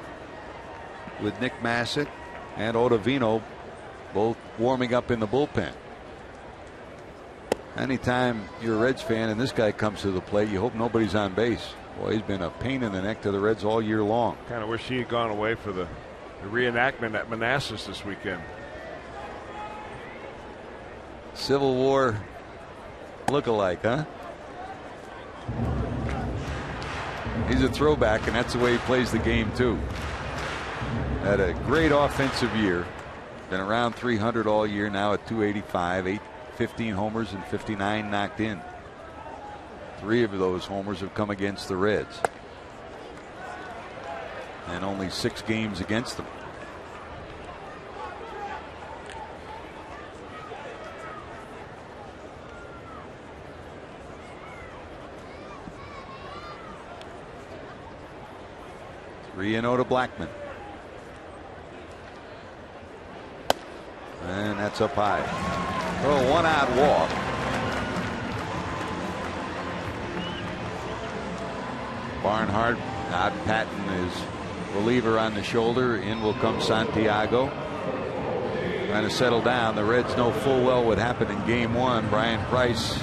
A: with Nick Massett and Ottavino both warming up in the bullpen. Anytime you're a Reds fan and this guy comes to the plate, you hope nobody's on base. Boy, he's been a pain in the neck to the Reds all year long.
B: Kind of wish he had gone away for the reenactment at Manassas this weekend.
A: Civil War look-alike, huh? He's a throwback, and that's the way he plays the game, too. Had a great offensive year. Been around 300 all year, now at 285, 15 homers and 59 knocked in. 3 of those homers have come against the Reds, and only 6 games against them. Three-0 to Blackman. And that's up high. Oh, 1-out walk. Barnhart, Todd Patton is reliever on the shoulder. In will come Santiago. Trying to settle down. The Reds know full well what happened in game 1. Brian Price,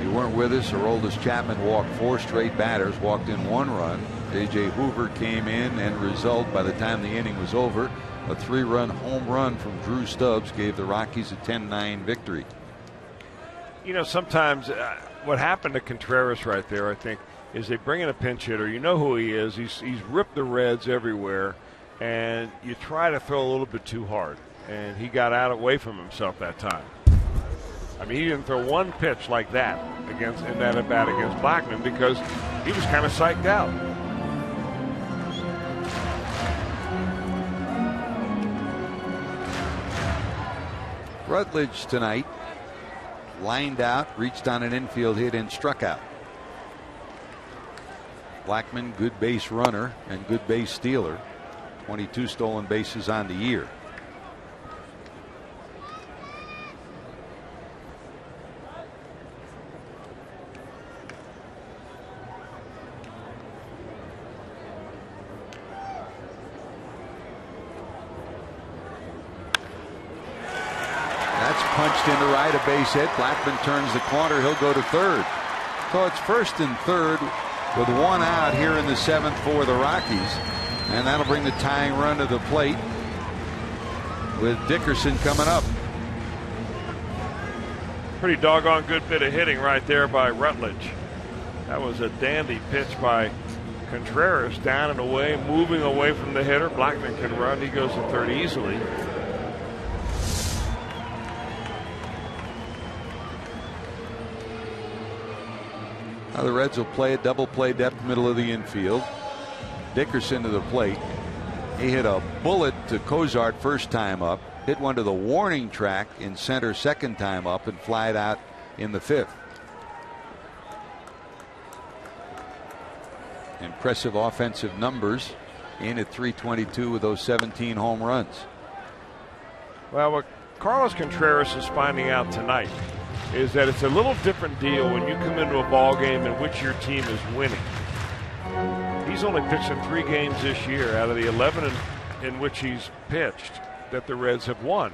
A: you weren't with us. Aroldis Chapman walked 4 straight batters, walked in 1 run. J.J. Hoover came in, and result, by the time the inning was over, a 3-run home run from Drew Stubbs gave the Rockies a 10-9 victory.
B: You know, sometimes what happened to Contreras right there, I think, is they bring in a pinch hitter. You know who he is. He's ripped the Reds everywhere, and you try to throw a little bit too hard, and he got out away from himself that time. I mean, he didn't throw one pitch like that in that at bat against Blackman because he was kind of psyched out.
A: Rutledge tonight lined out, reached on an infield hit, and struck out. Blackman, good base runner and good base stealer. 22 stolen bases on the year. That's punched into right, a base hit. Blackman turns the corner. He'll go to third. So it's first and third with one out here in the seventh for the Rockies. And that'll bring the tying run to the plate with Dickerson coming up.
B: Pretty doggone good bit of hitting right there by Rutledge. That was a dandy pitch by Contreras, down and away, moving away from the hitter. Blackman can run. He goes to third easily.
A: Now the Reds will play a double play depth middle of the infield. Dickerson to the plate. He hit a bullet to Cozart first time up, hit one to the warning track in center second time up, and flied out in the fifth. Impressive offensive numbers in at .322 with those 17 home runs.
B: Well, what Carlos Contreras is finding out tonight is that it's a little different deal when you come into a ball game in which your team is winning. He's only pitched in 3 games this year out of the 11 in which he's pitched that the Reds have won.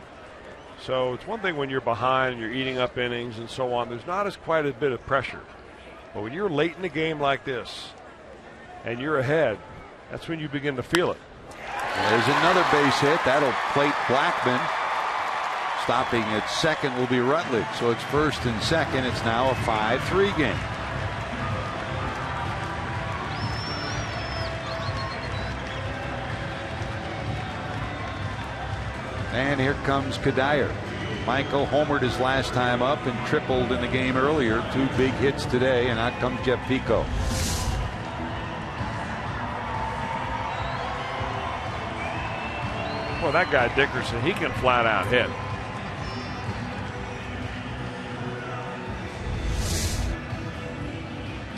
B: So it's one thing when you're behind, you're eating up innings and so on. There's not as quite a bit of pressure. But when you're late in the game like this and you're ahead, that's when you begin to feel it.
A: There's another base hit. That'll plate Blackman. Stopping at second will be Rutledge. So it's first and second. It's now a 5-3 game. And here comes Kadire. Michael homered his last time up and tripled in the game earlier. 2 big hits today, and out comes Jeff Pico.
B: Well, that guy Dickerson, he can flat out hit.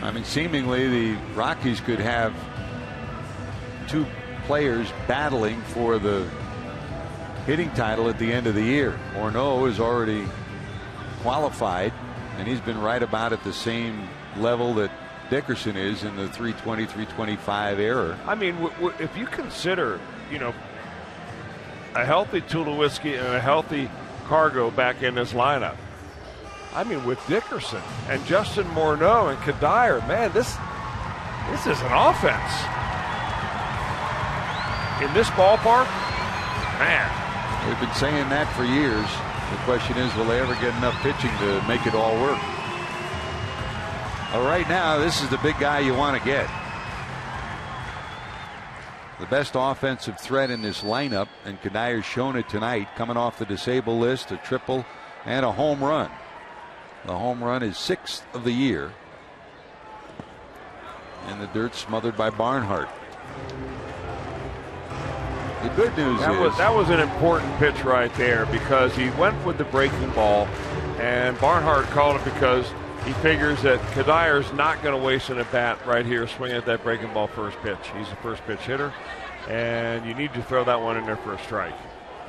A: I mean, seemingly the Rockies could have 2 players battling for the hitting title at the end of the year. Morneau is already qualified, and he's been right about at the same level that Dickerson is in the 320, 325 era.
B: I mean, if you consider, you know, a healthy Tulowitzki and a healthy Cargo back in this lineup, I mean, with Dickerson and Justin Morneau and Kadire, man, this is an offense. In this ballpark, man.
A: We've been saying that for years. The question is, will they ever get enough pitching to make it all work? Well, right now, this is the big guy you want to get. The best offensive threat in this lineup, and Kadire's shown it tonight, coming off the disabled list, a triple and a home run. The home run is 6th of the year. And the dirt smothered by Barnhart. The good news is
B: that was an important pitch right there, because he went with the breaking ball, and Barnhart called it because he figures that Kadire's not going to waste an at bat right here swinging at that breaking ball first pitch. He's a first pitch hitter, and you need to throw that one in there for a strike.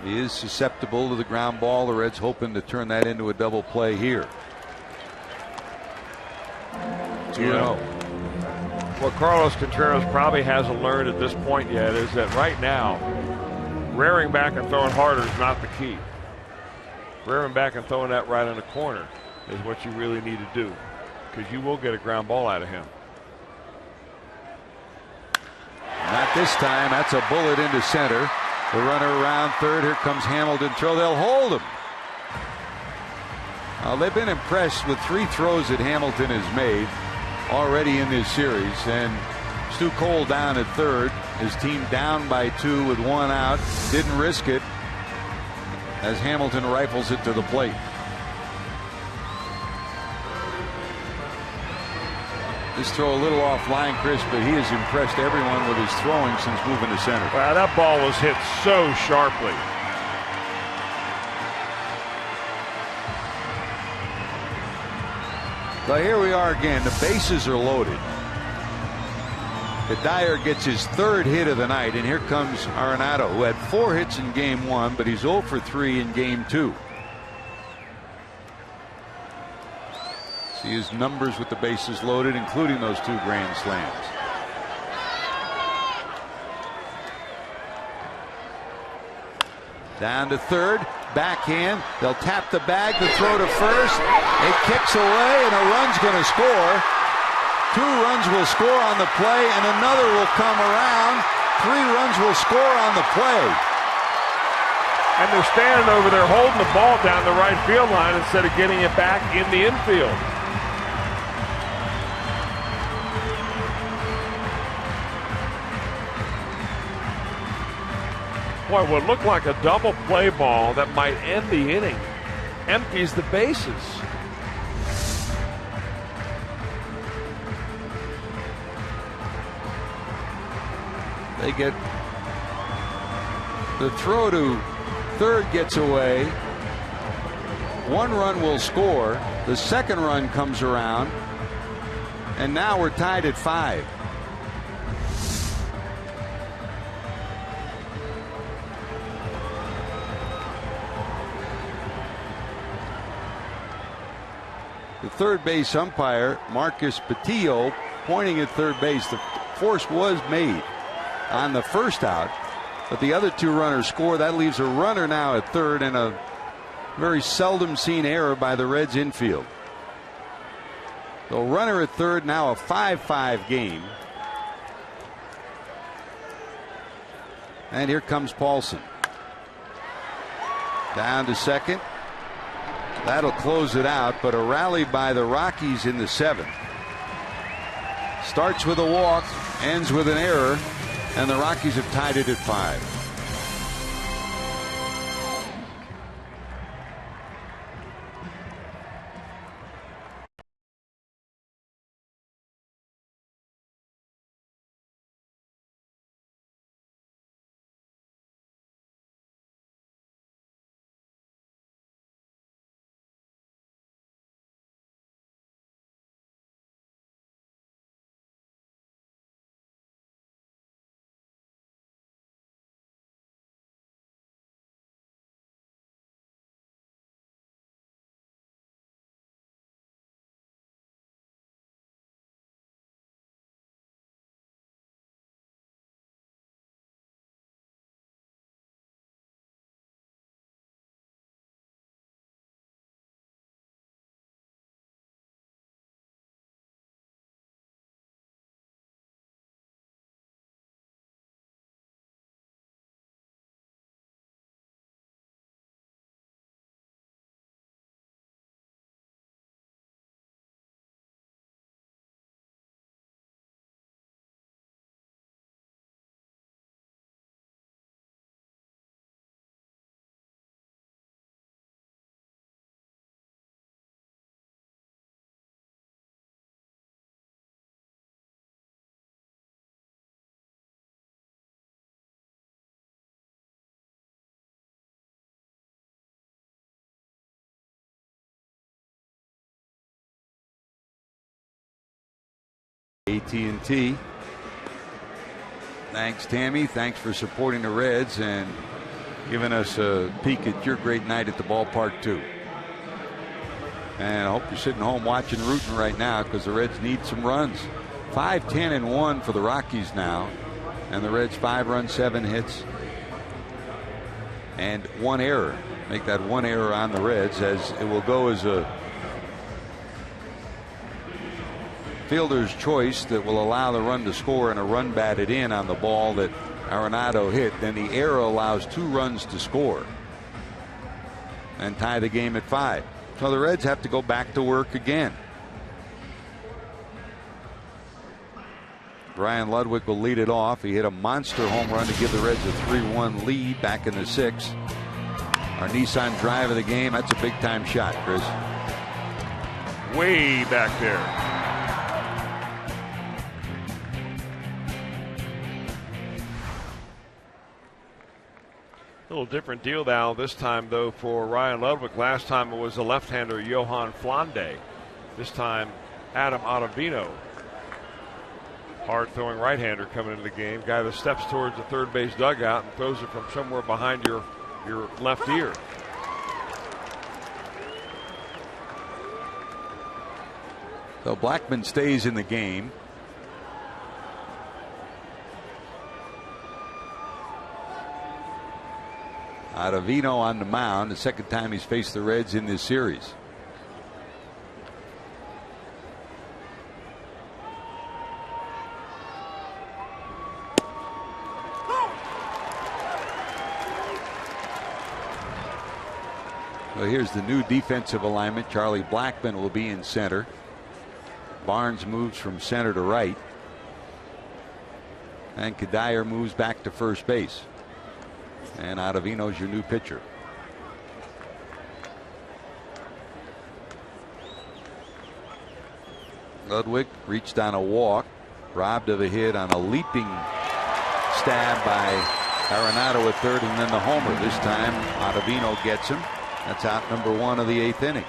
A: He is susceptible to the ground ball. The Reds hoping to turn that into a double play here. 2-0.
B: What Carlos Contreras probably hasn't learned at this point yet is that right now, rearing back and throwing harder is not the key. Rearing back and throwing that right in the corner is what you really need to do, because you will get a ground ball out of him.
A: Not this time. That's a bullet into center. The runner around third. Here comes Hamilton. Throw. They'll hold him. They've been impressed with 3 throws that Hamilton has made already in this series. And Stu Cole down at third. His team down by 2 with 1 out. Didn't risk it as Hamilton rifles it to the plate. This throw a little offline, Chris, but he has impressed everyone with his throwing since moving to center.
B: Wow, that ball was hit so sharply.
A: So here we are again. The bases are loaded. Kadire gets his 3rd hit of the night, and here comes Arenado, who had 4 hits in game 1, but he's 0 for 3 in game 2. See his numbers with the bases loaded, including those 2 grand slams. Down to third. Backhand. They'll tap the bag. The throw to first. It kicks away, and a run's going to score. 2 runs will score on the play, and another will come around. 3 runs will score on the play.
B: And they're standing over there holding the ball down the right field line instead of getting it back in the infield. Boy, what looked like a double play ball that might end the inning empties the bases.
A: They get the throw to third gets away. 1 run will score. The second run comes around. And now we're tied at 5. The third base umpire, Marcus Patillo, pointing at third base. The force was made on the first out, but the other 2 runners score. That leaves a runner now at third, and a very seldom seen error by the Reds infield. So runner at third, now a 5-5 game. And here comes Paulson. Down to second. That'll close it out, but a rally by the Rockies in the 7th. Starts with a walk, ends with an error, and the Rockies have tied it at 5. AT&T. Thanks, Tammy. Thanks for supporting the Reds and giving us a peek at your great night at the ballpark too. And I hope you're sitting home watching, rooting right now, because the Reds need some runs. 5-10-1 for the Rockies now, and the Reds 5 runs, 7 hits, and 1 error. Make that 1 error on the Reds, as it will go as a fielder's choice that will allow the run to score and a run batted in on the ball that Arenado hit. Then the error allows 2 runs to score and tie the game at 5. So the Reds have to go back to work again. Brian Ludwig will lead it off. He hit a monster home run to give the Reds a 3-1 lead back in the 6th. Our Nissan drive of the game. That's a big time shot, Chris.
B: Way back there. A little different deal now this time, though, for Ryan Ludwig. Last time it was the left-hander Johan Flande. This time Adam Ottavino. Hard-throwing right-hander coming into the game. Guy that steps towards the third base dugout and throws it from somewhere behind your left ear.
A: So Blackman stays in the game. Ottavino on the mound, the second time he's faced the Reds in this series. Well, here's the new defensive alignment. Charlie Blackmon will be in center. Barnes moves from center to right. And Kadire moves back to first base. And Ottavino's your new pitcher. Ludwig reached on a walk, robbed of a hit on a leaping stab by Arenado at third, and then the homer. This time Ottavino gets him. That's out number 1 of the 8th inning.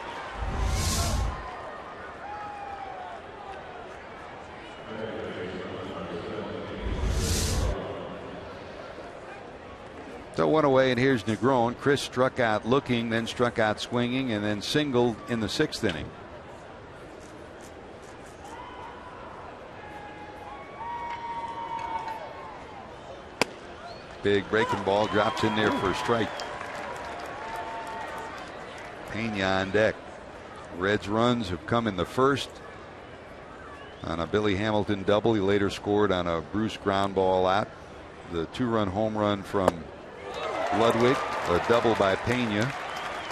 A: So 1 away, and here's Negron. Chris struck out looking, then struck out swinging, and then singled in the 6th inning. Big breaking ball drops in there for a strike. Pena on deck. Reds runs have come in the first on a Billy Hamilton double. He later scored on a Bruce ground ball out. The 2-run home run from Ludwig, a double by Pena,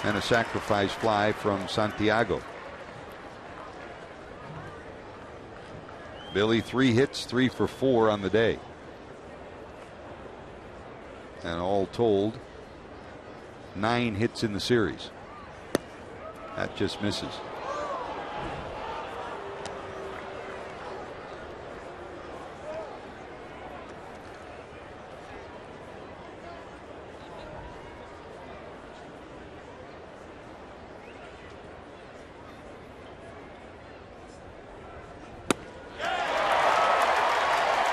A: and a sacrifice fly from Santiago. Billy 3 hits, 3 for 4 on the day. And all told, 9 hits in the series. That just misses.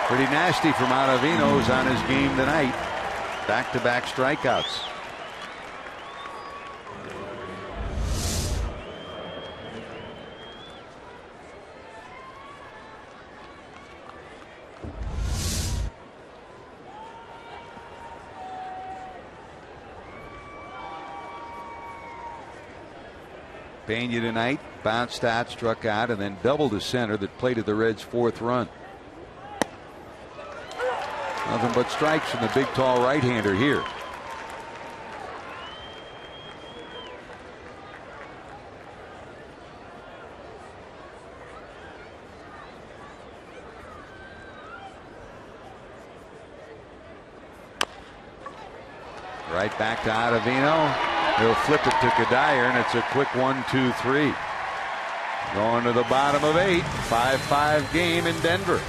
A: Pretty nasty from Ottavino's on his game tonight. Back-to-back strikeouts. Pena tonight bounced out, struck out, and then doubled to center that plated the Reds' 4th run. Nothing but strikes from the big, tall right-hander here. Right back to Ottavino. He'll flip it to Kadire, and it's a quick 1-2-3. Going to the bottom of 8. 5-5 game in Denver.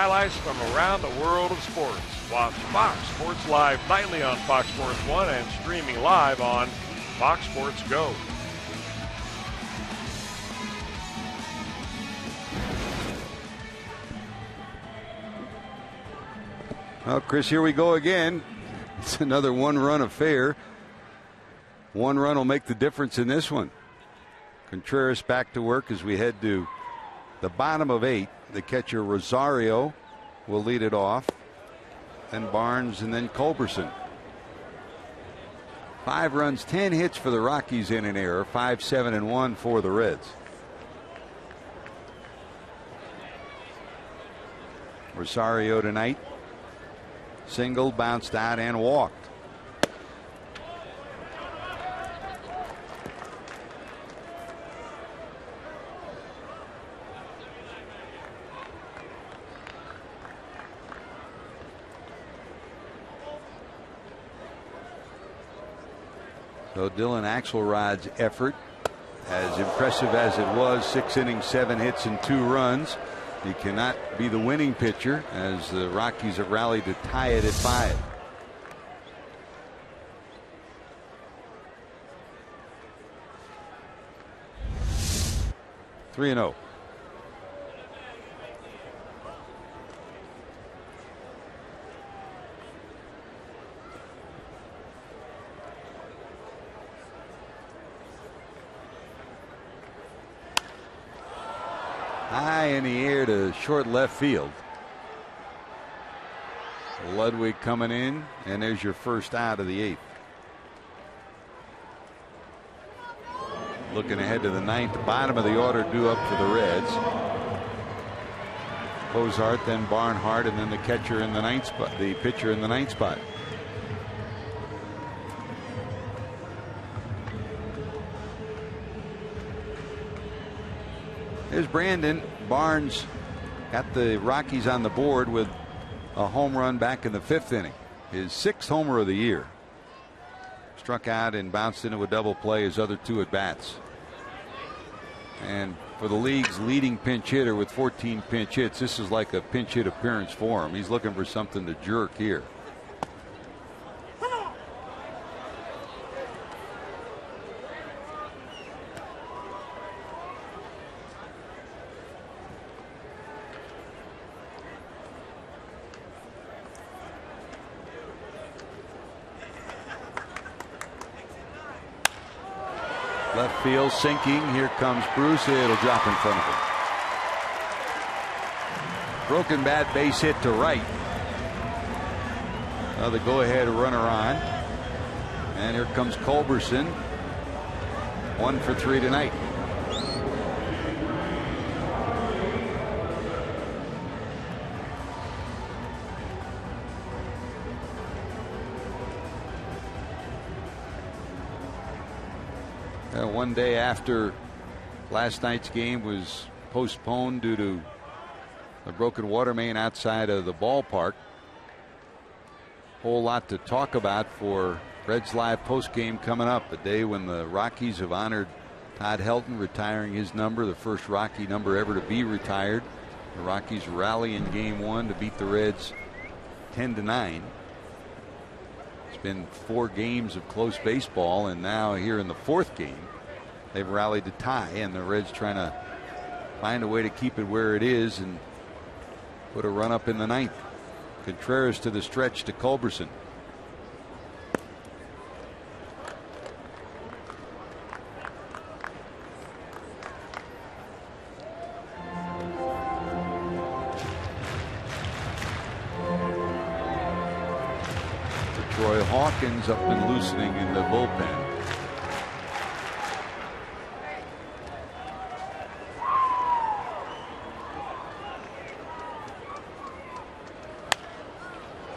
B: Highlights from around the world of sports. Watch Fox Sports Live nightly on Fox Sports 1 and streaming live on Fox Sports Go.
A: Well, Chris, here we go again. It's another one-run affair. One run will make the difference in this one. Contreras back to work as we head to the bottom of 8. The catcher Rosario will lead it off. Then Barnes and then Culberson. 5 runs, 10 hits for the Rockies in an error. 5-7-1 for the Reds. Rosario tonight. Singled, bounced out, and walked. So Dylan Axelrod's effort, as impressive as it was, 6 innings, 7 hits, and 2 runs. He cannot be the winning pitcher as the Rockies have rallied to tie it at 5. Three and 0. High in the air to short left field. Ludwig coming in, and there's your first out of the 8th. Looking ahead to the 9th, bottom of the order due up for the Reds. Cozart, then Barnhart, and then the catcher in the 9th spot, the pitcher in the 9th spot. Here's Brandon. Barnes got the Rockies on the board with a home run back in the 5th inning. His 6th homer of the year. Struck out and bounced into a double play his other 2 at bats. And for the league's leading pinch hitter with 14 pinch hits, this is like a pinch hit appearance for him. He's looking for something to jerk here. Left field sinking. Here comes Bruce. It'll drop in front of him. Broken bat, base hit to right. Now the go-ahead runner on. And here comes Culberson. 1 for 3 tonight. One day after last night's game was postponed due to a broken water main outside of the ballpark. Whole lot to talk about for Reds Live postgame coming up. A day when the Rockies have honored Todd Helton, retiring his number, the first Rocky number ever to be retired. The Rockies rally in game 1 to beat the Reds 10-9. It's been 4 games of close baseball, and now here in the 4th game they've rallied to tie, and the Reds trying to find a way to keep it where it is and put a run up in the 9th. Contreras to the stretch to Culberson. Troy Hawkins up and loosening in the bullpen.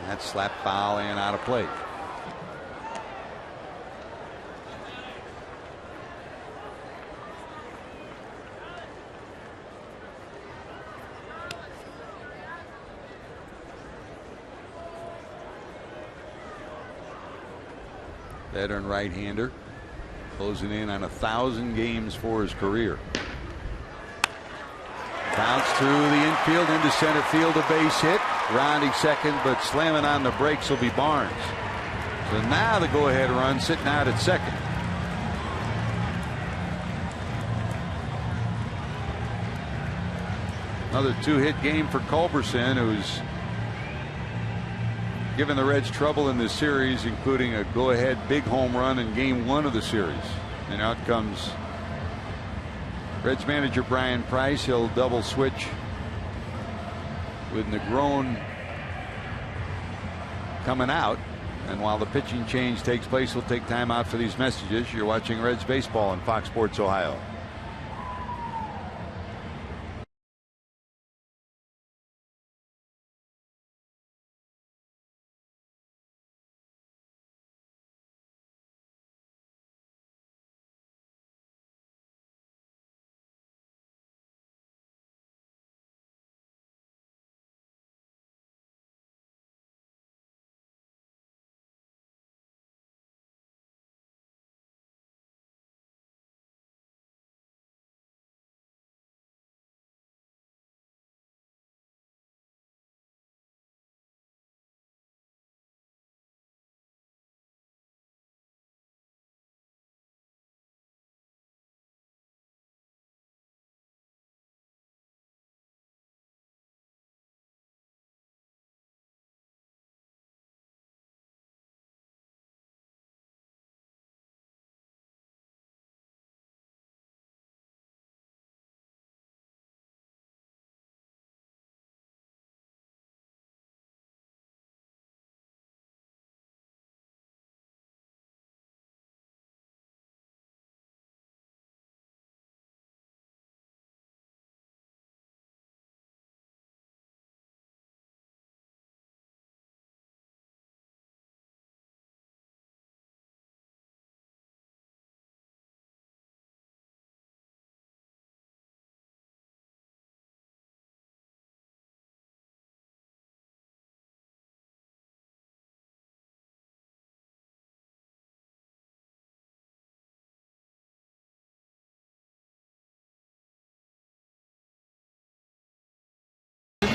A: That slap foul and out of play. Veteran right-hander closing in on 1,000 games for his career. Bounce through the infield into center field, a base hit. Rounding second, but slamming on the brakes will be Barnes. So now the go-ahead run sitting out at second. Another 2-hit game for Culberson, who's given the Reds trouble in this series, including a go-ahead big home run in game 1 of the series. And out comes Reds manager Brian Price. He'll double switch with Negron coming out. And while the pitching change takes place, we'll take time out for these messages. You're watching Reds baseball on Fox Sports Ohio.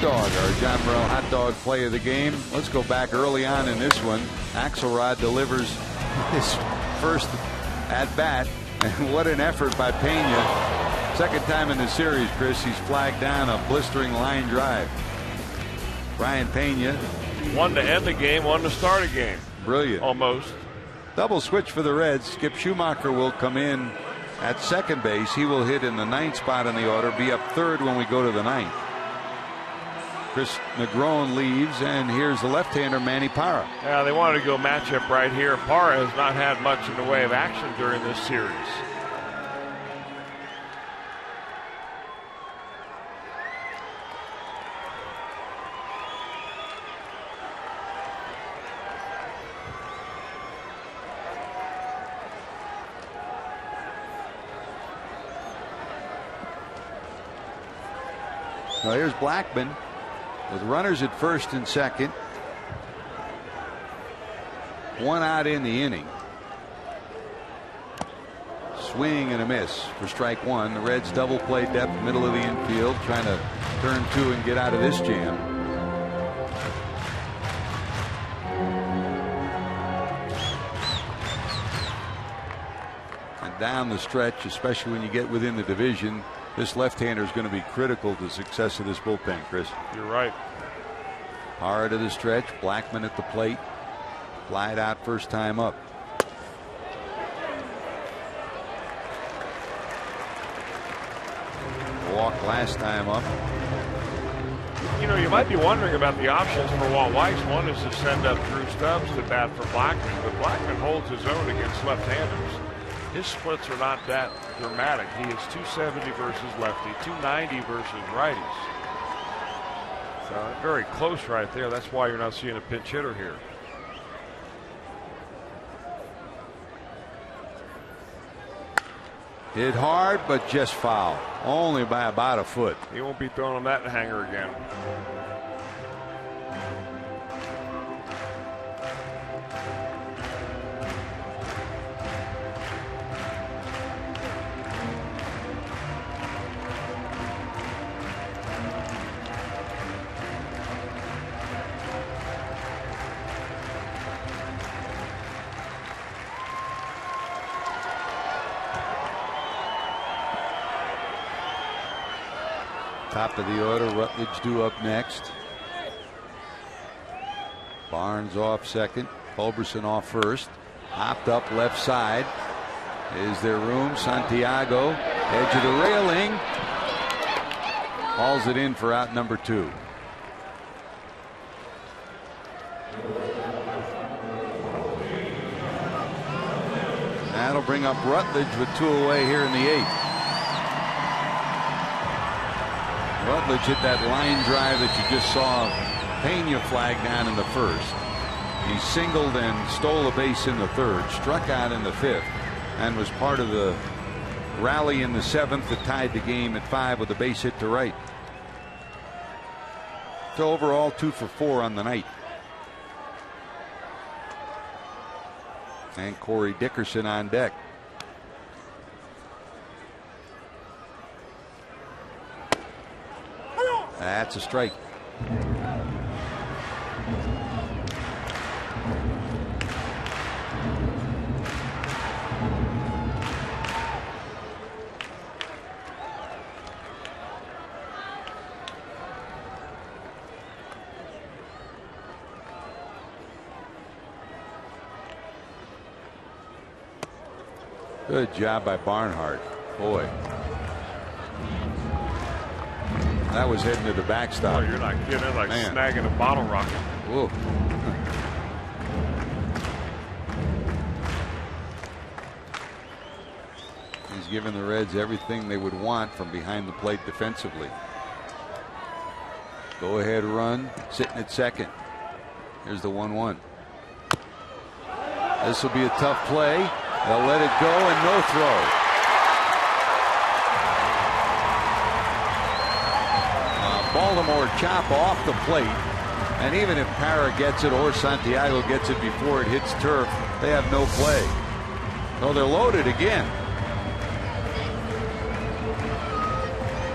A: Dog, our John Morrell hot dog play of the game. Let's go back early on in this one. Axelrod delivers his first at bat, and what an effort by Pena. Second time in the series, Chris, he's flagged down a blistering line drive. Brian Pena.
B: One to end the game, one to start a game.
A: Brilliant.
B: Almost.
A: Double switch for the Reds. Skip Schumacher will come in at second base. He will hit in the 9th spot in the order, be up third when we go to the 9th. Chris Negron leaves, and here's the left-hander Manny Parra.
B: Yeah, they wanted to go matchup right here. Parra has not had much in the way of action during this series.
A: So here's Blackman with runners at first and second. One out in the inning. Swing and a miss for strike one. The Reds double play depth, middle of the infield, trying to turn two and get out of this jam. And down the stretch, especially when you get within the division, this left-hander is going to be critical to the success of this bullpen, Chris.
B: You're right.
A: Hard to the stretch. Blackman at the plate. Flied out first time up. Walked last time up.
B: You know, you might be wondering about the options for Walt Weiss. One is to send up Drew Stubbs to bat for Blackman, but Blackman holds his own against left-handers. His splits are not that dramatic. He is 270 versus lefty, 290 versus righties. So very close right there. That's why you're not seeing a pinch hitter here.
A: Hit hard, but just foul. Only by about a foot.
B: He won't be throwing on that hanger again.
A: Top of the order, Rutledge due up next. Barnes off second. Culberson off first. Hopped up left side. Is there room? Santiago, edge of the railing. Hauls it in for out number 2. That'll bring up Rutledge with 2 away here in the 8th. Rutledge hit that line drive that you just saw Pena flag down in the 1st. He singled and stole a base in the 3rd, struck out in the 5th, and was part of the rally in the 7th that tied the game at 5 with a base hit to right. So overall 2 for 4 on the night. And Corey Dickerson on deck. That's a strike. Good job by Barnhart. Boy. That was heading to the backstop.
B: Oh, you're not kidding. It's like snagging a bottle rocket.
A: Whoa. He's giving the Reds everything they would want from behind the plate defensively. Go ahead run, sitting at second. Here's the 1-1. This will be a tough play. They'll let it go and no throw. Baltimore chop off the plate, and even if Parra gets it or Santiago gets it before it hits turf, they have no play. So they're loaded again.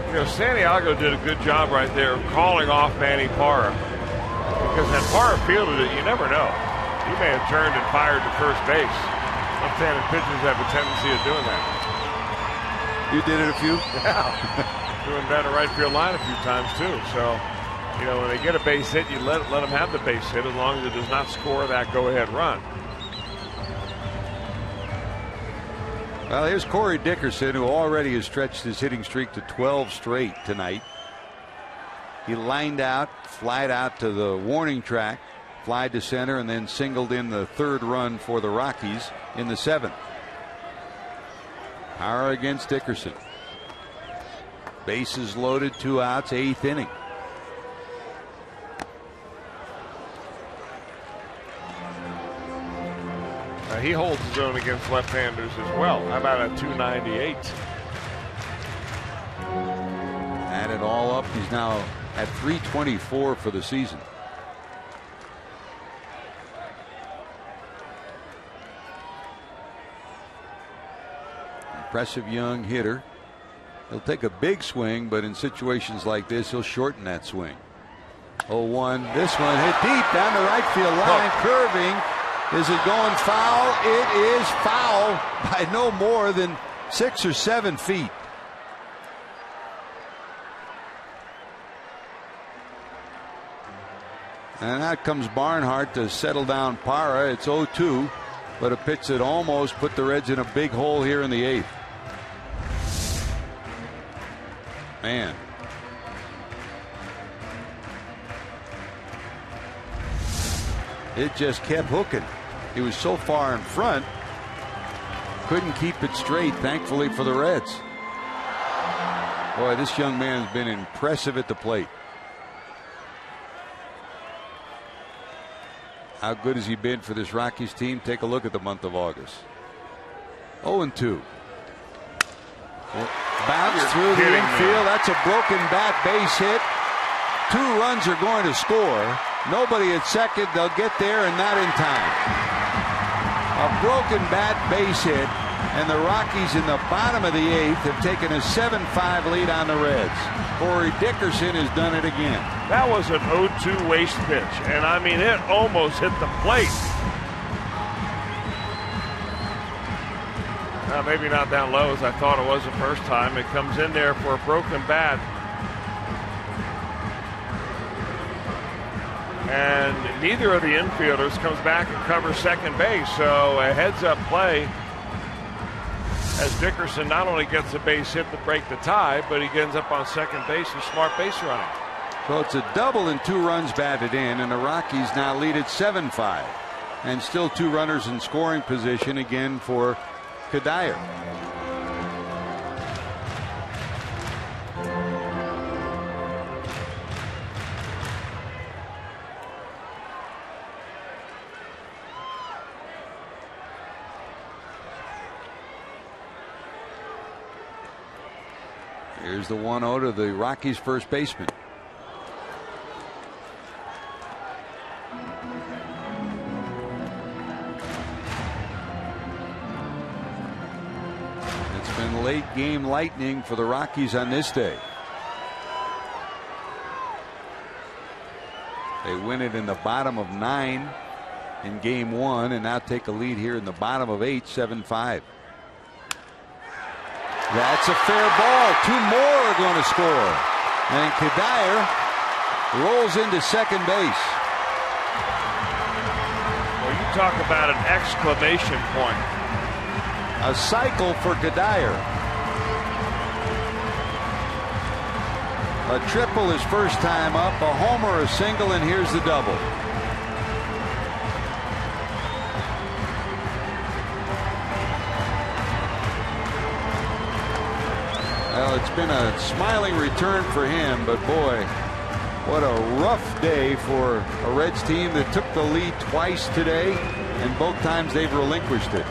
B: You know, Santiago did a good job right there calling off Manny Parra, because had Parra fielded it, you never know. He may have turned and fired to first base. Left-handed pitchers have a tendency of doing that.
A: You did it a few?
B: Yeah. Doing that in right field line a few times too. So, you know, when they get a base hit, you let them have the base hit as long as it does not score that go-ahead run.
A: Well, here's Corey Dickerson, who already has stretched his hitting streak to 12 straight tonight. He lined out, flied out to the warning track, flied to center, and then singled in the 3rd run for the Rockies in the 7th. Power against Dickerson. Bases loaded, 2 outs, 8th inning.
B: He holds his own against left-handers as well. How about a 298?
A: Add it all up, he's now at 324 for the season. Impressive young hitter. He'll take a big swing, but in situations like this, he'll shorten that swing. 0-1. This one hit deep down the right field line, curving. Is it going foul? It is foul by no more than 6 or 7 feet. And out comes Barnhart to settle down Parra. It's 0-2, but a pitch that almost put the Reds in a big hole here in the 8th. Man. It just kept hooking. He was so far in front, couldn't keep it straight, thankfully for the Reds. Boy, this young man's been impressive at the plate. How good has he been for this Rockies team? Take a look at the month of August. 0-2. Bounce through the infield. That's a broken bat base hit. 2 runs are going to score. Nobody at second. They'll get there and not in time. A broken bat base hit, and the Rockies in the bottom of the 8th have taken a 7-5 lead on the Reds. Corey Dickerson has done it again.
B: That was an 0-2 waste pitch, and I mean it almost hit the plate. Maybe not down low as I thought it was the first time. It comes in there for a broken bat. and neither of the infielders comes back and covers second base. So a heads-up play as Dickerson not only gets a base hit to break the tie, but he ends up on second base and smart base running.
A: So it's a double and 2 runs batted in, and the Rockies now lead at 7-5, and still 2 runners in scoring position again for Kadire. Here's the 1-0 to the Rockies' first baseman. It's been late game lightning for the Rockies on this day. They win it in the bottom of 9 in game 1 and now take a lead here in the bottom of 8, 7-5. That's a fair ball. 2 more are going to score. And Kadire rolls into second base.
B: Well, you talk about an exclamation point.
A: A cycle for Kadire. A triple his first time up, a homer, a single, and here's the double. Well, it's been a smiling return for him, but boy, what a rough day for a Reds team that took the lead twice today, and both times they've relinquished it.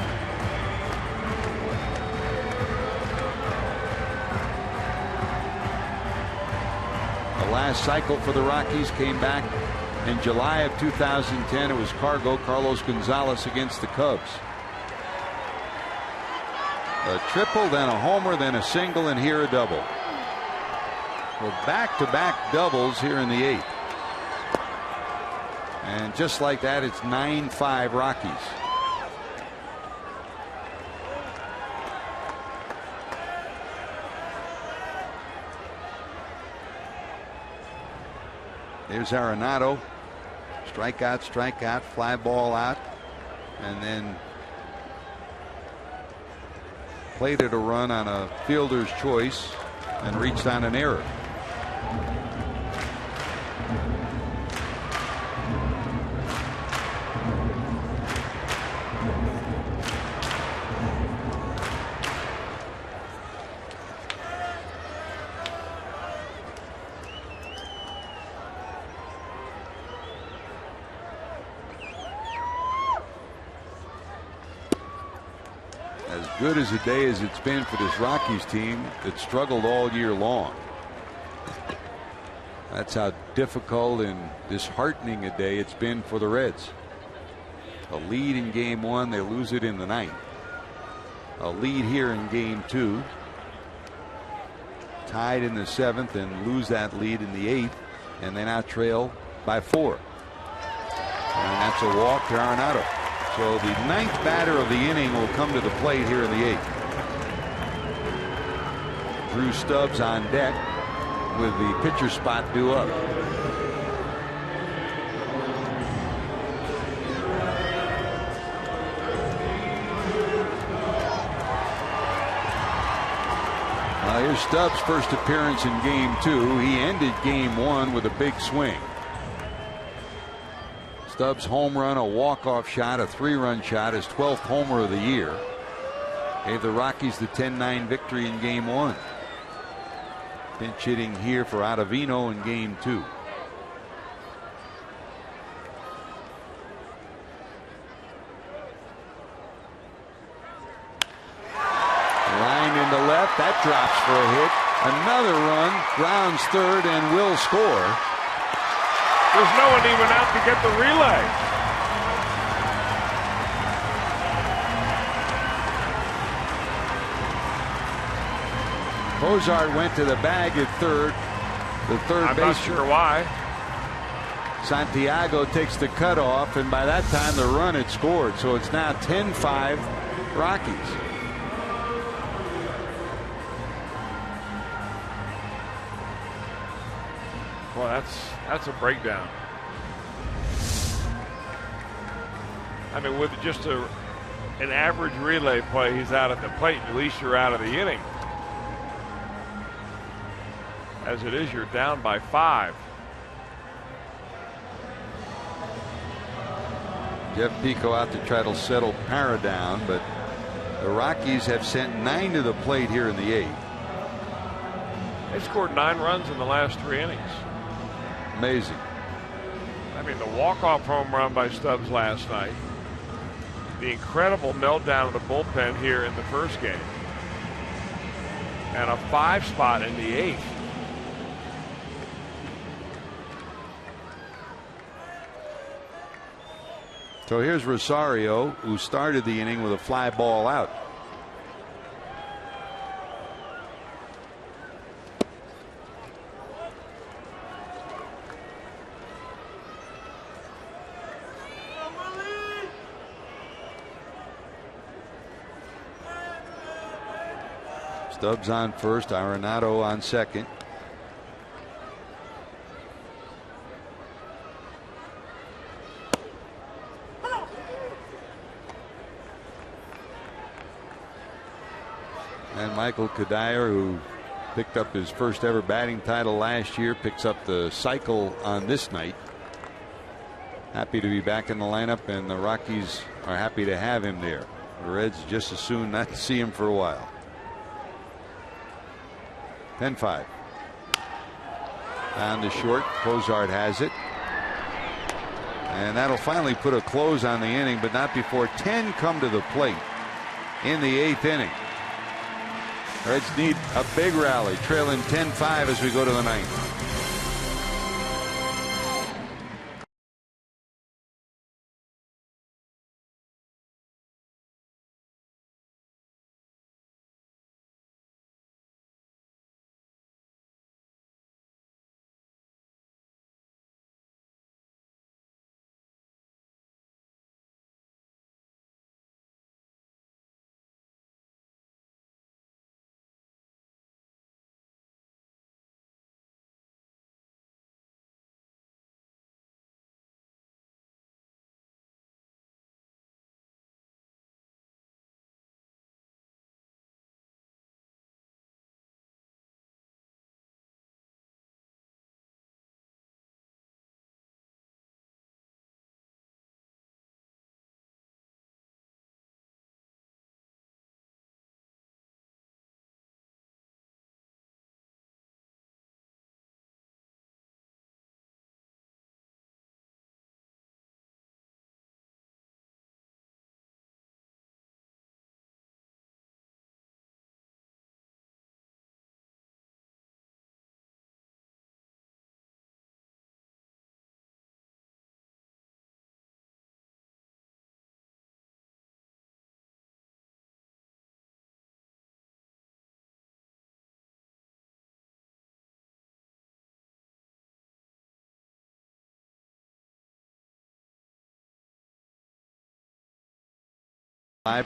A: The last cycle for the Rockies came back in July of 2010. It was Carlos Gonzalez against the Cubs. A triple, then a homer, then a single, and here a double. Well, back-to-back doubles here in the 8th. And just like that, it's 9-5 Rockies. There's Arenado. Strikeout, strikeout, fly ball out, and then plated a run on a fielder's choice and reached on an error. Good as a day as it's been for this Rockies team that struggled all year long. That's how difficult and disheartening a day it's been for the Reds. A lead in game 1, they lose it in the 9th. A lead here in game 2. Tied in the 7th and lose that lead in the 8th, and they now trail by 4. And that's a walk to Arenado. So the 9th batter of the inning will come to the plate here in the 8th. Drew Stubbs on deck with the pitcher spot due up. Here's Stubbs' first appearance in game 2. He ended game 1 with a big swing. Stubbs' home run, a walk-off shot, a 3-run shot, his 12th homer of the year. Gave the Rockies the 10-9 victory in game 1. Pinch hitting here for Ottavino in game 2. Line into left, that drops for a hit. Another run, grounds third, and will score.
B: There's no one even out to get the relay.
A: Bozart went to the bag at third. The third
B: I'm
A: baseman.
B: not sure why.
A: Santiago takes the cutoff, and by that time the run had scored. So it's now 10-5 Rockies.
B: Well, that's a breakdown. I mean, with just an average relay play, he's out at the plate. At least you're out of the inning. As it is, you're down by 5.
A: Jeff Pico out to try to settle Parra down, but the Rockies have sent 9 to the plate here in the 8th.
B: They scored 9 runs in the last 3 innings.
A: Amazing.
B: I mean, the walk-off home run by Stubbs last night, the incredible meltdown of the bullpen here in the first game, and a 5 spot in the 8th.
A: So here's Rosario, who started the inning with a fly ball out. Stubbs on first, Arenado on second. And Michael Kadire, who picked up his first ever batting title last year, picks up the cycle on this night. Happy to be back in the lineup, and the Rockies are happy to have him there. The Reds just as soon not to see him for a while. 10-5. Down to short. Cozart has it. And that'll finally put a close on the inning, but not before 10 come to the plate in the 8th inning. Reds need a big rally, trailing 10-5 as we go to the 9th.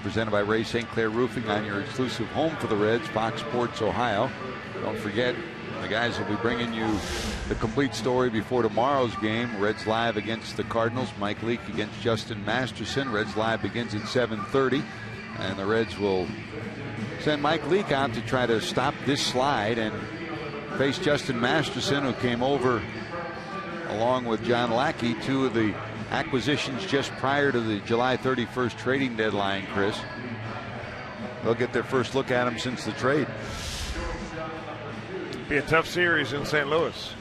A: Presented by Ray St. Clair Roofing, on your exclusive home for the Reds, Fox Sports Ohio. Don't forget, the guys will be bringing you the complete story before tomorrow's game. Reds Live against the Cardinals. Mike Leake against Justin Masterson. Reds Live begins at 7:30, and the Reds will send Mike Leake out to try to stop this slide and face Justin Masterson, who came over along with John Lackey, 2 of the acquisitions just prior to the July 31st trading deadline, Chris. They'll get their first look at him since the trade.
B: Be a tough series in St. Louis.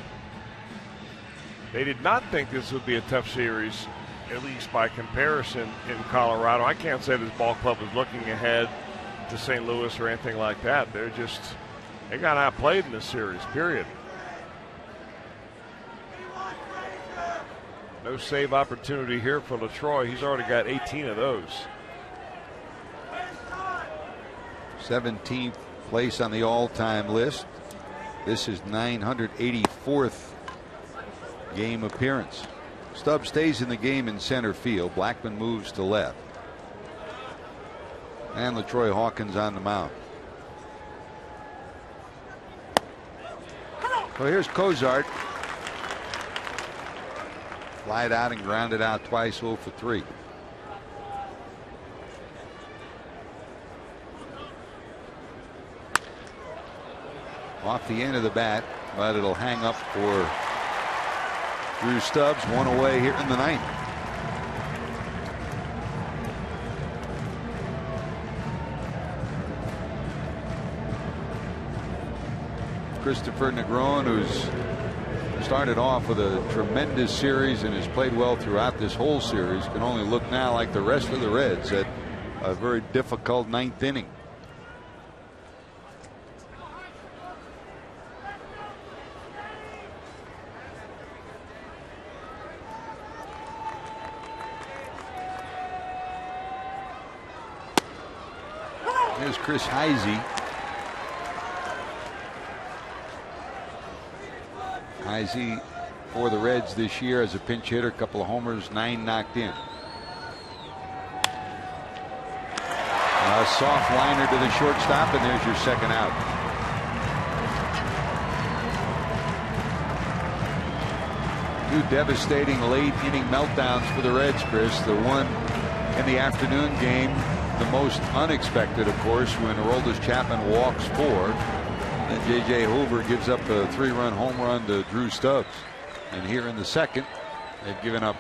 B: They did not think this would be a tough series, at least by comparison, in Colorado. I can't say this ball club is looking ahead to St. Louis or anything like that. They got outplayed in this series, period. No save opportunity here for LaTroy. He's already got 18 of those.
A: 17th place on the all-time list. This is 984th game appearance. Stubbs stays in the game in center field. Blackman moves to left. And LaTroy Hawkins on the mound. So here's Cozart. Flied out and grounded out twice, 0 for 3. off the end of the bat, but it'll hang up for Drew Stubbs. One away here in the ninth. Christopher Negron, who's started off with a tremendous series and has played well throughout this whole series, can only look now like the rest of the Reds at a very difficult ninth inning. Here's Chris Heisey. Heisey for the Reds this year as a pinch hitter, a couple of homers, 9 knocked in. A soft liner to the shortstop, and there's your second out. Two devastating late inning meltdowns for the Reds, Chris. The one in the afternoon game, the most unexpected, of course, when Aroldis Chapman walks 4. And J.J. Hoover gives up a 3-run home run to Drew Stubbs. And here in the second, they've given up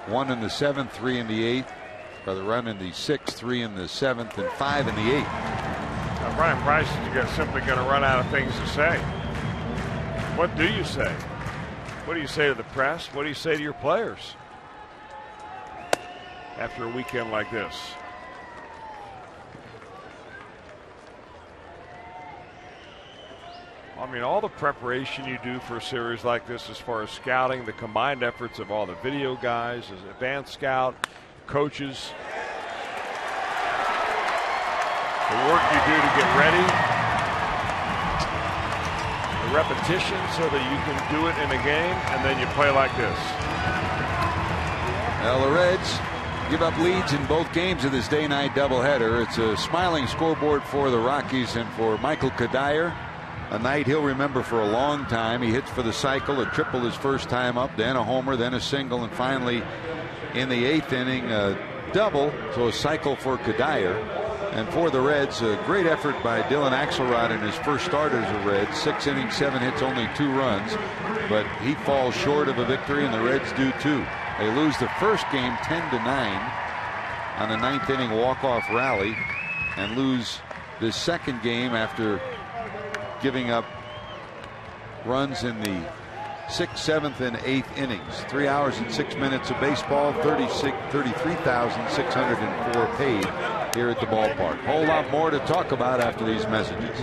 A: 1 in the 7th, 3 in the 8th, by the run in the 6th, 3 in the 7th, and 5 in the 8th.
B: Now, Brian Price is simply going to run out of things to say. What do you say? What do you say to the press? What do you say to your players after a weekend like this? I mean, all the preparation you do for a series like this, as far as scouting, the combined efforts of all the video guys, as advanced scout, coaches, the work you do to get ready, the repetition so that you can do it in a game, and then you play like this.
A: Well, the Reds give up leads in both games of this day-night doubleheader. It's a smiling scoreboard for the Rockies and for Michael Kadire. A night he'll remember for a long time. He hits for the cycle, a triple his first time up, then a homer, then a single, and finally in the 8th inning a double. So a cycle for Kadire. And for the Reds, a great effort by Dylan Axelrod in his first start as a Red. 6 innings, 7 hits, only 2 runs. But he falls short of a victory, and the Reds do too. They lose the first game 10-9 on a 9th inning walk-off rally, and lose the second game after giving up runs in the 6th, 7th, and 8th innings. 3 hours and 6 minutes of baseball, 33,604 paid here at the ballpark. Whole lot more to talk about after these messages.